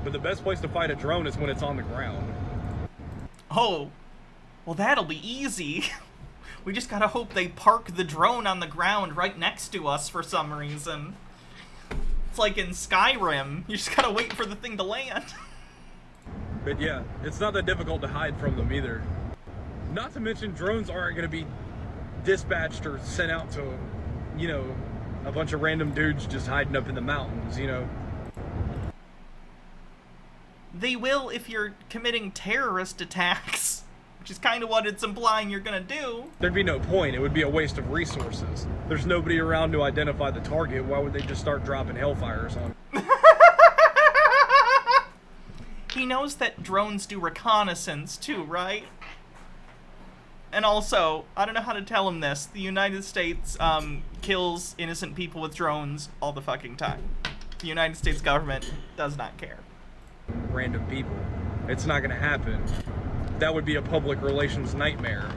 But the best place to fight a drone is when it's on the ground. Oh, well that'll be easy. We just gotta hope they park the drone on the ground right next to us for some reason. It's like in Skyrim, you just gotta wait for the thing to land. But yeah, it's not that difficult to hide from them either. Not to mention, drones aren't gonna be dispatched or sent out to, you know, a bunch of random dudes just hiding up in the mountains, you know. They will if you're committing terrorist attacks, which is kind of what it's implying you're gonna do. There'd be no point. It would be a waste of resources. There's nobody around to identify the target. Why would they just start dropping hellfires on it? He knows that drones do reconnaissance too, right? And also, I don't know how to tell him this, the United States kills innocent people with drones all the fucking time. The United States government does not care. Random people. It's not gonna happen. That would be a public relations nightmare.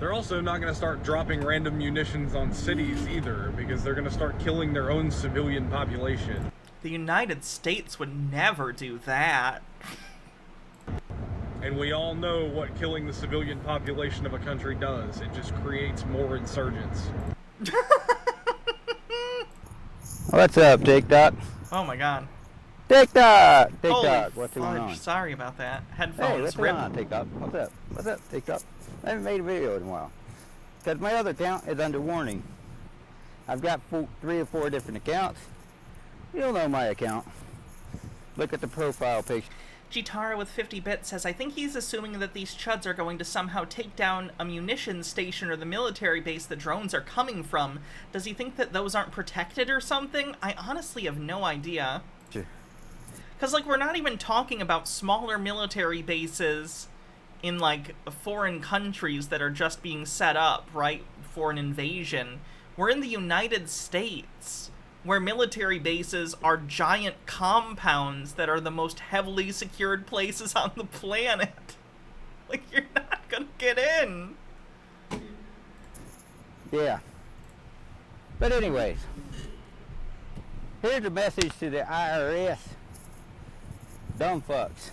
They're also not going to start dropping random munitions on cities either, because they're going to start killing their own civilian population. The United States would never do that. And we all know what killing the civilian population of a country does. It just creates more insurgents. What's up, TikTok? Oh my god. TikTok! Holy TikTok, what's going fudge, on? Sorry about that. Headphones Hey, what's going ripped. on, TikTok? What's up? What's up, TikTok? I haven't made a video in a while. Because my other account is under warning. I've got 3 or 4 different accounts. You'll know my account. Look at the profile picture. Gitara with 50 bits says, I think he's assuming that these chuds are going to somehow take down a munitions station or the military base the drones are coming from. Does he think that those aren't protected or something? I honestly have no idea. Sure. Because, like, we're not even talking about smaller military bases in, like, foreign countries that are just being set up, right, for an invasion. We're in the United States, where military bases are giant compounds that are the most heavily secured places on the planet. Like, you're not gonna get in. Yeah. But anyways, here's a message to the IRS. Dumb fucks.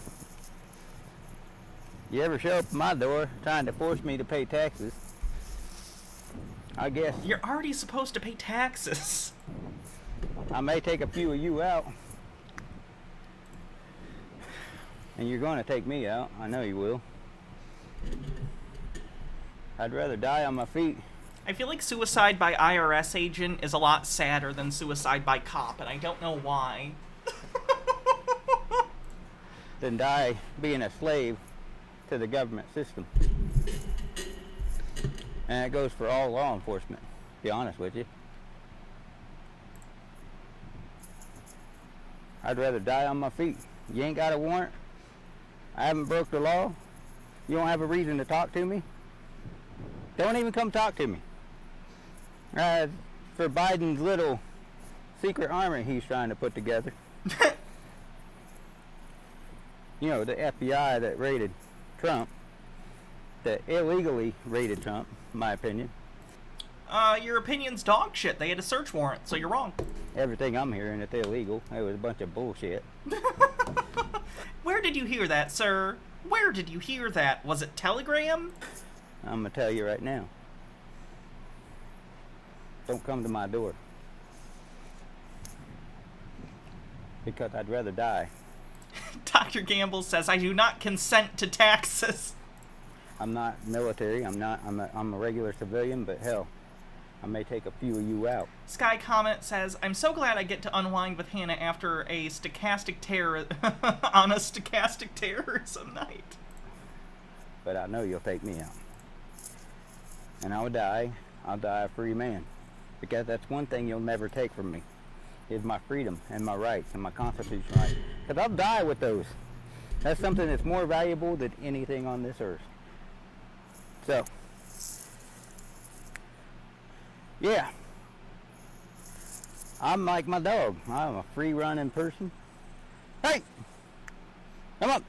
You ever show up at my door trying to force me to pay taxes? I guess you're already supposed to pay taxes. I may take a few of you out. And you're going to take me out. I know you will. I'd rather die on my feet. I feel like suicide by IRS agent is a lot sadder than suicide by cop, and I don't know why. Than die being a slave to the government system. And that goes for all law enforcement, to be honest with you. I'd rather die on my feet. You ain't got a warrant. I haven't broke the law. You don't have a reason to talk to me. Don't even come talk to me. For Biden's little secret army he's trying to put together. You know, the FBI that raided Trump, that illegally raided Trump, in my opinion. Your opinion's dog shit. They had a search warrant, so you're wrong. Everything I'm hearing is illegal. It was a bunch of bullshit. Where did you hear that, sir? Where did you hear that? Was it Telegram? I'm gonna tell you right now. Don't come to my door. Because I'd rather die. Dr. Gamble says, I do not consent to taxes. I'm not military. I'm a regular civilian, but hell, I may take a few of you out. Sky Comet says, I'm so glad I get to unwind with Hannah after a stochastic on a stochastic terrorism night. But I know you'll take me out. And I'll die a free man. Because that's one thing you'll never take from me, is my freedom and my rights and my constitutional rights. Because I'll die with those. That's something that's more valuable than anything on this earth. So, yeah. I'm like my dog. I'm a free running person. Hey! Come on!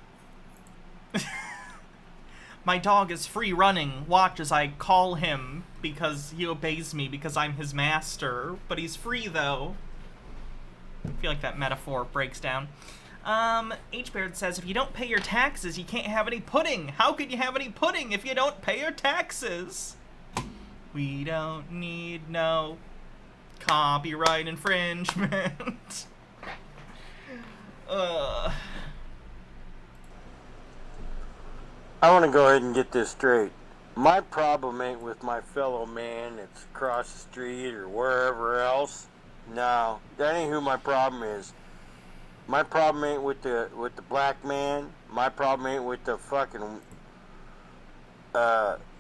My dog is free running. Watch as I call him because he obeys me because I'm his master. But he's free though. I feel like that metaphor breaks down. H-Baird says, if you don't pay your taxes, you can't have any pudding. How can you have any pudding if you don't pay your taxes? We don't need no copyright infringement. I want to go ahead and get this straight. My problem ain't with my fellow man that's across the street or wherever else. No, that ain't who my problem is. My problem ain't with the black man. My problem ain't with the fucking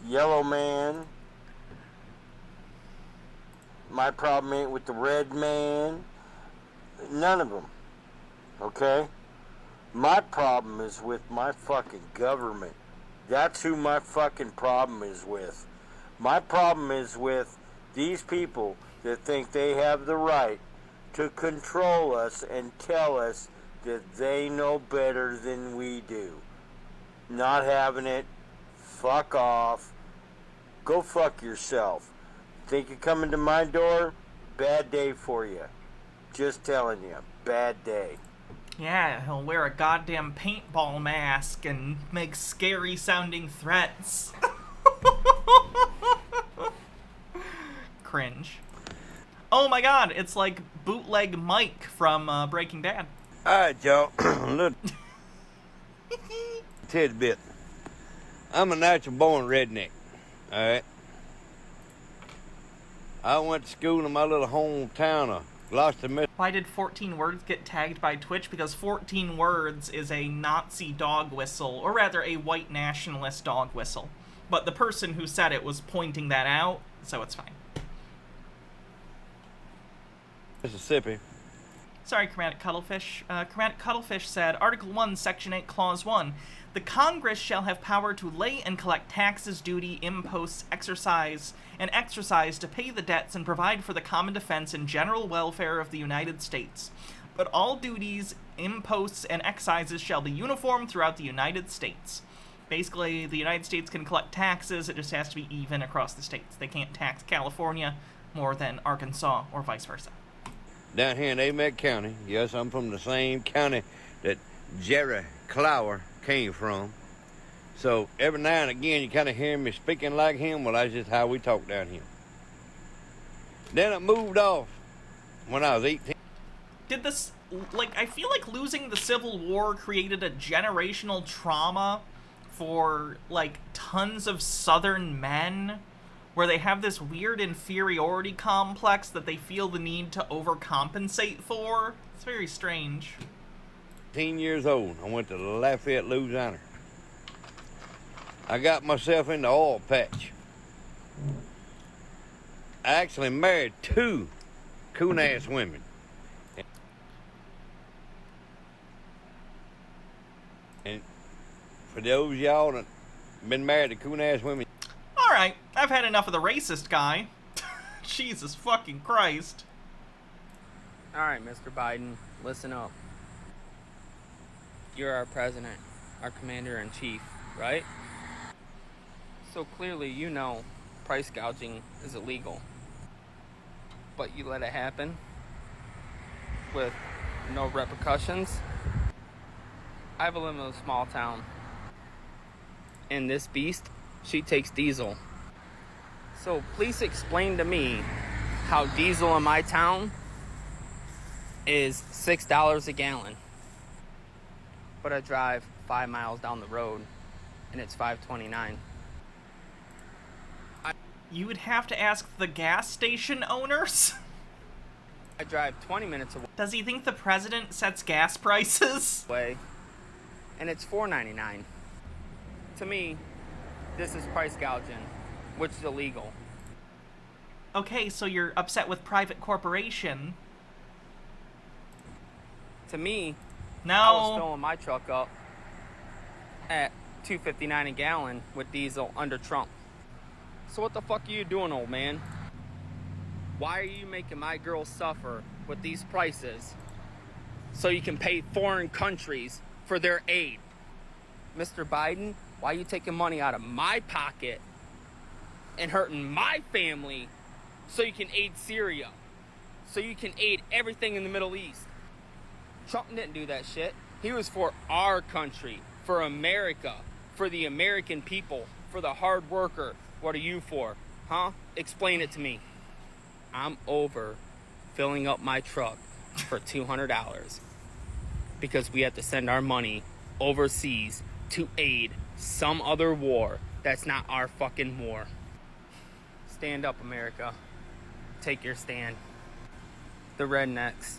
yellow man. My problem ain't with the red man. None of them. Okay? My problem is with my fucking government. That's who my fucking problem is with. My problem is with these people that think they have the right to control us and tell us that they know better than we do. Not having it. Fuck off. Go fuck yourself. Think you're coming to my door? Bad day for you. Just telling you. Bad day. Yeah, he'll wear a goddamn paintball mask and make scary sounding threats. Cringe. Oh my god, it's like bootleg Mike from Breaking Bad. Alright, y'all. Little tidbit. I'm a natural born redneck. Alright? I went to school in my little hometown of lost the Why did 14 Words get tagged by Twitch? Because 14 Words is a Nazi dog whistle, or rather a white nationalist dog whistle. But the person who said it was pointing that out, so it's fine. Mississippi. Sorry, Chromatic Cuttlefish. Chromatic Cuttlefish said, Article 1, Section 8, Clause 1. The Congress shall have power to lay and collect taxes, duty, imposts, exercise to pay the debts and provide for the common defense and general welfare of the United States. But all duties, imposts, and excises shall be uniform throughout the United States. Basically, the United States can collect taxes, it just has to be even across the states. They can't tax California more than Arkansas, or vice versa. Down here in Amex County, yes, I'm from the same county that Jerry Clower came from. So every now and again you kind of hear me speaking like him. Well, that's just how we talk down here. Then I moved off when I was 18. Did this, I feel like losing the Civil War created a generational trauma for, tons of Southern men, where they have this weird inferiority complex that they feel the need to overcompensate for. It's very strange. 18 years old, I went to Lafayette, Louisiana. I got myself in the oil patch. I actually married 2 coon-ass women. And for those y'all that been married to coon-ass women. Alright, I've had enough of the racist guy. Jesus fucking Christ. Alright, Mr. Biden, listen up. You're our president, our commander-in-chief, right? So clearly you know price gouging is illegal. But you let it happen with no repercussions. I live in a small town. And this beast, she takes diesel. So please explain to me how diesel in my town is $6 a gallon. But I drive 5 miles down the road and it's $5.29. You would have to ask the gas station owners? I drive 20 minutes away. Does he think the president sets gas prices? And it's $4.99. To me, this is price gouging, which is illegal. Okay, so you're upset with private corporation. To me, no. I was filling my truck up at $2.59 a gallon with diesel under Trump. So what the fuck are you doing, old man? Why are you making my girls suffer with these prices so you can pay foreign countries for their aid? Mr. Biden, why are you taking money out of my pocket and hurting my family so you can aid Syria, so you can aid everything in the Middle East? Trump didn't do that shit. He was for our country, for America, for the American people, for the hard worker. What are you for? Huh? Explain it to me. I'm over filling up my truck for $200 because we have to send our money overseas to aid some other war that's not our fucking war. Stand up, America. Take your stand. The rednecks,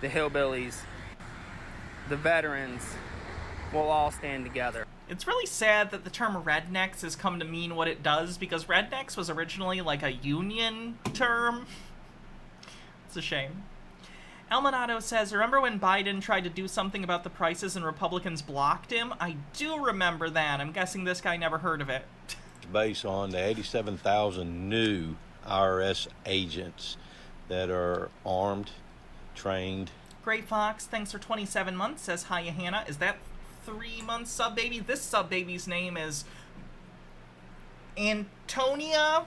the hillbillies, the veterans will all stand together. It's really sad that the term rednecks has come to mean what it does, because rednecks was originally a union term. It's a shame. Elminato says, remember when Biden tried to do something about the prices and Republicans blocked him? I do remember that. I'm guessing this guy never heard of it. Based on the 87,000 new IRS agents that are armed, trained. Great Fox, thanks for 27 months, says Hiya Hannah. Is that 3 months sub baby? This sub baby's name is Antonia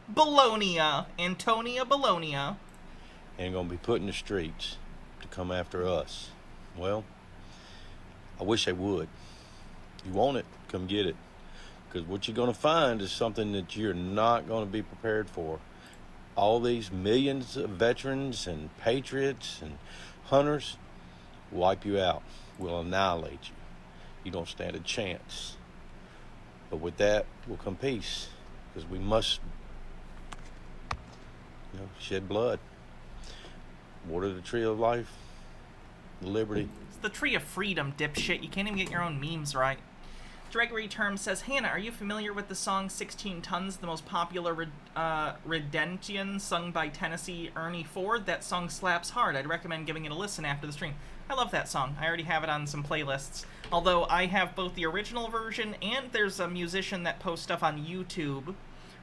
Bologna. Antonia Bologna. And gonna be put in the streets to come after us. Well, I wish they would. You want it, come get it. Because what you're gonna find is something that you're not gonna be prepared for. All these millions of veterans and patriots and hunters wipe you out, will annihilate you. You don't stand a chance. But with that will come peace, because we must, shed blood. Water the tree of life, liberty. It's the tree of freedom, dipshit. You can't even get your own memes right. Gregory Term says, Hannah, are you familiar with the song 16 Tons, the most popular Redemption sung by Tennessee Ernie Ford? That song slaps hard. I'd recommend giving it a listen after the stream. I love that song. I already have it on some playlists. Although I have both the original version and there's a musician that posts stuff on YouTube.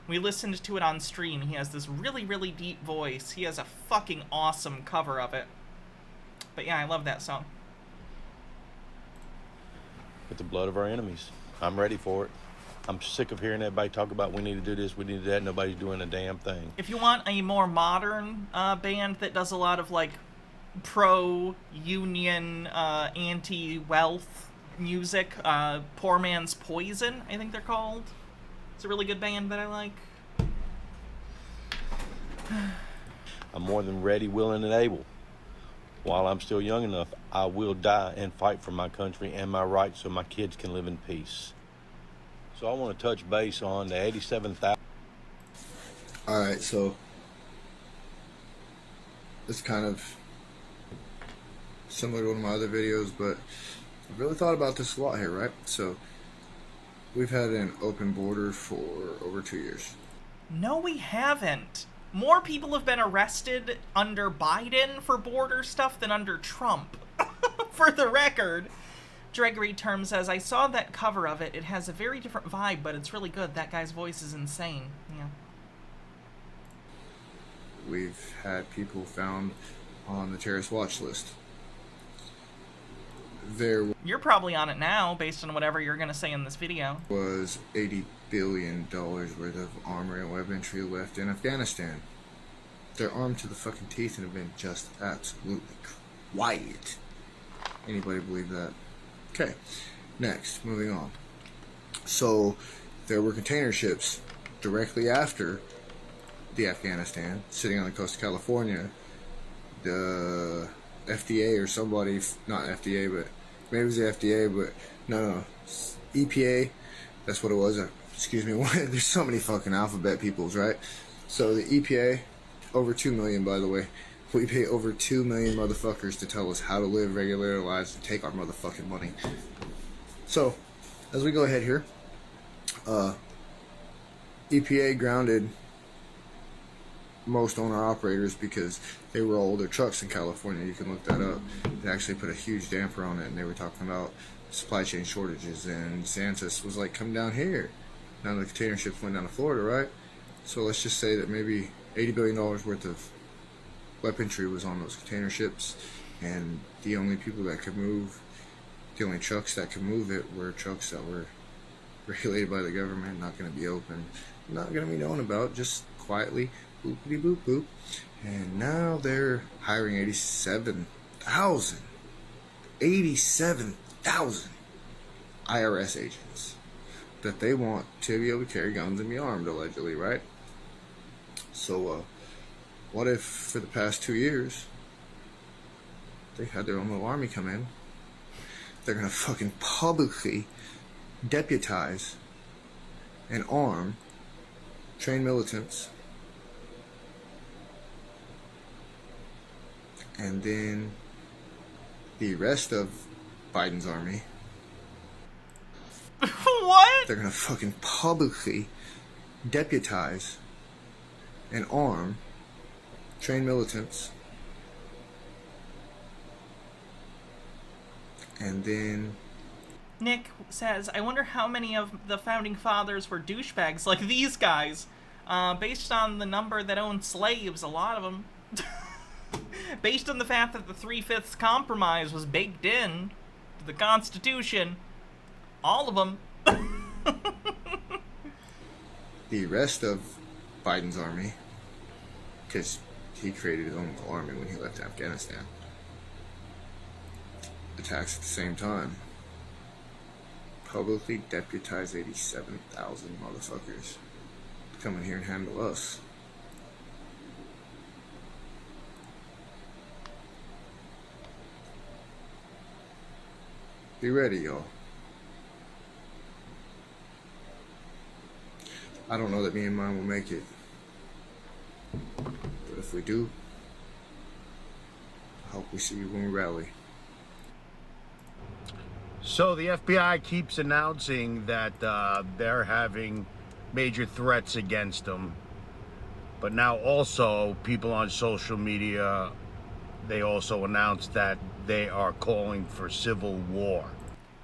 We listened to it on stream. He has this really, really deep voice. He has a fucking awesome cover of it. But yeah, I love that song. With the blood of our enemies. I'm ready for it. I'm sick of hearing everybody talk about we need to do this, we need to do that. Nobody's doing a damn thing. If you want a more modern band that does a lot of, like, pro-union, anti-wealth music, Poor Man's Poison, I think they're called. It's a really good band that I like. I'm more than ready, willing, and able. While I'm still young enough, I will die and fight for my country and my rights so my kids can live in peace. So I want to touch base on the 87,000. Alright, so it's kind of similar to one of my other videos, but I've really thought about this a lot here, right? So we've had an open border for over 2 years. No, we haven't. More people have been arrested under Biden for border stuff than under Trump. For the record. Gregory Term says, I saw that cover of it. It has a very different vibe, but it's really good. That guy's voice is insane. Yeah. We've had people found on the terrorist watch list. There You're probably on it now, based on whatever you're going to say in this video. was $80 billion worth of armor and weaponry left in Afghanistan. They're armed to the fucking teeth and have been just absolutely quiet. Anybody believe that? Okay, next, moving on. So, there were container ships directly after the Afghanistan, sitting on the coast of California. The FDA or somebody, not FDA, but maybe it was the FDA, but no, EPA, that's what it was. Excuse me, there's so many fucking alphabet peoples, right? So the EPA, over 2 million, by the way. We pay over 2 million motherfuckers to tell us how to live regular lives and take our motherfucking money. So, as we go ahead here, EPA grounded most owner-operators because they were all older trucks in California. You can look that up. They actually put a huge damper on it, and they were talking about supply chain shortages, and DeSantis was like, come down here. Now the container ships went down to Florida, right? So let's just say that maybe $80 billion worth of weaponry was on those container ships, and the only people that could move, the only trucks that could move it were trucks that were regulated by the government, not going to be open, not going to be known about, just quietly, boopity boop boop. And now they're hiring 87,000 IRS agents that they want to be able to carry guns and be armed, allegedly, right? So, what if for the past 2 years they had their own little army come in? They're gonna fucking publicly deputize and arm trained militants, and then the rest of Biden's army. What? They're gonna fucking publicly deputize and arm trained militants, and then Nick says, I wonder how many of the founding fathers were douchebags like these guys. Based on the number that owned slaves, a lot of them. Based on the fact that the 3/5 compromise was baked in to the Constitution, all of them. the rest of Biden's army, because he created his own army when he left Afghanistan, attacks at the same time. Publicly deputize 87,000 motherfuckers to come in here and handle us. Be ready, y'all. I don't know that me and mine will make it, but if we do, Hope we see you when we rally. So the FBI keeps announcing that they're having major threats against them. But now also people on social media, they also announced that they are calling for civil war.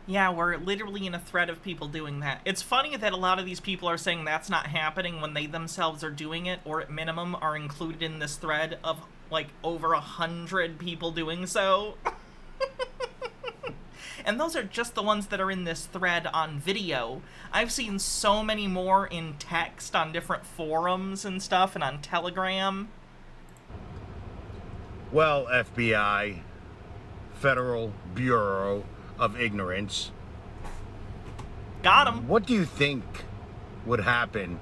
Yeah, we're literally in a threat of people doing that. It's funny that a lot of these people are saying that's not happening when they themselves are doing it, or at minimum are included in this thread of, like, over 100 people doing so. And those are just the ones that are in this thread on video. I've seen so many more in text on different forums and stuff, and on Telegram. Well, FBI, Federal Bureau of Ignorance. Got him. What do you think would happen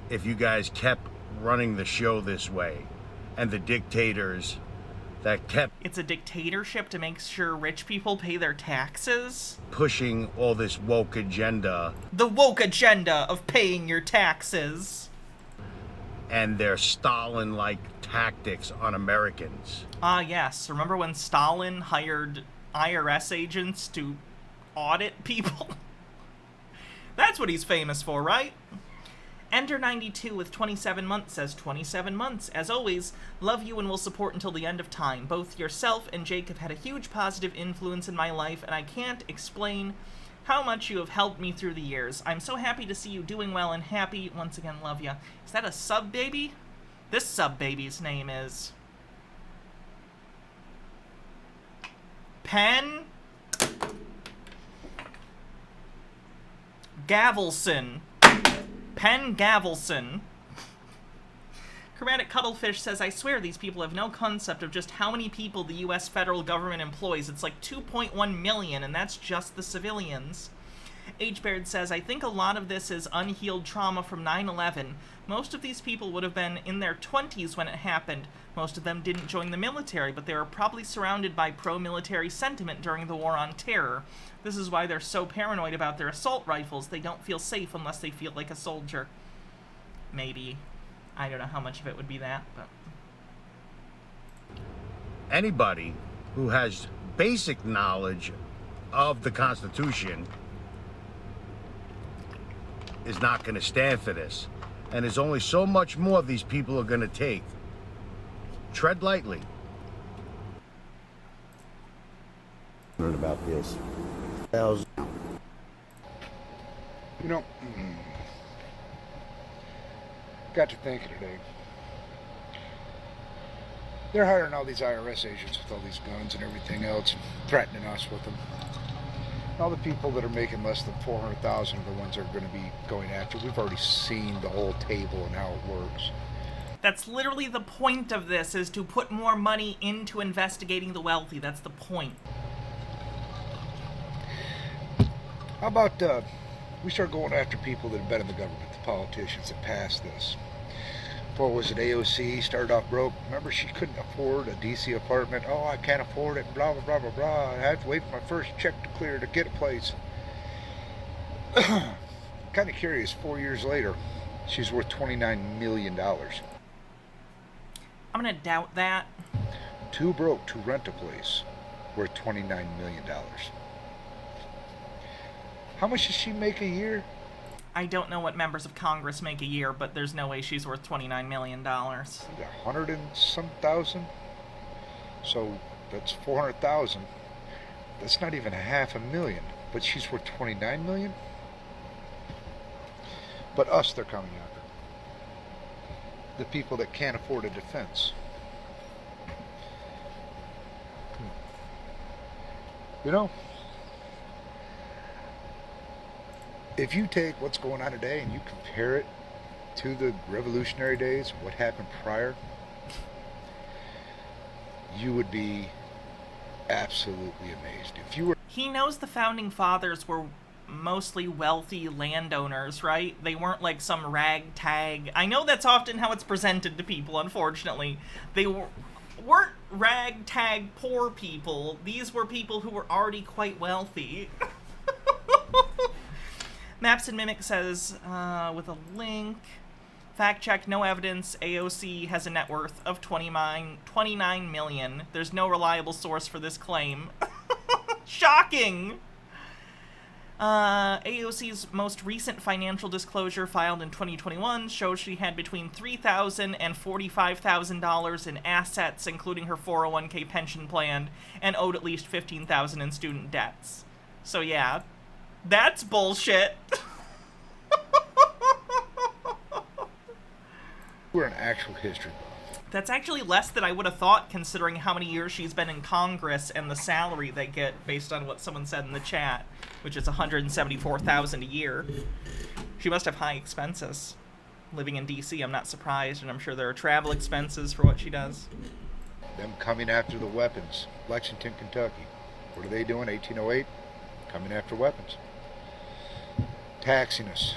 if you guys kept running the show this way, and the dictators that kept... It's a dictatorship to make sure rich people pay their taxes? Pushing all this woke agenda. The woke agenda of paying your taxes. And their Stalin-like tactics on Americans. Ah, yes. Remember when Stalin hired IRS agents to audit people? That's what he's famous for, right? Ender92 with 27 months says, 27 months. As always, love you and will support until the end of time. Both yourself and Jake have had a huge positive influence in my life, and I can't explain how much you have helped me through the years. I'm so happy to see you doing well and happy. Once again, love ya. Is that a sub baby? This sub baby's name is... Penn Gavelson. Penn Gavelson. Chromatic Cuttlefish says, I swear these people have no concept of just how many people the U.S. federal government employs. It's like 2.1 million, and that's just the civilians. H-Baird says, I think a lot of this is unhealed trauma from 9/11. Most of these people would have been in their 20s when it happened. Most of them didn't join the military, but they were probably surrounded by pro-military sentiment during the War on Terror. This is why they're so paranoid about their assault rifles. They don't feel safe unless they feel like a soldier. Maybe. I don't know how much of it would be that, but... Anybody who has basic knowledge of the Constitution is not going to stand for this. And there's only so much more these people are going to take. Tread lightly. Heard about this. You know, got to thinking today. They're hiring all these IRS agents with all these guns and everything else, threatening us with them. All the people that are making less than $400,000 are the ones that are going to be going after. We've already seen the whole table and how it works. That's literally the point of this, is to put more money into investigating the wealthy. That's the point. How about we start going after people that have been in the government, the politicians that passed this? What was it, AOC started off broke. Remember, she couldn't afford a DC apartment. Oh, I can't afford it, blah, blah, blah, blah, blah. I had to wait for my first check to clear to get a place. Kind of curious, 4 years later, she's worth $29 million. I'm gonna doubt that. Too broke to rent a place, worth $29 million. How much does she make a year? I don't know what members of Congress make a year, but there's no way she's worth $29 million. 100 and some thousand? So that's 400,000. That's not even $500,000, but she's worth 29 million? But us, they're coming after. The people that can't afford a defense. You know, if you take what's going on today and you compare it to the revolutionary days, what happened prior, you would be absolutely amazed. If you were... He knows the founding fathers were mostly wealthy landowners, right? They weren't like some ragtag... I know that's often how it's presented to people, unfortunately. They weren't ragtag poor people. These were people who were already quite wealthy. Maps and Mimic says, with a link, Fact check, no evidence. AOC has a net worth of $29 million. There's no reliable source for this claim. Shocking! AOC's most recent financial disclosure filed in 2021 shows she had between $3,000 and $45,000 in assets, including her 401k pension plan, and owed at least $15,000 in student debts. So yeah, that's bullshit. We're an actual history buff. That's actually less than I would have thought, considering how many years she's been in Congress and the salary they get based on what someone said in the chat, which is $174,000 a year. She must have high expenses. Living in DC, I'm not surprised, and I'm sure there are travel expenses for what she does. Them coming after the weapons. Lexington, Kentucky. What are they doing? 1808? Coming after weapons. Taxing us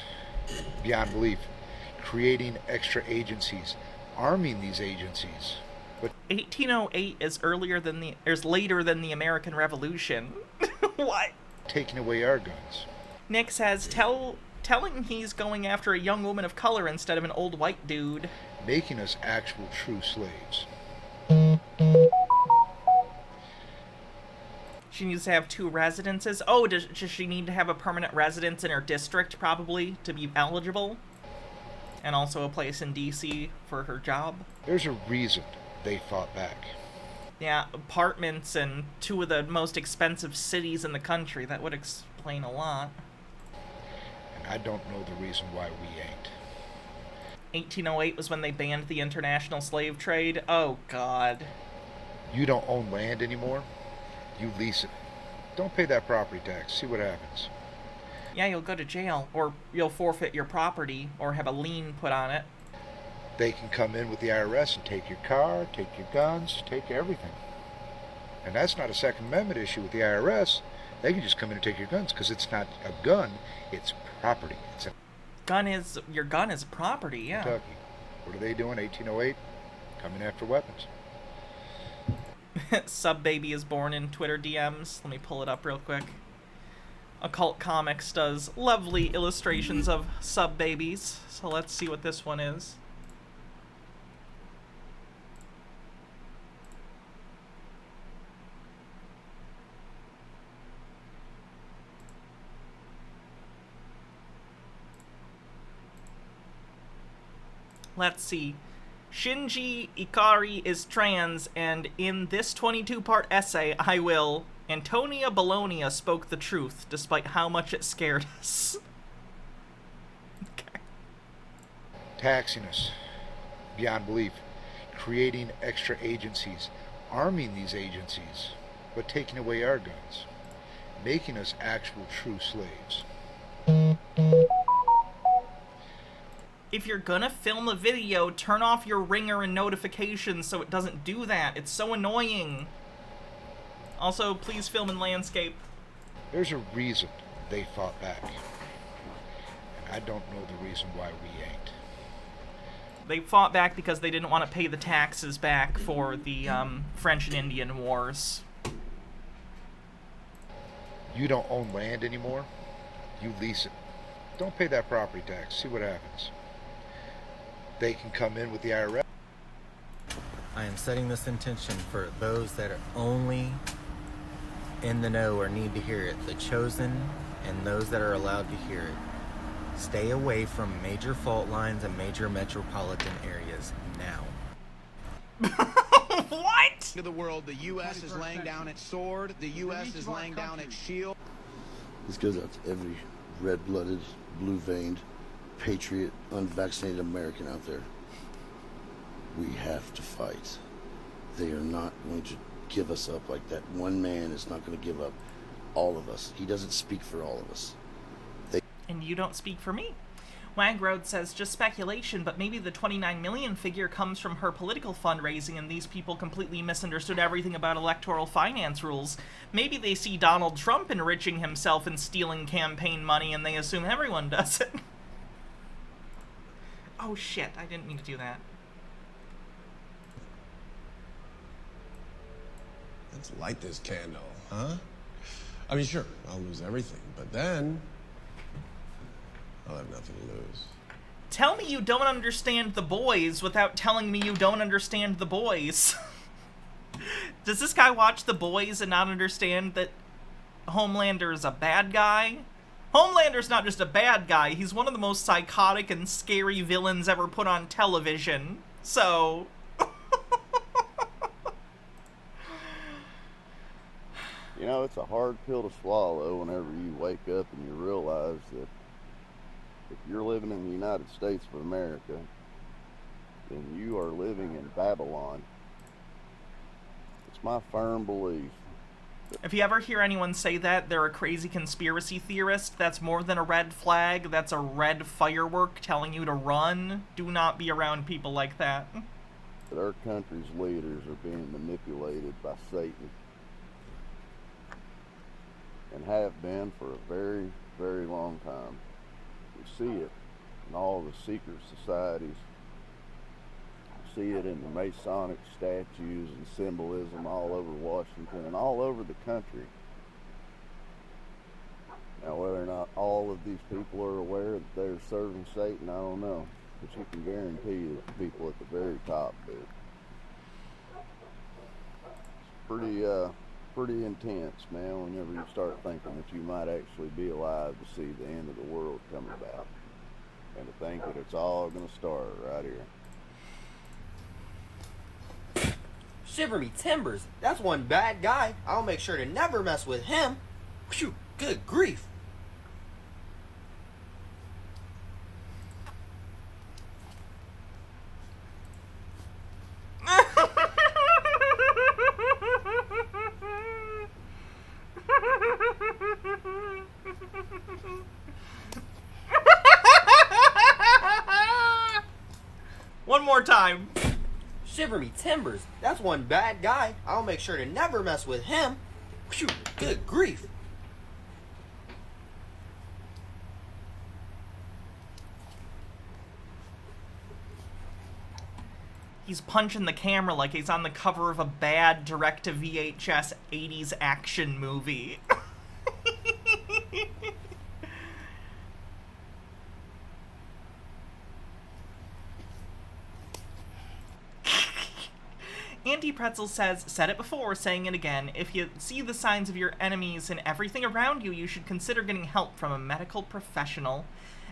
beyond belief. Creating extra agencies. Arming these agencies. But 1808 is later than the American Revolution. What? Taking away our guns. Nick says, tell him he's going after a young woman of color instead of an old white dude. Making us actual true slaves. She needs to have 2 residences. Oh, does she need to have a permanent residence in her district, probably, to be eligible? And also a place in DC for her job. There's a reason they fought back. Yeah, apartments in 2 of the most expensive cities in the country. That would explain a lot. And I don't know the reason why we ain't. 1808 was when they banned the international slave trade. Oh, God. You don't own land anymore. You lease it. Don't pay that property tax. See what happens. Yeah, you'll go to jail, or you'll forfeit your property, or have a lien put on it. They can come in with the IRS and take your car, take your guns, take everything. And that's not a Second Amendment issue with the IRS. They can just come in and take your guns, because it's not a gun, it's property. It's your gun is property, yeah. Kentucky. What are they doing? 1808? Coming after weapons. Sub Baby is born in Twitter DMs. Let me pull it up real quick. Occult Comics does lovely illustrations of sub babies, so let's see what this one is. Let's see. Shinji Ikari is trans, and in this 22-part essay, I will... Antonia Bologna spoke the truth, despite how much it scared us. Okay. Taxing us beyond belief. Creating extra agencies. Arming these agencies. But taking away our guns. Making us actual true slaves. If you're gonna film a video, turn off your ringer and notifications so it doesn't do that. It's so annoying. Also, please film in landscape. There's a reason they fought back. And I don't know the reason why we ain't. They fought back because they didn't want to pay the taxes back for the French and Indian Wars. You don't own land anymore. You lease it. Don't pay that property tax. See what happens. They can come in with the IRS. I am setting this intention for those that are only in the know or need to hear it, the chosen and those that are allowed to hear it. Stay away from major fault lines and major metropolitan areas now. What? To the world, the U.S. is laying down its sword, the U.S. is laying down its shield. This goes out to every red-blooded, blue-veined, patriot, unvaccinated American out there. We have to fight. They are not going to give us up like that. One man is not going to give up all of us. He doesn't speak for all of us. And you don't speak for me. Wagroad says, just speculation, but maybe the 29 million figure comes from her political fundraising and these people completely misunderstood everything about electoral finance rules. Maybe they see Donald Trump enriching himself and stealing campaign money and they assume everyone does it. Oh shit, I didn't mean to do that. Let's light this candle, huh? I mean, sure, I'll lose everything, but then I'll have nothing to lose. Tell me you don't understand The Boys without telling me you don't understand The Boys. Does this guy watch The Boys and not understand that Homelander is a bad guy? Homelander's not just a bad guy, he's one of the most psychotic and scary villains ever put on television. So... You know, it's a hard pill to swallow whenever you wake up and you realize that if you're living in the United States of America, then you are living in Babylon. It's my firm belief. If you ever hear anyone say that, they're a crazy conspiracy theorist. That's more than a red flag. That's a red firework telling you to run. Do not be around people like that. That our country's leaders are being manipulated by Satan. And have been for a very, very long time. We see it in all the secret societies. We see it in the Masonic statues and symbolism all over Washington and all over the country. Now, whether or not all of these people are aware that they're serving Satan, I don't know. But you can guarantee that the people at the very top do. It's pretty intense, man, whenever you start thinking that you might actually be alive to see the end of the world come about. And to think that it's all going to start right here. Shiver me timbers. That's one bad guy. I'll make sure to never mess with him. Phew, good grief. One more time. Shiver me timbers. That's one bad guy. I'll make sure to never mess with him. Phew, good grief. He's punching the camera like he's on the cover of a bad direct-to-VHS 80s action movie. Anti-Pretzel says, said it before, saying it again, if you see the signs of your enemies and everything around you, you should consider getting help from a medical professional.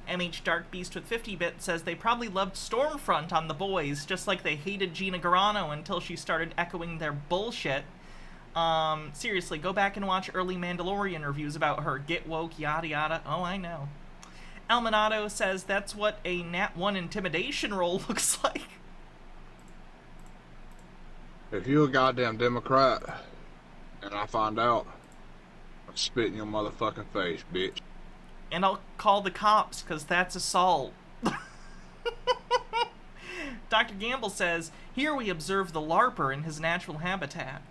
MH Dark Beast with 50-bit says they probably loved Stormfront on The Boys, just like they hated Gina Carano until she started echoing their bullshit. Seriously, go back and watch early Mandalorian reviews about her. Get woke, yada yada. Oh, I know. Almanado says that's what a Nat 1 intimidation roll looks like. If you a goddamn Democrat, and I find out, I'll spit in your motherfucking face, bitch. And I'll call the cops, because that's assault. Dr. Gamble says, here we observe the LARPer in his natural habitat.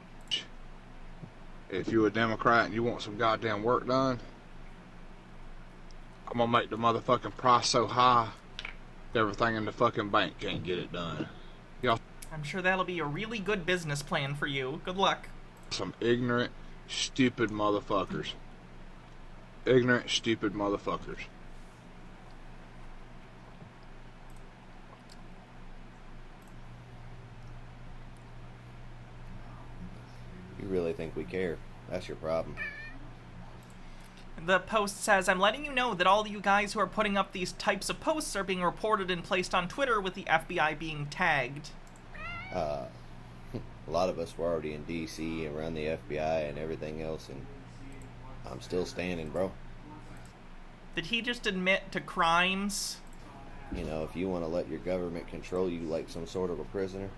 If you a Democrat and you want some goddamn work done, I'm gonna make the motherfucking price so high, everything in the fucking bank can't get it done. Y'all I'm sure that'll be a really good business plan for you. Good luck. some ignorant, stupid motherfuckers. Ignorant, stupid motherfuckers. You really think we care? That's your problem. The post says, I'm letting you know that all you guys who are putting up these types of posts are being reported and placed on Twitter with the FBI being tagged. A lot of us were already in D.C. and around the FBI and everything else, and I'm still standing, bro. Did he just admit to crimes? You know, if you want to let your government control you like some sort of a prisoner,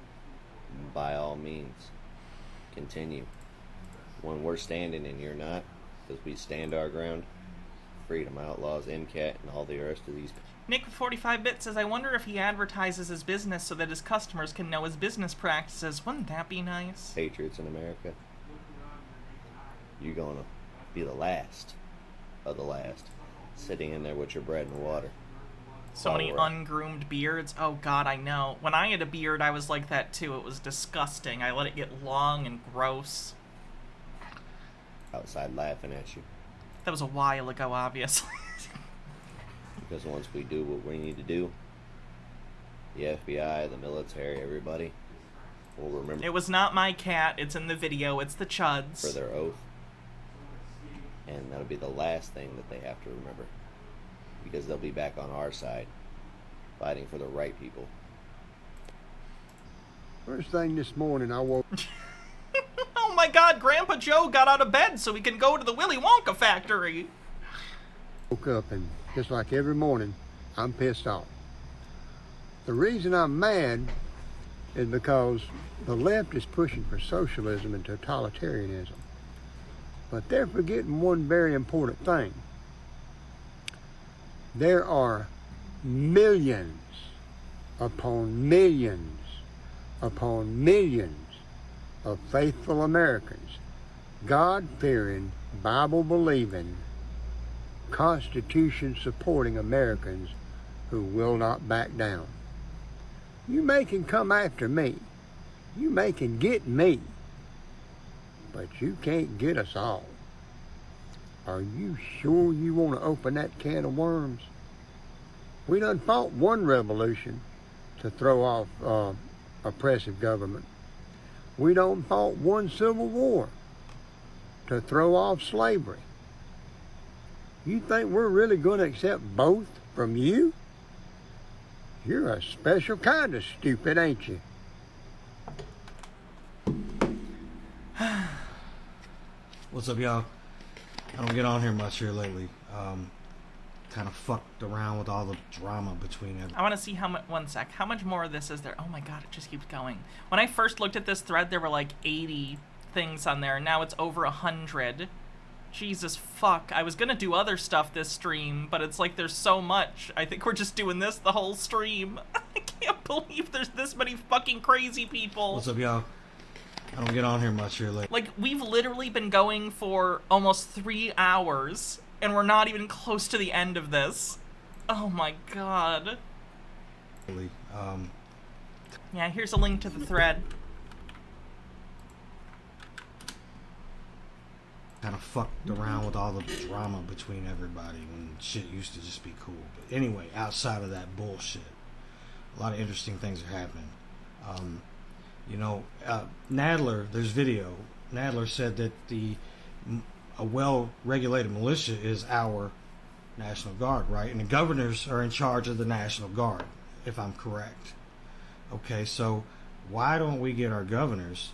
by all means, continue. When we're standing and you're not, because we stand our ground, Freedom Outlaws, MCAT, and all the rest of these. Nick 45-bit says, I wonder if he advertises his business so that his customers can know his business practices. Wouldn't that be nice? Patriots in America, you're going to be the last of the last, sitting in there with your bread and water. So many ungroomed beards. Oh god, I know. When I had a beard, I was like that too. It was disgusting. I let it get long and gross. Outside laughing at you. That was a while ago, obviously. Because once we do what we need to do, The FBI, the military, everybody will remember. It was not my cat. It's in the video. It's the Chuds. For their oath. And that'll be the last thing that they have to remember. Because they'll be back on our side, fighting for the right people. First thing this morning, I woke... Oh my God, Grandpa Joe got out of bed so we can go to the Willy Wonka factory. Woke up and just like every morning, I'm pissed off. The reason I'm mad is because the left is pushing for socialism and totalitarianism. But they're forgetting one very important thing. There are millions upon millions upon millions of faithful Americans, God-fearing, Bible-believing, Constitution-supporting Americans who will not back down. You may can come after me. You may can get me. But you can't get us all. Are you sure you want to open that can of worms? We done fought one revolution to throw off oppressive government. We done fought one civil war to throw off slavery. You think we're really going to accept both from you? You're a special kind of stupid, ain't you? What's up, y'all? I don't get on here much here lately. Kind of fucked around with all the drama between everyone. I want to see how much, one sec, how much more of this is there? Oh my God, it just keeps going. When I first looked at this thread, there were like 80 things on there, and now it's over 100. Jesus fuck, I was gonna do other stuff this stream, but it's like there's so much. I think we're just doing this the whole stream. I can't believe there's this many fucking crazy people. What's up, y'all? I don't get on here much here lately. Like, we've literally been going for almost 3 hours, and we're not even close to the end of this. Oh my God. Yeah, here's a link to the thread. Kind of fucked around with all the drama between everybody when shit used to just be cool. But anyway, outside of that bullshit, a lot of interesting things are happening. You know, Nadler, there's video. Nadler said that a well-regulated militia is our National Guard, right? And the governors are in charge of the National Guard, if I'm correct. Okay, so why don't we get our governors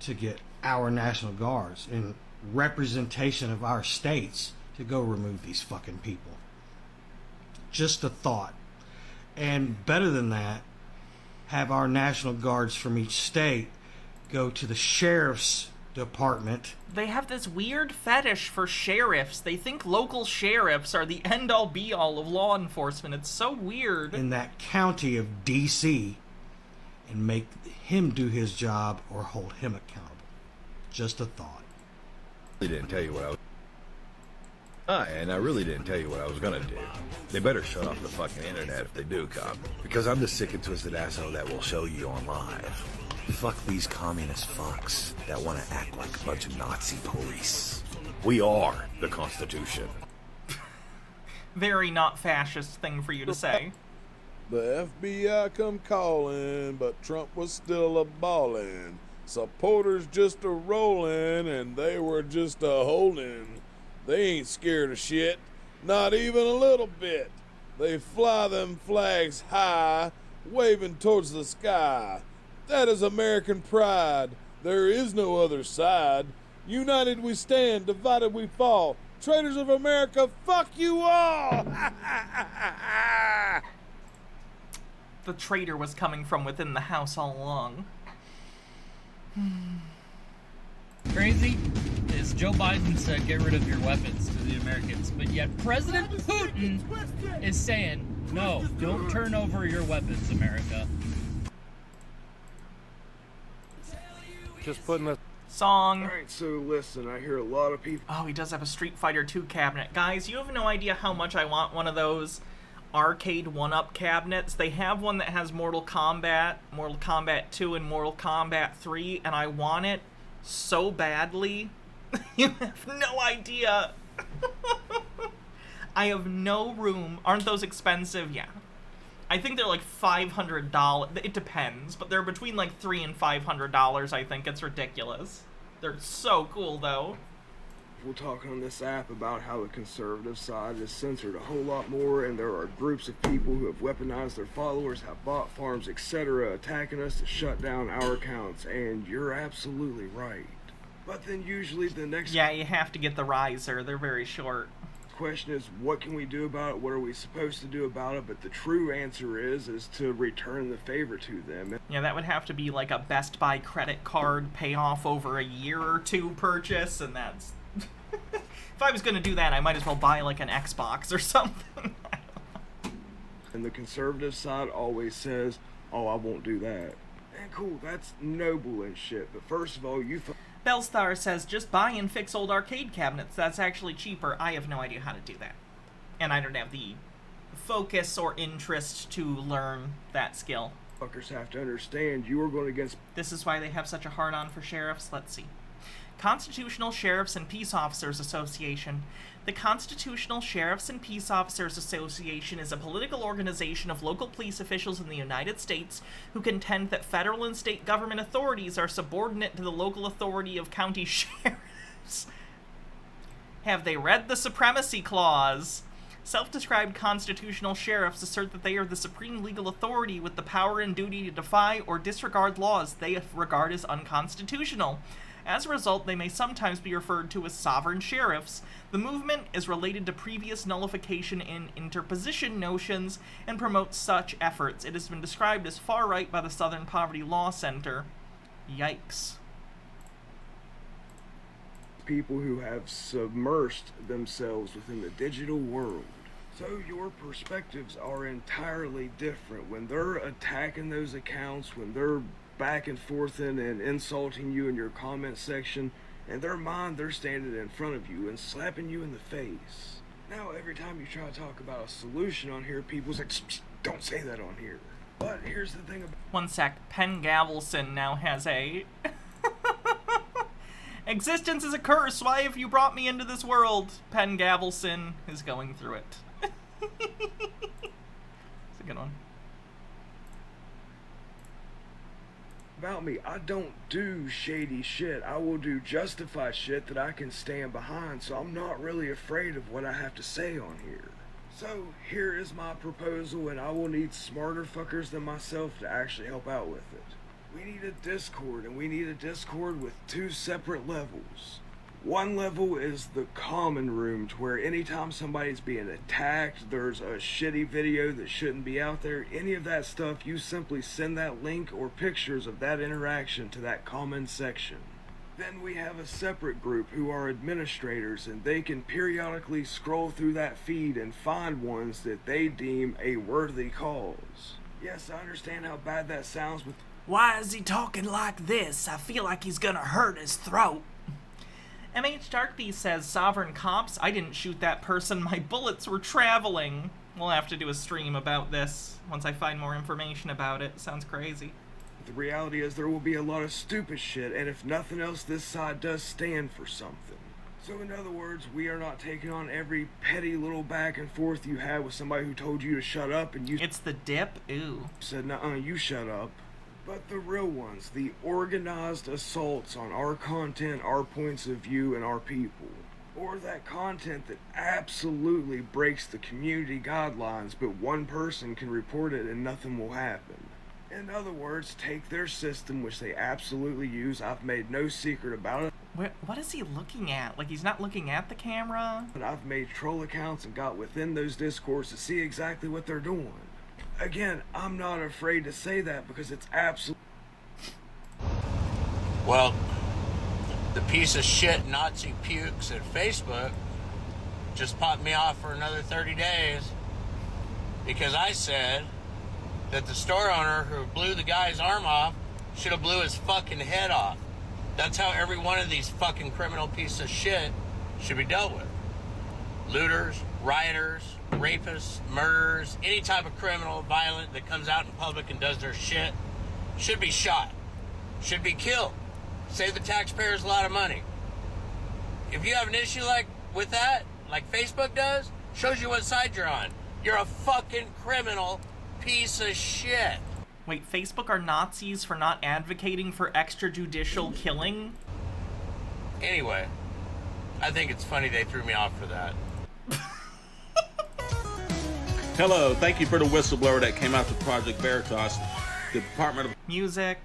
to get our National Guards in representation of our states to go remove these fucking people? Just a thought. And better than that, have our National Guards from each state go to the sheriff's department. They have this weird fetish for sheriffs. They think local sheriffs are the end-all be-all of law enforcement. It's so weird. In that county of D.C. and make him do his job or hold him accountable. Just a thought. I didn't tell you what I was... and I really didn't tell you what I was gonna do. They better shut off the fucking internet if they do come. Because I'm the sick and twisted asshole that will show you on live. Fuck these communist fucks that want to act like a bunch of Nazi police. We are the Constitution. Very not fascist thing for you to say. The FBI come calling, but Trump was still a-ballin'. Supporters just a-rollin', and they were just a-holdin'. They ain't scared of shit, not even a little bit. They fly them flags high, waving towards the sky. That is American pride. There is no other side. United we stand, divided we fall. Traitors of America, fuck you all! The traitor was coming from within the house all along. Crazy is Joe Biden said get rid of your weapons to the Americans, but yet President Putin is saying, no, don't turn over your weapons, America. Just putting a song. Alright, so listen, I hear a lot of people. Oh, he does have a Street Fighter 2 cabinet. Guys, you have no idea how much I want one of those arcade 1-up cabinets. They have one that has Mortal Kombat 2, and Mortal Kombat 3, and I want it so badly. You have no idea. I have no room. Aren't those expensive? Yeah. I think they're like $500. It depends, but they're between like $300 and $500. I think it's ridiculous. They're so cool, though. We're talking on this app about how the conservative side is censored a whole lot more, and there are groups of people who have weaponized their followers, have bot farms, etc., attacking us to shut down our accounts, and you're absolutely right. But then usually the next... Yeah, you have to get the riser. They're very short. Question is, what can we do about it? What are we supposed to do about it? But the true answer is to return the favor to them. Yeah, that would have to be like a Best Buy credit card payoff over a year or two purchase, and that's... If I was going to do that, I might as well buy like an Xbox or something. And the conservative side always says, oh, I won't do that. And cool, that's noble and shit, but first of all, Bellstar says, just buy and fix old arcade cabinets. That's actually cheaper. I have no idea how to do that. And I don't have the focus or interest to learn that skill. Fuckers have to understand you are going against... This is why they have such a hard-on for sheriffs. Let's see. Constitutional Sheriffs and Peace Officers Association. The Constitutional Sheriffs and Peace Officers Association is a political organization of local police officials in the United States who contend that federal and state government authorities are subordinate to the local authority of county sheriffs. Have they read the Supremacy Clause? Self-described constitutional sheriffs assert that they are the supreme legal authority with the power and duty to defy or disregard laws they regard as unconstitutional. As a result, they may sometimes be referred to as sovereign sheriffs. The movement is related to previous nullification and interposition notions and promotes such efforts. It has been described as far-right by the Southern Poverty Law Center. Yikes. People who have submersed themselves within the digital world. So your perspectives are entirely different. When they're attacking those accounts, when they're back and forth and insulting you in your comment section, in their mind they're standing in front of you and slapping you in the face. Now every time you try to talk about a solution on here, people's like, don't say that on here. But here's the thing about... One sec, Penn Gavelson now has a... Existence is a curse, why have you brought me into this world? Penn Gavelson is going through it. It's a good one. About me, I don't do shady shit. I will do justified shit that I can stand behind, so I'm not really afraid of what I have to say on here. So here is my proposal, and I will need smarter fuckers than myself to actually help out with it. We need a Discord, and we need a Discord with 2 separate levels. One level is the common room, to where anytime somebody's being attacked, there's a shitty video that shouldn't be out there, any of that stuff, you simply send that link or pictures of that interaction to that common section. Then we have a separate group who are administrators, and they can periodically scroll through that feed and find ones that they deem a worthy cause. Yes, I understand how bad that sounds, but... Why is he talking like this? I feel like he's gonna hurt his throat. MH Darkbeast says, Sovereign Cops, I didn't shoot that person, my bullets were traveling. We'll have to do a stream about this once I find more information about it. Sounds crazy. The reality is there will be a lot of stupid shit, and if nothing else, this side does stand for something. So in other words, we are not taking on every petty little back and forth you had with somebody who told you to shut up and you... It's the dip? Ooh. Said, nuh-uh, you shut up. But the real ones, the organized assaults on our content, our points of view, and our people. Or that content that absolutely breaks the community guidelines, but one person can report it and nothing will happen. In other words, take their system, which they absolutely use. I've made no secret about it. What is he looking at? Like, he's not looking at the camera? And I've made troll accounts and got within those discourse to see exactly what they're doing. Again, I'm not afraid to say that because it's absolute. Well, the piece of shit Nazi pukes at Facebook just popped me off for another 30 days because I said that the store owner who blew the guy's arm off should have blew his fucking head off. That's how every one of these fucking criminal pieces of shit should be dealt with. Looters, rioters, rapists, murderers, any type of criminal, violent that comes out in public and does their shit should be shot, should be killed. Save the taxpayers a lot of money. If you have an issue with that, like Facebook does, shows you what side you're on. You're a fucking criminal piece of shit. Wait, Facebook are Nazis for not advocating for extrajudicial killing? Anyway, I think it's funny they threw me off for that. Hello, thank you for the whistleblower that came out to Project Veritas. The Department of Music.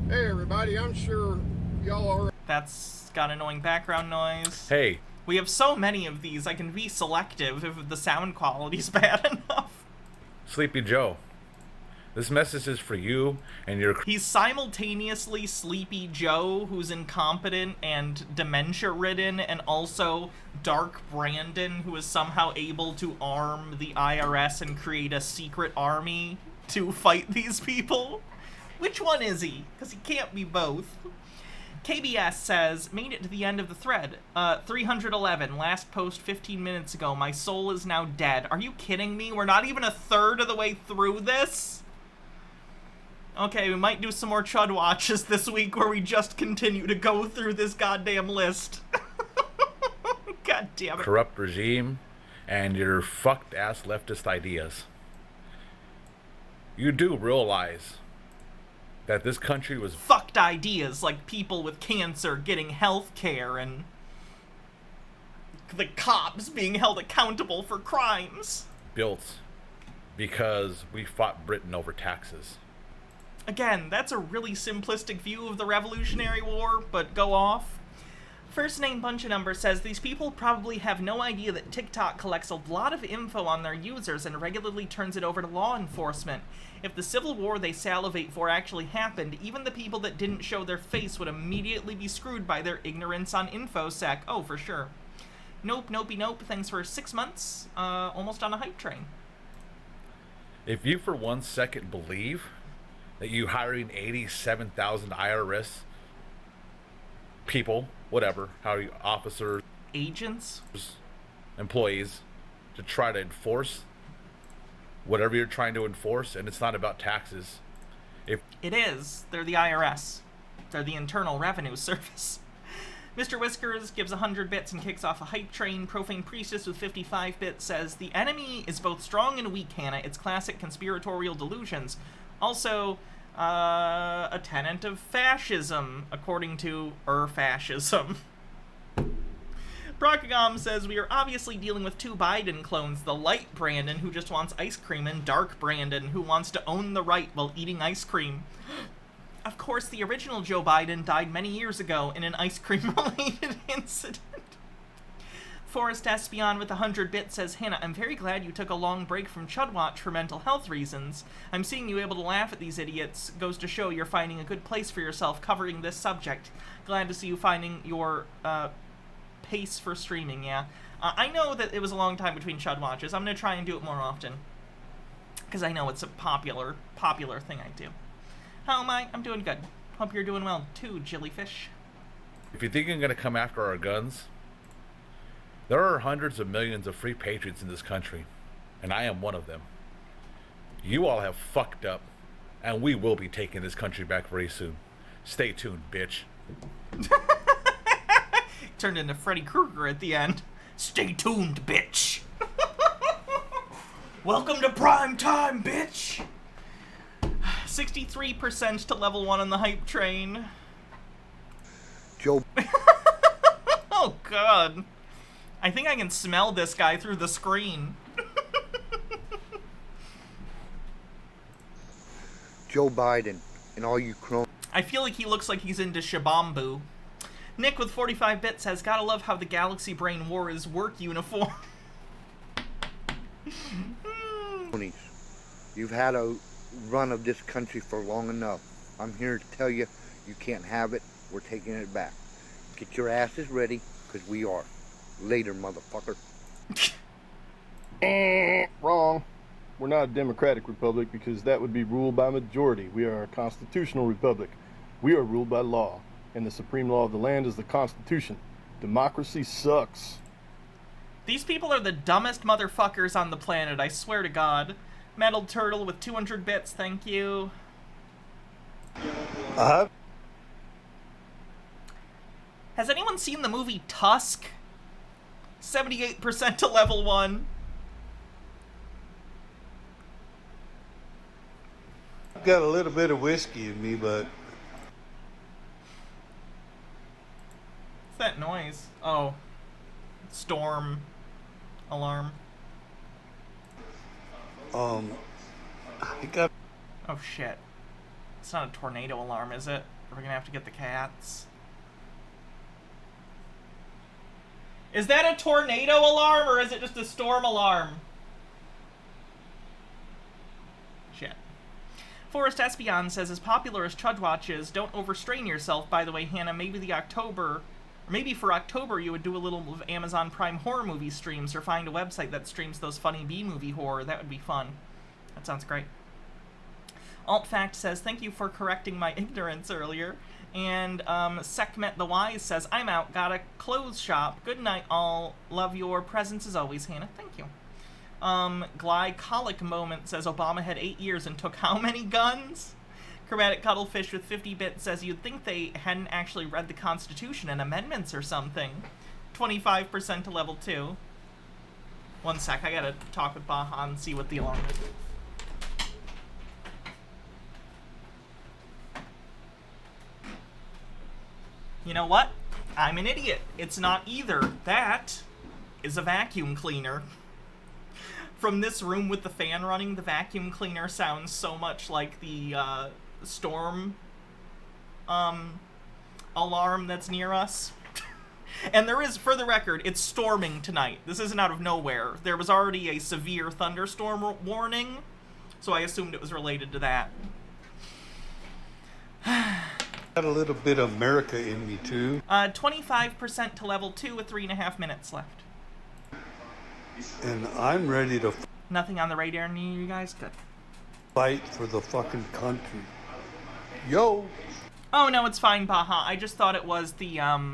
Hey everybody, I'm sure y'all are... That's got annoying background noise. Hey. We have so many of these, I can be selective if the sound quality's bad enough. Sleepy Joe. This message is for you and your... He's simultaneously Sleepy Joe, who's incompetent and dementia-ridden, and also Dark Brandon, who is somehow able to arm the IRS and create a secret army to fight these people. Which one is he? Because he can't be both. KBS says, made it to the end of the thread. 311, last post 15 minutes ago. My soul is now dead. Are you kidding me? We're not even a third of the way through this? Okay, we might do some more Chud Watches this week where we just continue to go through this goddamn list. God damn it. Corrupt regime and your fucked ass leftist ideas. You do realize that this country was fucked ideas, like people with cancer getting health care and the cops being held accountable for crimes. Built because we fought Britain over taxes. Again, that's a really simplistic view of the Revolutionary War, but go off. First Name Bunch of Numbers says, these people probably have no idea that TikTok collects a lot of info on their users and regularly turns it over to law enforcement. If the civil war they salivate for actually happened, even the people that didn't show their face would immediately be screwed by their ignorance on InfoSec. Oh, for sure. Nope, nopey nope. Thanks for 6 months. Almost on a hype train. If you for 1 second believe that you hiring 87,000 IRS people, whatever, how you officers, agents, employees, to try to enforce whatever you're trying to enforce, and it's not about taxes. If it is, they're the IRS. They're the Internal Revenue Service. Mr. Whiskers gives 100 bits and kicks off a hype train. Profane Priestess with 55 bits says, the enemy is both strong and weak, Hannah. It's classic conspiratorial delusions. Also, a tenant of fascism, according to fascism. Procagom says, we are obviously dealing with two Biden clones, the light Brandon, who just wants ice cream, and dark Brandon, who wants to own the right while eating ice cream. Of course, the original Joe Biden died many years ago in an ice cream-related incident. Forrest Espion with 100 bits says, Hannah, I'm very glad you took a long break from Chudwatch for mental health reasons. I'm seeing you able to laugh at these idiots. Goes to show you're finding a good place for yourself covering this subject. Glad to see you finding your pace for streaming, yeah. I know that it was a long time between Chudwatches. I'm going to try and do it more often. Because I know it's a popular thing I do. How am I? I'm doing good. Hope you're doing well too, Jellyfish. you think you're going to come after our guns, there are hundreds of millions of free patriots in this country, and I am one of them. You all have fucked up, and we will be taking this country back very soon. Stay tuned, bitch. Turned into Freddy Krueger at the end. Stay tuned, bitch. Welcome to prime time, bitch. 63% to level 1 on the hype train. Joe. Oh, God. I think I can smell this guy through the screen. Joe Biden and all you cronies. I feel like he looks like he's into Shabambu. Nick with 45 bits says, gotta love how the Galaxy Brain wore his work uniform. You've had a run of this country for long enough. I'm here to tell you, you can't have it. We're taking it back. Get your asses ready, because we are. Later, motherfucker. Wrong. We're not a democratic republic because that would be ruled by majority. We are a constitutional republic. We are ruled by law, and the supreme law of the land is the Constitution. Democracy sucks. These people are the dumbest motherfuckers on the planet, I swear to God. Metal Turtle with 200 bits, thank you. Has anyone seen the movie Tusk? 78% to level 1. I've got a little bit of whiskey in me, but... What's that noise? Oh. Storm alarm. I got... Oh shit. It's not a tornado alarm, is it? We're gonna have to get the cats. Is that a tornado alarm or is it just a storm alarm? Shit. Forrest Espion says, as popular as Chud Watch is, don't overstrain yourself. By the way, Hannah, maybe for October you would do a little of Amazon Prime horror movie streams or find a website that streams those funny B-movie horror. That would be fun. That sounds great. AltFact says, thank you for correcting my ignorance earlier. And Sekhmet the Wise says, I'm out, got a clothes shop. Good night, all. Love your presence as always, Hannah. Thank you. Glycolic Moment says, Obama had 8 years and took how many guns? Chromatic Cuttlefish with 50 bits says, you'd think they hadn't actually read the Constitution and amendments or something. 25% to level 2. One sec, I gotta talk with Baha and see what the alarm is. You know what? I'm an idiot. It's not either. That is a vacuum cleaner. From this room with the fan running, the vacuum cleaner sounds so much like the storm alarm that's near us. And there is, for the record, it's storming tonight. This isn't out of nowhere. There was already a severe thunderstorm warning, so I assumed it was related to that. Got a little bit of America in me, too. 25% to level 2 with 3.5 minutes left. And I'm ready to Nothing on the radar near you guys? Good. fight for the fucking country. Yo! Oh, no, it's fine, Baha. I just thought it was the, I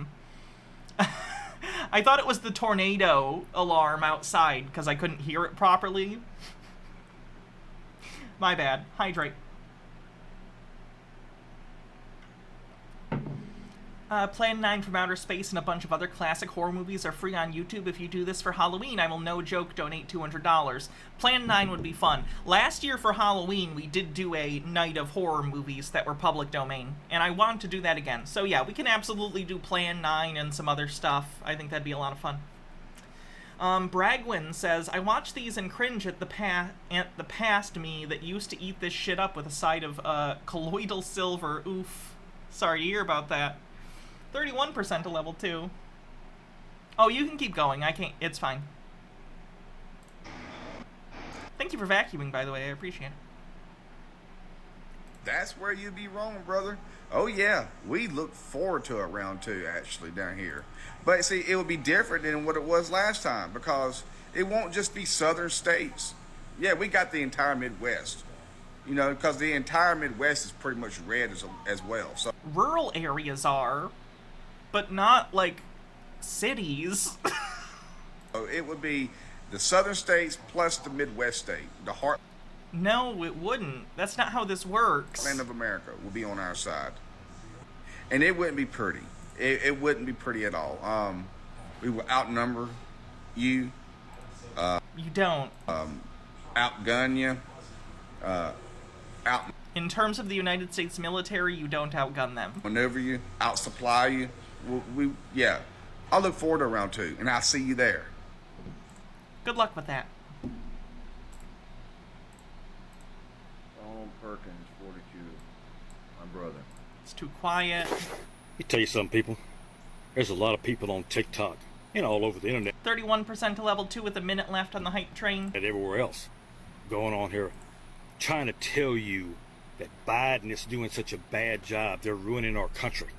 thought it was the tornado alarm outside, because I couldn't hear it properly. My bad. Hydrate. Plan 9 from Outer Space and a bunch of other classic horror movies are free on YouTube. If you do this for Halloween, I will no joke donate $200. Plan 9 would be fun. Last year for Halloween, we did do a night of horror movies that were public domain, and I want to do that again. So yeah, we can absolutely do Plan 9 and some other stuff. I think that'd be a lot of fun. Bragwin says, I watch these and cringe at the past me that used to eat this shit up with a side of colloidal silver. Oof. Sorry to hear about that. 31% to level 2. Oh, you can keep going. I can't. It's fine. Thank you for vacuuming, by the way. I appreciate it. That's where you'd be wrong, brother. Oh, yeah. We look forward to a round 2, actually, down here. But, see, it would be different than what it was last time because it won't just be southern states. Yeah, we got the entire Midwest. You know, because the entire Midwest is pretty much red as well. So rural areas are, but not, like, cities. So it would be the southern states plus the Midwest state. The heart. No, it wouldn't. That's not how this works. Land of America will be on our side. And it wouldn't be pretty. It wouldn't be pretty at all. We will outnumber you. You don't. Outgun you. In terms of the United States military, you don't outgun them. Maneuver you, outsupply you. Yeah. I'll look forward to round 2, and I'll see you there. Good luck with that. Tom Perkins, 42. My brother. It's too quiet. Let me tell you something, people. There's a lot of people on TikTok and all over the internet. 31% to level 2 with a minute left on the hype train. And everywhere else going on here, trying to tell you that Biden is doing such a bad job. They're ruining our country.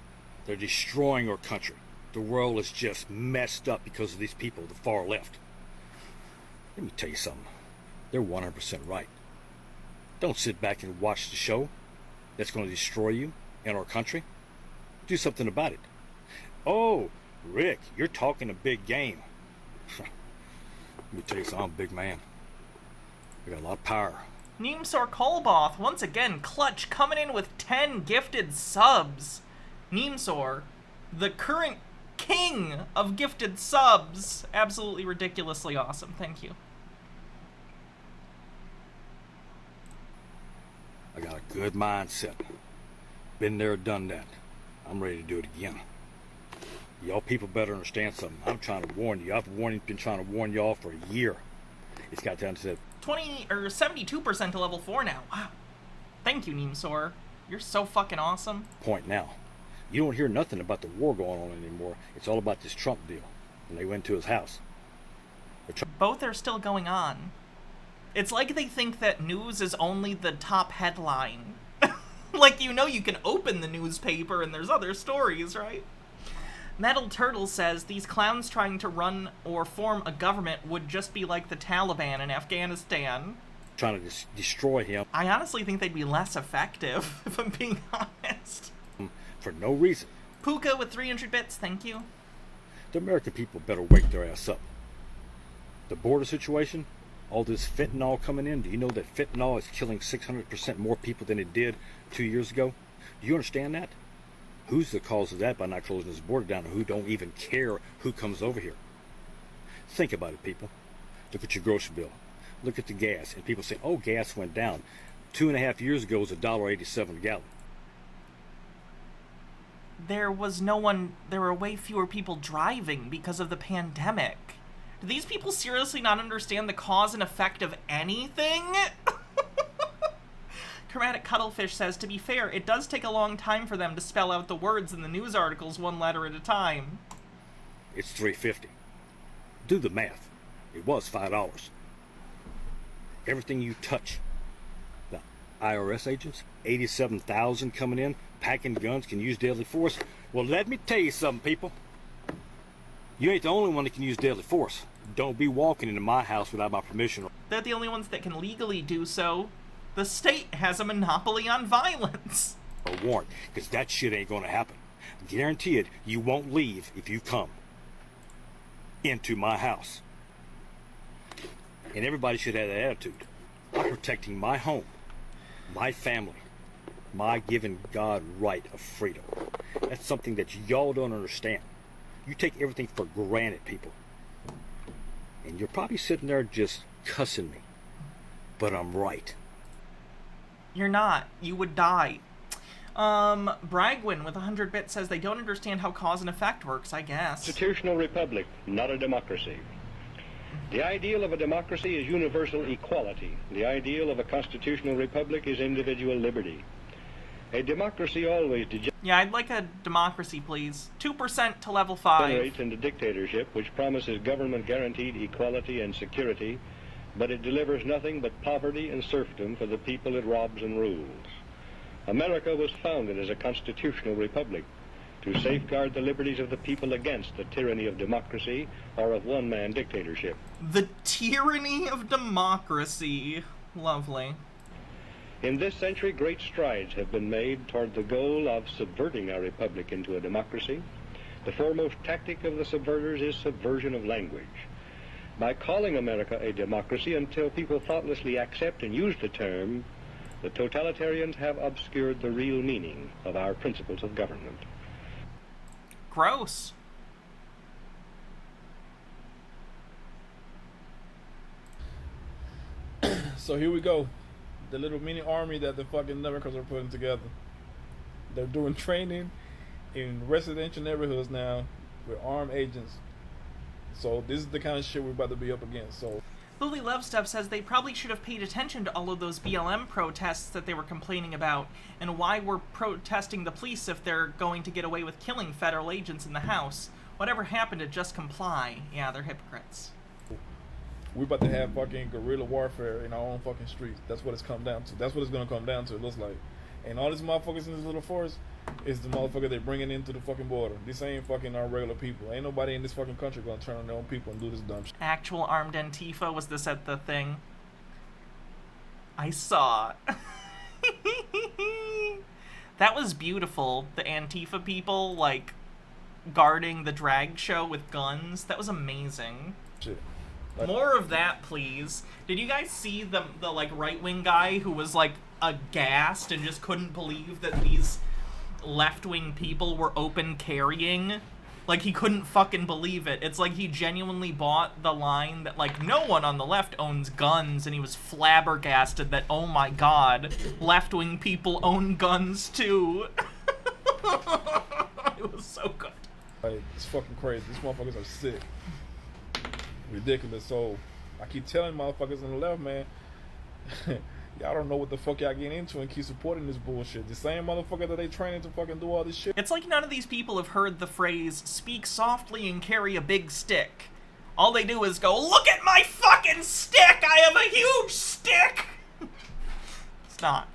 They're destroying our country. The world is just messed up because of these people, the far left. Let me tell you something. They're 100% right. Don't sit back and watch the show that's going to destroy you and our country. Do something about it. Oh, Rick, you're talking a big game. Let me tell you something, I'm a big man. I got a lot of power. Neemsor Kolboth, once again, clutch, coming in with 10 gifted subs. Neemsor, the current king of gifted subs. Absolutely ridiculously awesome. Thank you. I got a good mindset. Been there, done that. I'm ready to do it again. Y'all people better understand something. I'm trying to warn you. Been trying to warn y'all for a year. It's got down to 72% to level 4 now. Wow. Thank you, Neemsor. You're so fucking awesome. Point now. You don't hear nothing about the war going on anymore. It's all about this Trump deal. And they went to his house. Both are still going on. It's like they think that news is only the top headline. Like, you know, you can open the newspaper and there's other stories, right? Metal Turtle says these clowns trying to run or form a government would just be like the Taliban in Afghanistan. Trying to destroy him. I honestly think they'd be less effective, if I'm being honest. For no reason. Puka with 300 bits, thank you. The American people better wake their ass up. The border situation, all this fentanyl coming in, do you know that fentanyl is killing 600% more people than it did 2 years ago? Do you understand that? Who's the cause of that by not closing this border down and who don't even care who comes over here? Think about it, people. Look at your grocery bill. Look at the gas. And people say, oh, gas went down. 2.5 years ago it was $1.87 a gallon. There were way fewer people driving because of the pandemic. Do these people seriously not understand the cause and effect of anything? Chromatic Cuttlefish says, to be fair, it does take a long time for them to spell out the words in the news articles one letter at a time. It's $3.50. Do the math. It was $5. Everything you touch. The IRS agents, 87,000 coming in, packing guns, can use deadly force. Well, let me tell you something, people. You ain't the only one that can use deadly force. Don't be walking into my house without my permission. They're the only ones that can legally do so. The state has a monopoly on violence. Or warrant, because that shit ain't gonna happen. Guarantee it, you won't leave if you come into my house. And everybody should have that attitude. I'm protecting my home, my family, my given God right of freedom. That's something that y'all don't understand. You take everything for granted, people. And you're probably sitting there just cussing me. But I'm right. You're not. You would die. Bragwin with 100 bits says they don't understand how cause and effect works, I guess. Constitutional republic, not a democracy. The ideal of a democracy is universal equality. The ideal of a constitutional republic is individual liberty. A democracy always Yeah, I'd like a democracy, please. 2% to level 5. degenerates into dictatorship, which promises government-guaranteed equality and security, but it delivers nothing but poverty and serfdom for the people it robs and rules. America was founded as a constitutional republic to safeguard the liberties of the people against the tyranny of democracy or of one-man dictatorship. The tyranny of democracy. Lovely. In this century, great strides have been made toward the goal of subverting our republic into a democracy. The foremost tactic of the subverters is subversion of language. By calling America a democracy until people thoughtlessly accept and use the term, the totalitarians have obscured the real meaning of our principles of government. Gross. So here we go. The little mini army that the fucking Americans are putting together. They're doing training in residential neighborhoods now with armed agents. So this is the kind of shit we're about to be up against. So Lily Love Stuff says they probably should have paid attention to all of those BLM protests that they were complaining about, and why we're protesting the police if they're going to get away with killing federal agents in the House. Whatever happened to just comply? Yeah, they're hypocrites. we're about to have fucking guerrilla warfare in our own fucking streets. That's what it's come down to. That's what it's gonna come down to, it looks like. And all these motherfuckers in this little forest is the motherfucker they're bringing into the fucking border. These ain't fucking our regular people. Ain't nobody in this fucking country gonna turn on their own people and do this dumb shit. Actual armed Antifa? Was this at the thing? I saw. That was beautiful. The Antifa people, like, guarding the drag show with guns. That was amazing. Shit. More of that, please. Did you guys see the like right-wing guy who was like aghast and just couldn't believe that these left-wing people were open carrying Like, he couldn't fucking believe it. It's like he genuinely bought the line that, like, no one on the left owns guns, and he was flabbergasted that, oh my god, left-wing people own guns too. It was so good. Like, it's fucking crazy. These motherfuckers are sick. Ridiculous. So, I keep telling motherfuckers on the left, man, y'all don't know what the fuck y'all getting into and keep supporting this bullshit. The same motherfucker that they training to fucking do all this shit. It's like none of these people have heard the phrase, speak softly and carry a big stick. All they do is go, look at my fucking stick! I have a huge stick! It's not.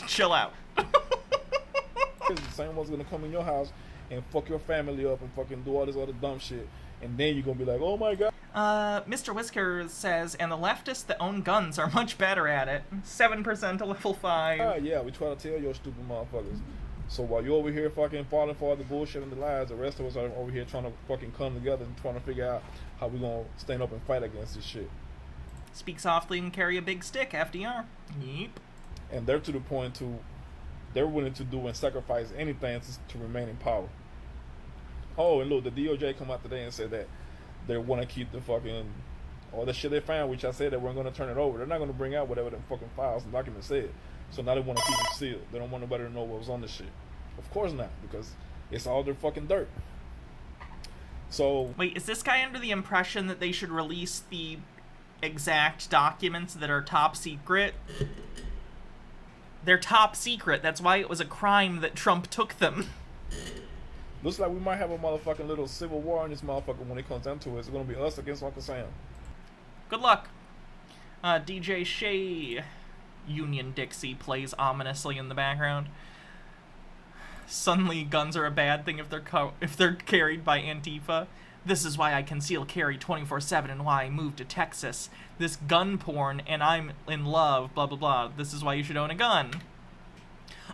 Chill out. The same one's gonna come in your house and fuck your family up and fucking do all this other dumb shit. And then you're gonna be like, oh my god. Mr. Whisker says, and the leftists that own guns are much better at it. 7% to level 5. Yeah, we try to tell your stupid motherfuckers. So while you're over here fucking falling for all the bullshit and the lies, the rest of us are over here trying to fucking come together and trying to figure out how we gonna stand up and fight against this shit. Speak softly and carry a big stick, FDR. Yep. And they're to the point they're willing to do and sacrifice anything to remain in power. Oh, and look, the DOJ come out today and said that they want to keep the fucking, all the shit they found, which I said that we're going to turn it over. They're not going to bring out whatever them fucking files and documents said. So now they want to keep it sealed. They don't want nobody to know what was on this shit. Of course not, because it's all their fucking dirt. So... Wait, is this guy under the impression that they should release the exact documents that are top secret? They're top secret. That's why it was a crime that Trump took them. Looks like we might have a motherfucking little civil war in this motherfucker when it comes down to it. It's gonna be us against Uncle Sam. Good luck. DJ Shea Union Dixie plays ominously in the background. Suddenly guns are a bad thing if they're carried by Antifa. This is why I conceal carry 24/7 and why I moved to Texas. This gun porn and I'm in love, blah blah blah. This is why you should own a gun.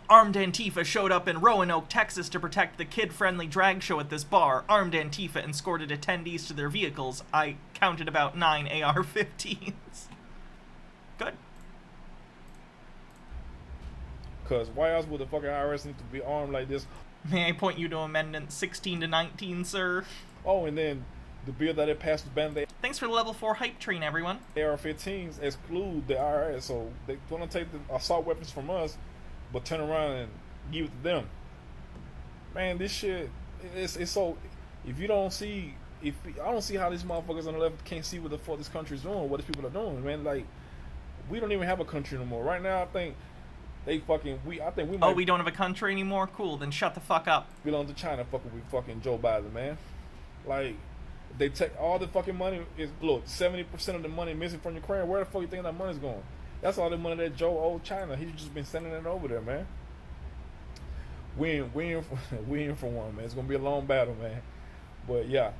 Armed Antifa showed up in Roanoke, Texas to protect the kid-friendly drag show at this bar. Armed Antifa escorted attendees to their vehicles. I counted about 9 AR-15s. Good. Because why else would the fucking IRS need to be armed like this? May I point you to Amendment 16 to 19, sir? Oh, and then the bill that it passed to ban the... Thanks for the level 4 hype train, everyone. AR-15s exclude the IRS, so they're going to take the assault weapons from us, but turn around and give it to them. Man, this shit, it's so... If you don't see... I don't see how these motherfuckers on the left can't see what the fuck this country's doing, what these people are doing, man. Like, we don't even have a country anymore. Right now, I think they fucking... I think we might... Oh, we don't have a country anymore? Cool, then shut the fuck up. Belong to China fucking with fucking Joe Biden, man. Like, they take all the fucking money. Look, 70% of the money missing from Ukraine. Where the fuck you think that money's going? That's all the money that Joe owed China. He's just been sending it over there, man. We in for one, man. It's gonna be a long battle, man. But yeah.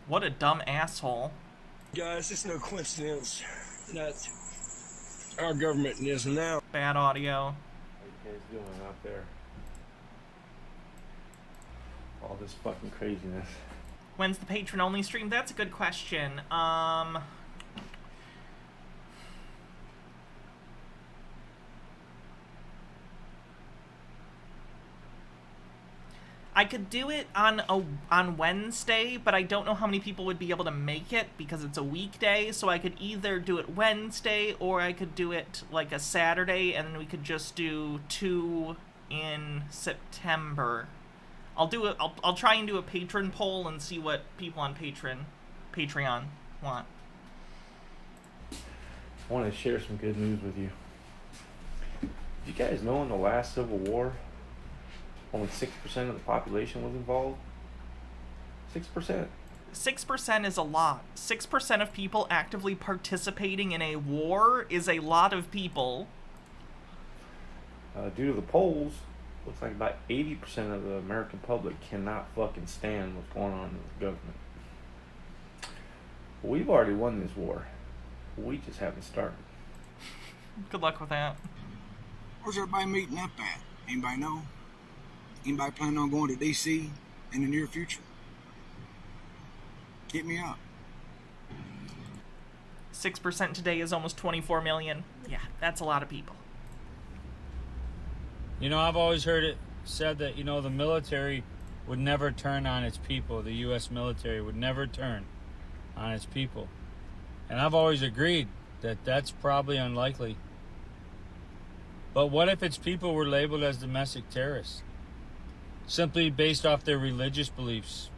What a dumb asshole. Guys, it's no coincidence that our government is now. Bad audio. How you guys doing out there? All this fucking craziness. When's the patron-only stream? That's a good question. I could do it on Wednesday, but I don't know how many people would be able to make it because it's a weekday, so I could either do it Wednesday or I could do it like a Saturday, and then we could just do 2 in September. I'll try and do a patron poll and see what people on Patreon want. I want to share some good news with you. Did you guys know in the last Civil War, only 6% of the population was involved? 6%. 6% is a lot. 6% of people actively participating in a war is a lot of people. Due to the polls, looks like about 80% of the American public cannot fucking stand what's going on in the government. We've already won this war. We just haven't started. Good luck with that. Where's everybody meeting up at? Anybody know? Anybody planning on going to D.C. in the near future? Hit me up. 6% today is almost 24 million. Yeah, that's a lot of people. You know, I've always heard it said that, you know, the military would never turn on its people. The U.S. military would never turn on its people. And I've always agreed that that's probably unlikely. But what if its people were labeled as domestic terrorists? Simply based off their religious beliefs.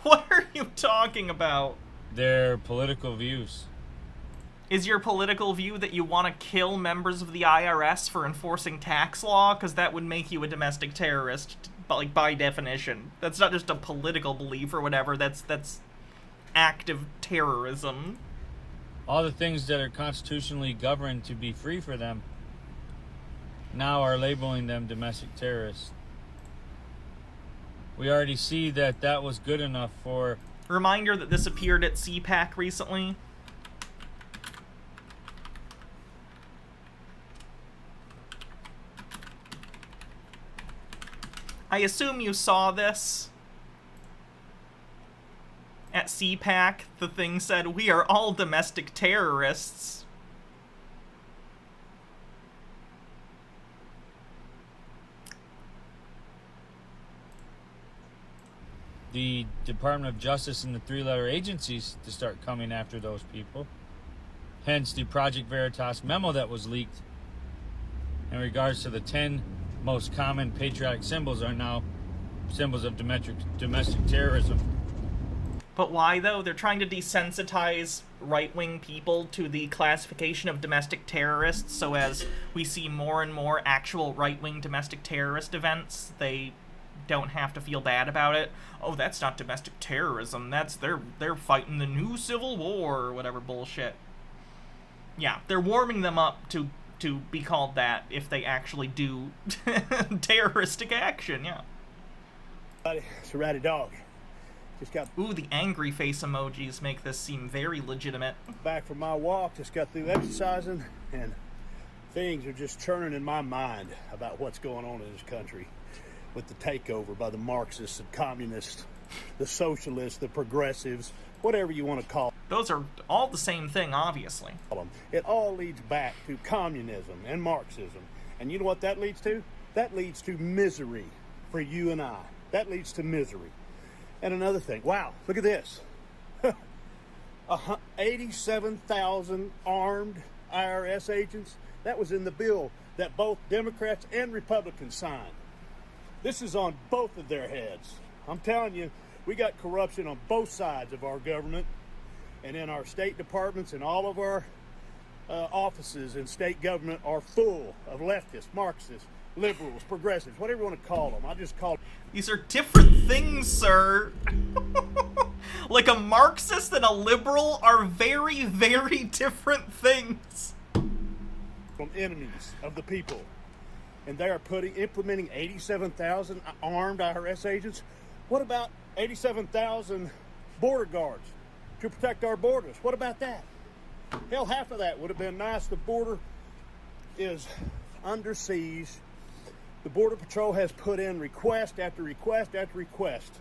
What are you talking about? Their political views. Is your political view that you want to kill members of the IRS for enforcing tax law? Because that would make you a domestic terrorist, like, by definition. That's not just a political belief or whatever, that's active terrorism. All the things that are constitutionally governed to be free for them now are labeling them domestic terrorists. We already see that that was good enough for... Reminder that this appeared at CPAC recently. I assume you saw this. At CPAC, the thing said, "We are all domestic terrorists." The Department of Justice and the three-letter agencies to start coming after those people. Hence the Project Veritas memo that was leaked in regards to the 10 most common patriotic symbols are now symbols of domestic terrorism. But why, though? They're trying to desensitize right-wing people to the classification of domestic terrorists, so as we see more and more actual right-wing domestic terrorist events, they don't have to feel bad about it. Oh, that's not domestic terrorism. That's they're fighting the new civil war or whatever bullshit. Yeah, they're warming them up to be called that if they actually do terroristic action. Yeah. It's a ratty dog. Just got the angry face emojis make this seem very legitimate. Back from my walk, just got through exercising, and things are just churning in my mind about what's going on in this country with the takeover by the Marxists and communists, the socialists, the progressives, whatever you want to call them. Those are all the same thing, obviously. It all leads back to communism and Marxism. And you know what that leads to? That leads to misery for you and I. That leads to misery. And another thing, wow, look at this. 87,000 armed IRS agents. That was in the bill that both Democrats and Republicans signed. This is on both of their heads. I'm telling you, we got corruption on both sides of our government and in our state departments, and all of our offices in state government are full of leftists, Marxists, liberals, progressives, whatever you want to call them. I just call them. These are different things, sir. Like a Marxist and a liberal are very, very different things. From enemies of the people. And they are implementing 87,000 armed IRS agents. What about 87,000 border guards to protect our borders? What about that? Hell, half of that would have been nice. The border is under siege. The Border Patrol has put in request after request after request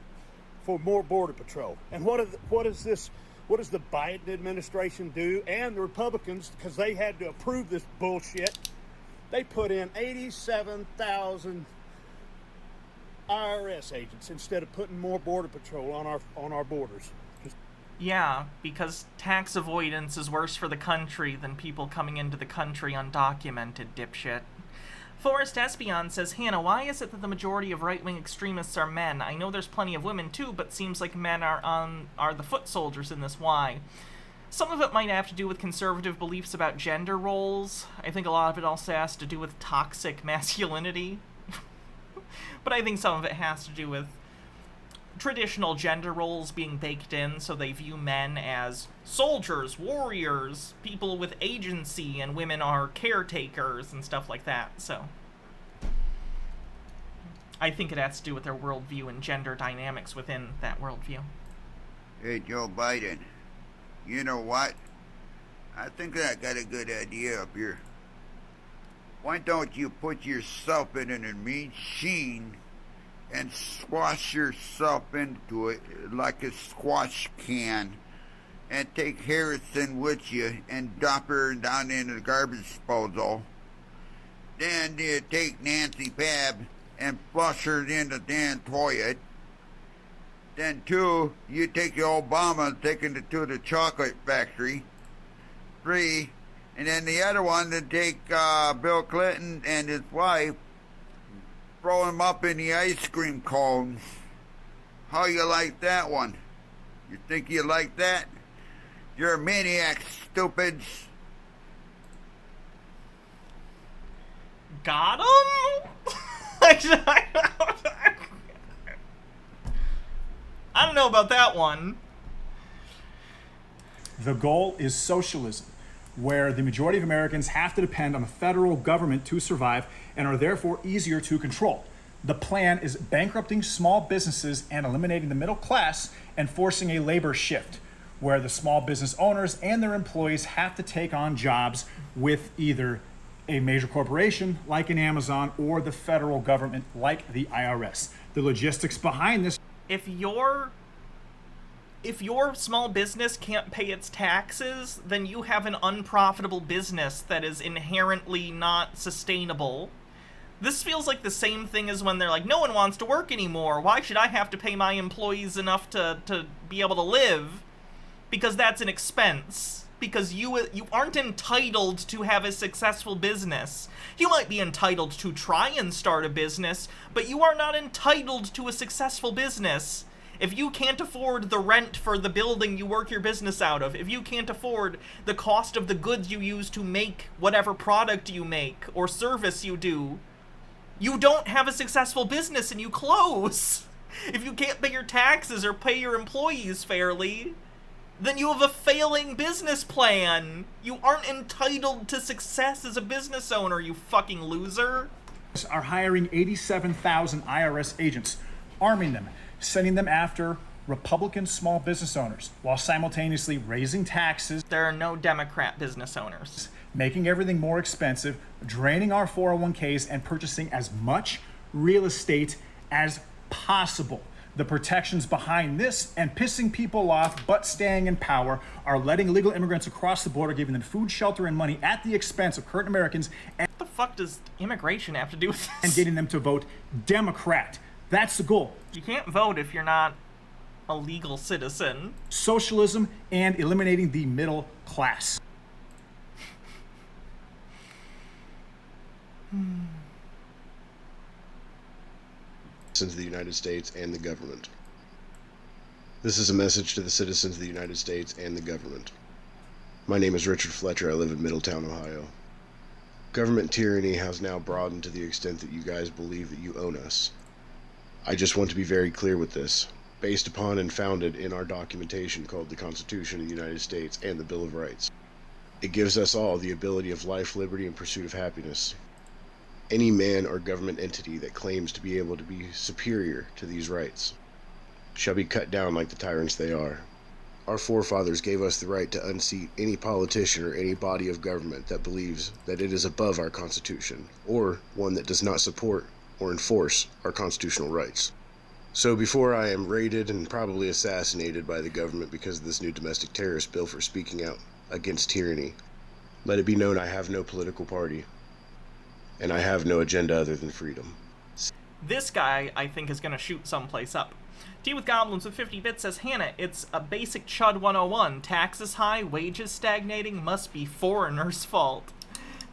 for more Border Patrol. And what does the Biden administration do, and the Republicans, because they had to approve this bullshit? They put in 87,000 IRS agents instead of putting more Border Patrol on our borders. Yeah, because tax avoidance is worse for the country than people coming into the country undocumented, dipshit. Forrest Espion says, Hannah, why is it that the majority of right-wing extremists are men? I know there's plenty of women too, but seems like men are the foot soldiers in this. Why? Some of it might have to do with conservative beliefs about gender roles. I think a lot of it also has to do with toxic masculinity. But I think some of it has to do with traditional gender roles being baked in, so they view men as soldiers, warriors, people with agency, and women are caretakers and stuff like that. So I think it has to do with their worldview and gender dynamics within that worldview. Hey, Joe Biden. You know what? I think I got a good idea up here. Why don't you put yourself in a machine and squash yourself into it like a squash can, and take Harrison with you and dump her down into the garbage disposal. Then you take Nancy Pab and flush her in the damn toilet, Then 2, you take your Obama and take him to the chocolate factory. 3, and then the other one to take Bill Clinton and his wife, throw him up in the ice cream cones. How you like that one? You think you like that? You're a maniac, stupids. Got him? I don't know about that one. The goal is socialism, where the majority of Americans have to depend on the federal government to survive and are therefore easier to control. The plan is bankrupting small businesses and eliminating the middle class and forcing a labor shift, where the small business owners and their employees have to take on jobs with either a major corporation like an Amazon or the federal government like the IRS. The logistics behind this: if your small business can't pay its taxes, then you have an unprofitable business that is inherently not sustainable. This feels like the same thing as when they're like, no one wants to work anymore. Why should I have to pay my employees enough to be able to live? Because that's an expense. Because you aren't entitled to have a successful business. You might be entitled to try and start a business, but you are not entitled to a successful business. If you can't afford the rent for the building you work your business out of, if you can't afford the cost of the goods you use to make whatever product you make or service you do, you don't have a successful business and you close. If you can't pay your taxes or pay your employees fairly, then you have a failing business plan. You aren't entitled to success as a business owner, you fucking loser. Are hiring 87,000 IRS agents, arming them, sending them after Republican small business owners, while simultaneously raising taxes. There are no Democrat business owners. Making everything more expensive, draining our 401ks, and purchasing as much real estate as possible. The protections behind this and pissing people off but staying in power are letting illegal immigrants across the border, giving them food, shelter, and money at the expense of current Americans. And what the fuck does immigration have to do with this? And getting them to vote Democrat. That's the goal. You can't vote if you're not a legal citizen. Socialism and eliminating the middle class. Citizens of the United States and the government. This is a message to the citizens of the United States and the government. My name is Richard Fletcher. I live in Middletown, Ohio. Government tyranny has now broadened to the extent that you guys believe that you own us. I just want to be very clear with this. Based upon and founded in our documentation called the Constitution of the United States and the Bill of Rights. It gives us all the ability of life, liberty, and pursuit of happiness. Any man or government entity that claims to be able to be superior to these rights shall be cut down like the tyrants they are. Our forefathers gave us the right to unseat any politician or any body of government that believes that it is above our Constitution, or one that does not support or enforce our constitutional rights. So before I am raided and probably assassinated by the government because of this new domestic terrorist bill for speaking out against tyranny, let it be known I have no political party. And I have no agenda other than freedom. This guy, I think, is going to shoot someplace up. Tea with Goblins with 50 bits says, Hannah, it's a basic Chud 101. Taxes high, wages stagnating, must be foreigners' fault.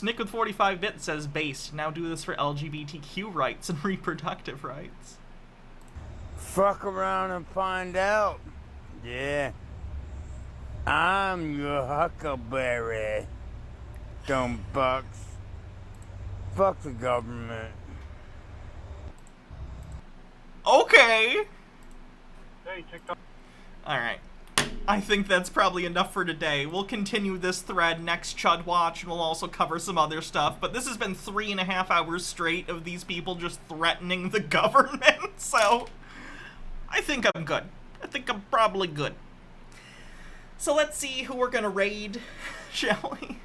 Nick with 45 bits says, based. Now do this for LGBTQ rights and reproductive rights. Fuck around and find out. Yeah. I'm your huckleberry. Dumb bucks. Fuck the government. Okay. Hey, TikTok. Alright. I think that's probably enough for today. We'll continue this thread next Chud Watch, and we'll also cover some other stuff. But this has been 3.5 hours straight of these people just threatening the government, so I think I'm good. I think I'm probably good. So let's see who we're gonna raid, shall we?